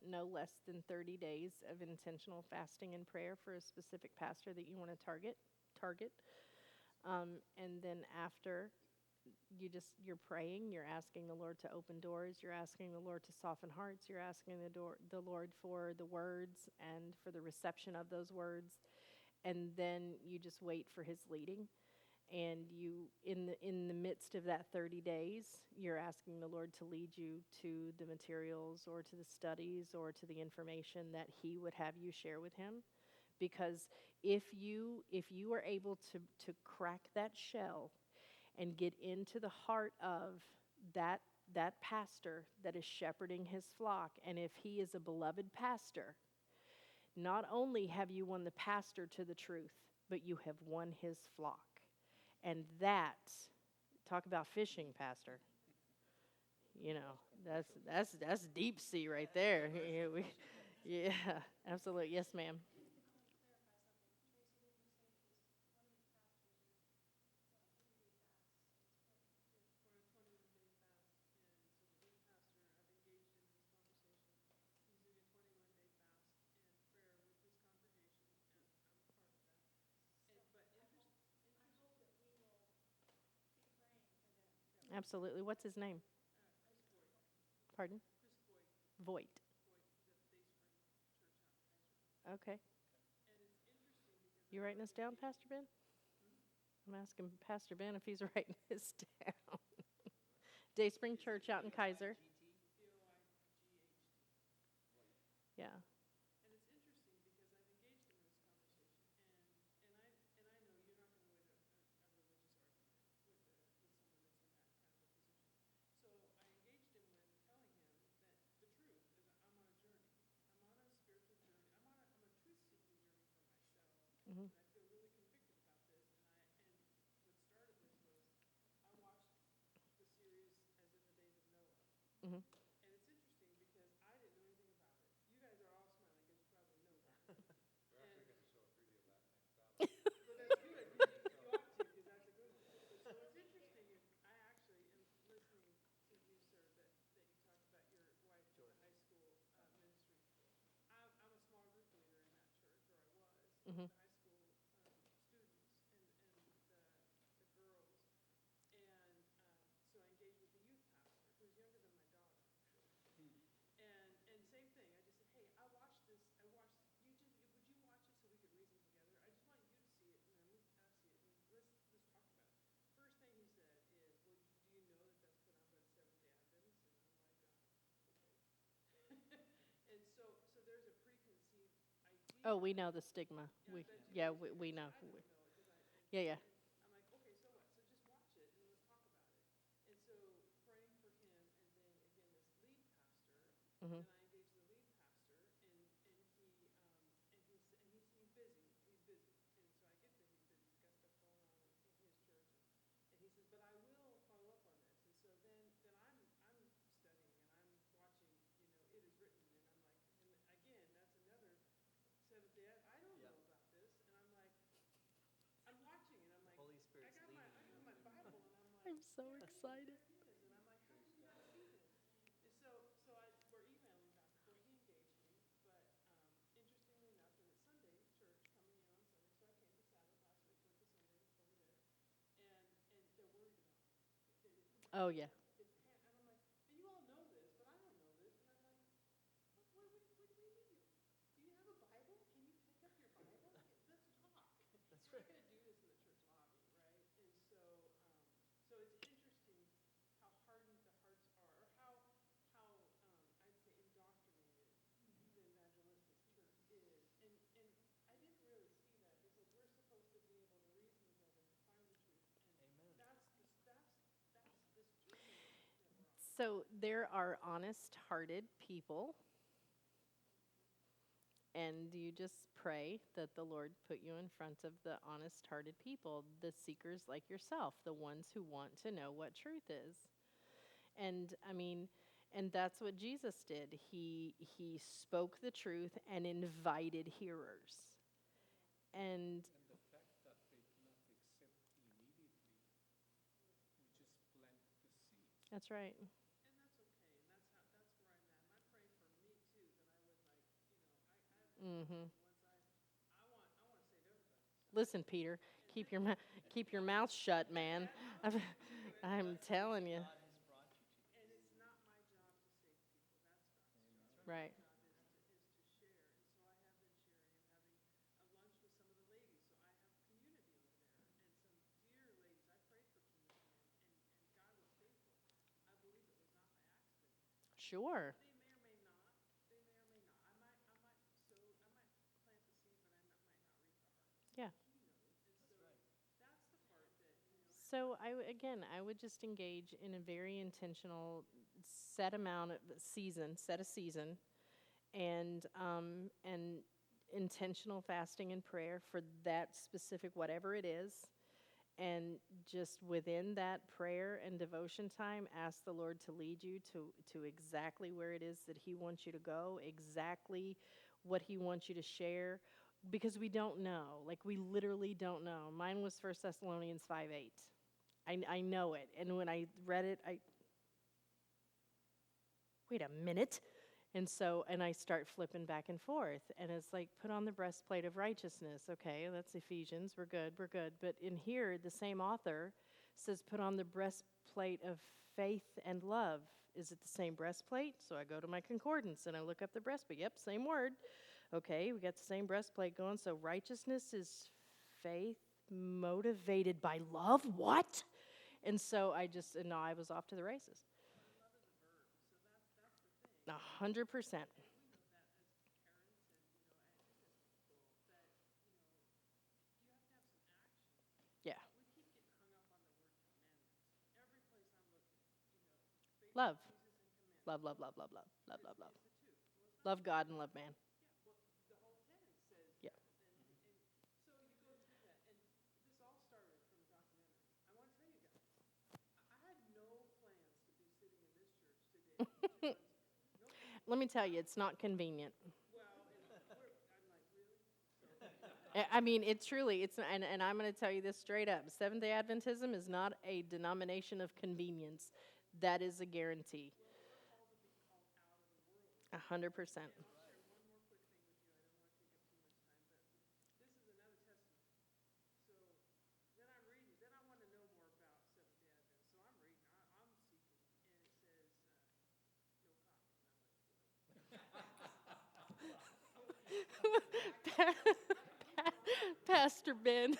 no less than 30 days of intentional fasting and prayer for a specific pastor that you want to target. And then after you're praying, you're asking the Lord to open doors, you're asking the Lord to soften hearts, you're asking the Lord for the words and for the reception of those words, and then you just wait for His leading. And you, in the midst of that 30 days, you're asking the Lord to lead you to the materials or to the studies or to the information that He would have you share with Him. Because if you are able to crack that shell and get into the heart of that pastor that is shepherding his flock, and if he is a beloved pastor, not only have you won the pastor to the truth, but you have won his flock. And that, talk about fishing, pastor. That's deep sea right there. Yeah, absolutely. Yes, ma'am. For a 21-day fast, and so the lead pastor, I've engaged in this conversation. He's doing a 21-day fast and prayer with his congregation, and I'm part of that. But Absolutely. What's his name? Chris Boyd, Pardon? Chris Boyd, Voight. Boyd, he's at Dayspring Church out in Kaiser. Okay. And it's interesting because You writing this down, Pastor Ben? I'm asking Pastor Ben if he's writing this down. Day Spring Church out in Kaiser. Boyght. Yeah. And it's interesting because I've engaged him in this conversation, and I know you're not going to win a religious argument with someone that's in that kind of a position. So I engaged him with telling him that the truth is I'm on a journey. I'm on a spiritual journey. I'm a truth-seeking journey for myself, Mhm. and I feel really convicted about this. And what started this was I watched the series as in the days of Noah. Mhm. And it's interesting because I didn't know anything about it. You guys are all smiling because you probably know about it. We're And, actually gonna show a preview of that next Sabbath. but that's good. You ought to because that's a good one. So what's interesting is I actually am listening to you, sir, that you talked about your wife in the high school ministry. I'm a small group leader in that church, or I was, Mhm. with the high school students and the girls. And so I engaged with the youth pastor, who's younger than my daughter, actually. And same thing. I just said, hey, I watched this. I watched. Would you watch it so we could reason together? I just want you to see it, and then I'll see it, and let's talk about it. First thing he said is, well, do you know that that's put on by the Seventh Day Adventists? And I'm like, okay. And so there's a preconceived idea. Oh, we know the stigma. Yeah, I We bet you yeah, guys do. we So know. I don't know it because Yeah, yeah. and I'm like, okay, so what? So just watch it and let's talk about it. And so praying for him, and then again this lead pastor. Mhm. Then I engaged the lead pastor, and he's busy. He's busy, and so I get that he's busy. He's got stuff going on in his church, and he says, but I will follow up on this. And so then I'm studying and I'm watching. It is written, and I'm like, and again, that's another Seventh Day. I don't know about this, and I'm like. I'm watching and I'm like, Holy Spirit's I got leading my you. Bible and I'm like, I'm so there it is, excited. there it is. And I'm like, how did you not see this? And we're emailing back and forth. He engaged me, but interestingly enough, and it's Sunday church coming in on Sunday, so I came to Sabbath last week, went to Sunday over there, and they're worried about me. Oh, yeah. And I'm like, and you all know this, but I don't know this. And I'm like, what do we mean? Do you have a Bible? Can you pick up your Bible? Let's talk. That's We're right. not going to do this in the church lobby, right? And so it's interesting how hardened the hearts are, or how I'd say indoctrinated the evangelistic church is. And I didn't really see that because we're supposed to be able to reason together and find the truth. And Amen. that's this journey that we're on. So there are honest-hearted people, and you just pray that the Lord put you in front of the honest-hearted people, the seekers like yourself, the ones who want to know what truth is. And I mean, and that's what Jesus did. He spoke the truth and invited hearers. And And the fact that they cannot accept immediately, we just plant the seed. that's right. And that's okay, and that's where I'm at. And I pray for me too, that I would I have been Mhm. once I want to save everybody. So. Listen, Peter, keep your keep your mouth shut, man. I'm telling you. God has brought you to. And it's not my job to save people. That's God's job. Right. My job is to share. And so I have been sharing. I'm having a lunch with some of the ladies. So I have community over there and some dear ladies. I prayed for community and God was faithful. I believe it was not by accident. Sure. They may or may not. They may or may not. I might plant the seed, but I might not reap the harvest. Yeah. He knows. And so right. that's the part that, So I would just engage in a very intentional set amount of set a season, and intentional fasting and prayer for that specific whatever it is, and just within that prayer and devotion time, ask the Lord to lead you to exactly where it is that He wants you to go, exactly what He wants you to share, because we don't know. Like, we literally don't know. Mine was 1 Thessalonians 5:8. I know it. And when I read it, wait a minute. And I start flipping back and forth. And it's like, put on the breastplate of righteousness. Okay, that's Ephesians. We're good. But in here, the same author says, put on the breastplate of faith and love. Is it the same breastplate? So I go to my concordance and I look up the breastplate. Yep, same word. Okay, we got the same breastplate going. So righteousness is faith motivated by love. What? And so I was off to the races. Love is a verb, so that's the thing. 100%. And we know that as parents and, just as people, that, you have to have some action. Yeah. We keep getting hung up on the word commandments. Every place I'm looking, faith in Love. Jesus and commandments. Love, love, love, love, love, love, love, love. It's the two. Well, it's not Love God and love man. Yeah, well, the whole 10 says Yeah. that. And so you go through that. And this all started from a documentary. I want to tell you guys, I had no plans to be sitting in this church today 2 months ago. No plans. Let me tell you, it's not convenient. Well, I'm like, really? I mean, and I'm going to tell you this straight up. Seventh-day Adventism is not a denomination of convenience. That is a guarantee. Well, we're called to be called out of the world. 100%. And I'll share one more quick thing with you. I don't want to take up too much time, but this is another testament. So then I'm reading. Then I want to know more about Seventh-day Advent. So I'm reading. I'm seeking. And it says, no coffee. And I'm like, Pastor Ben.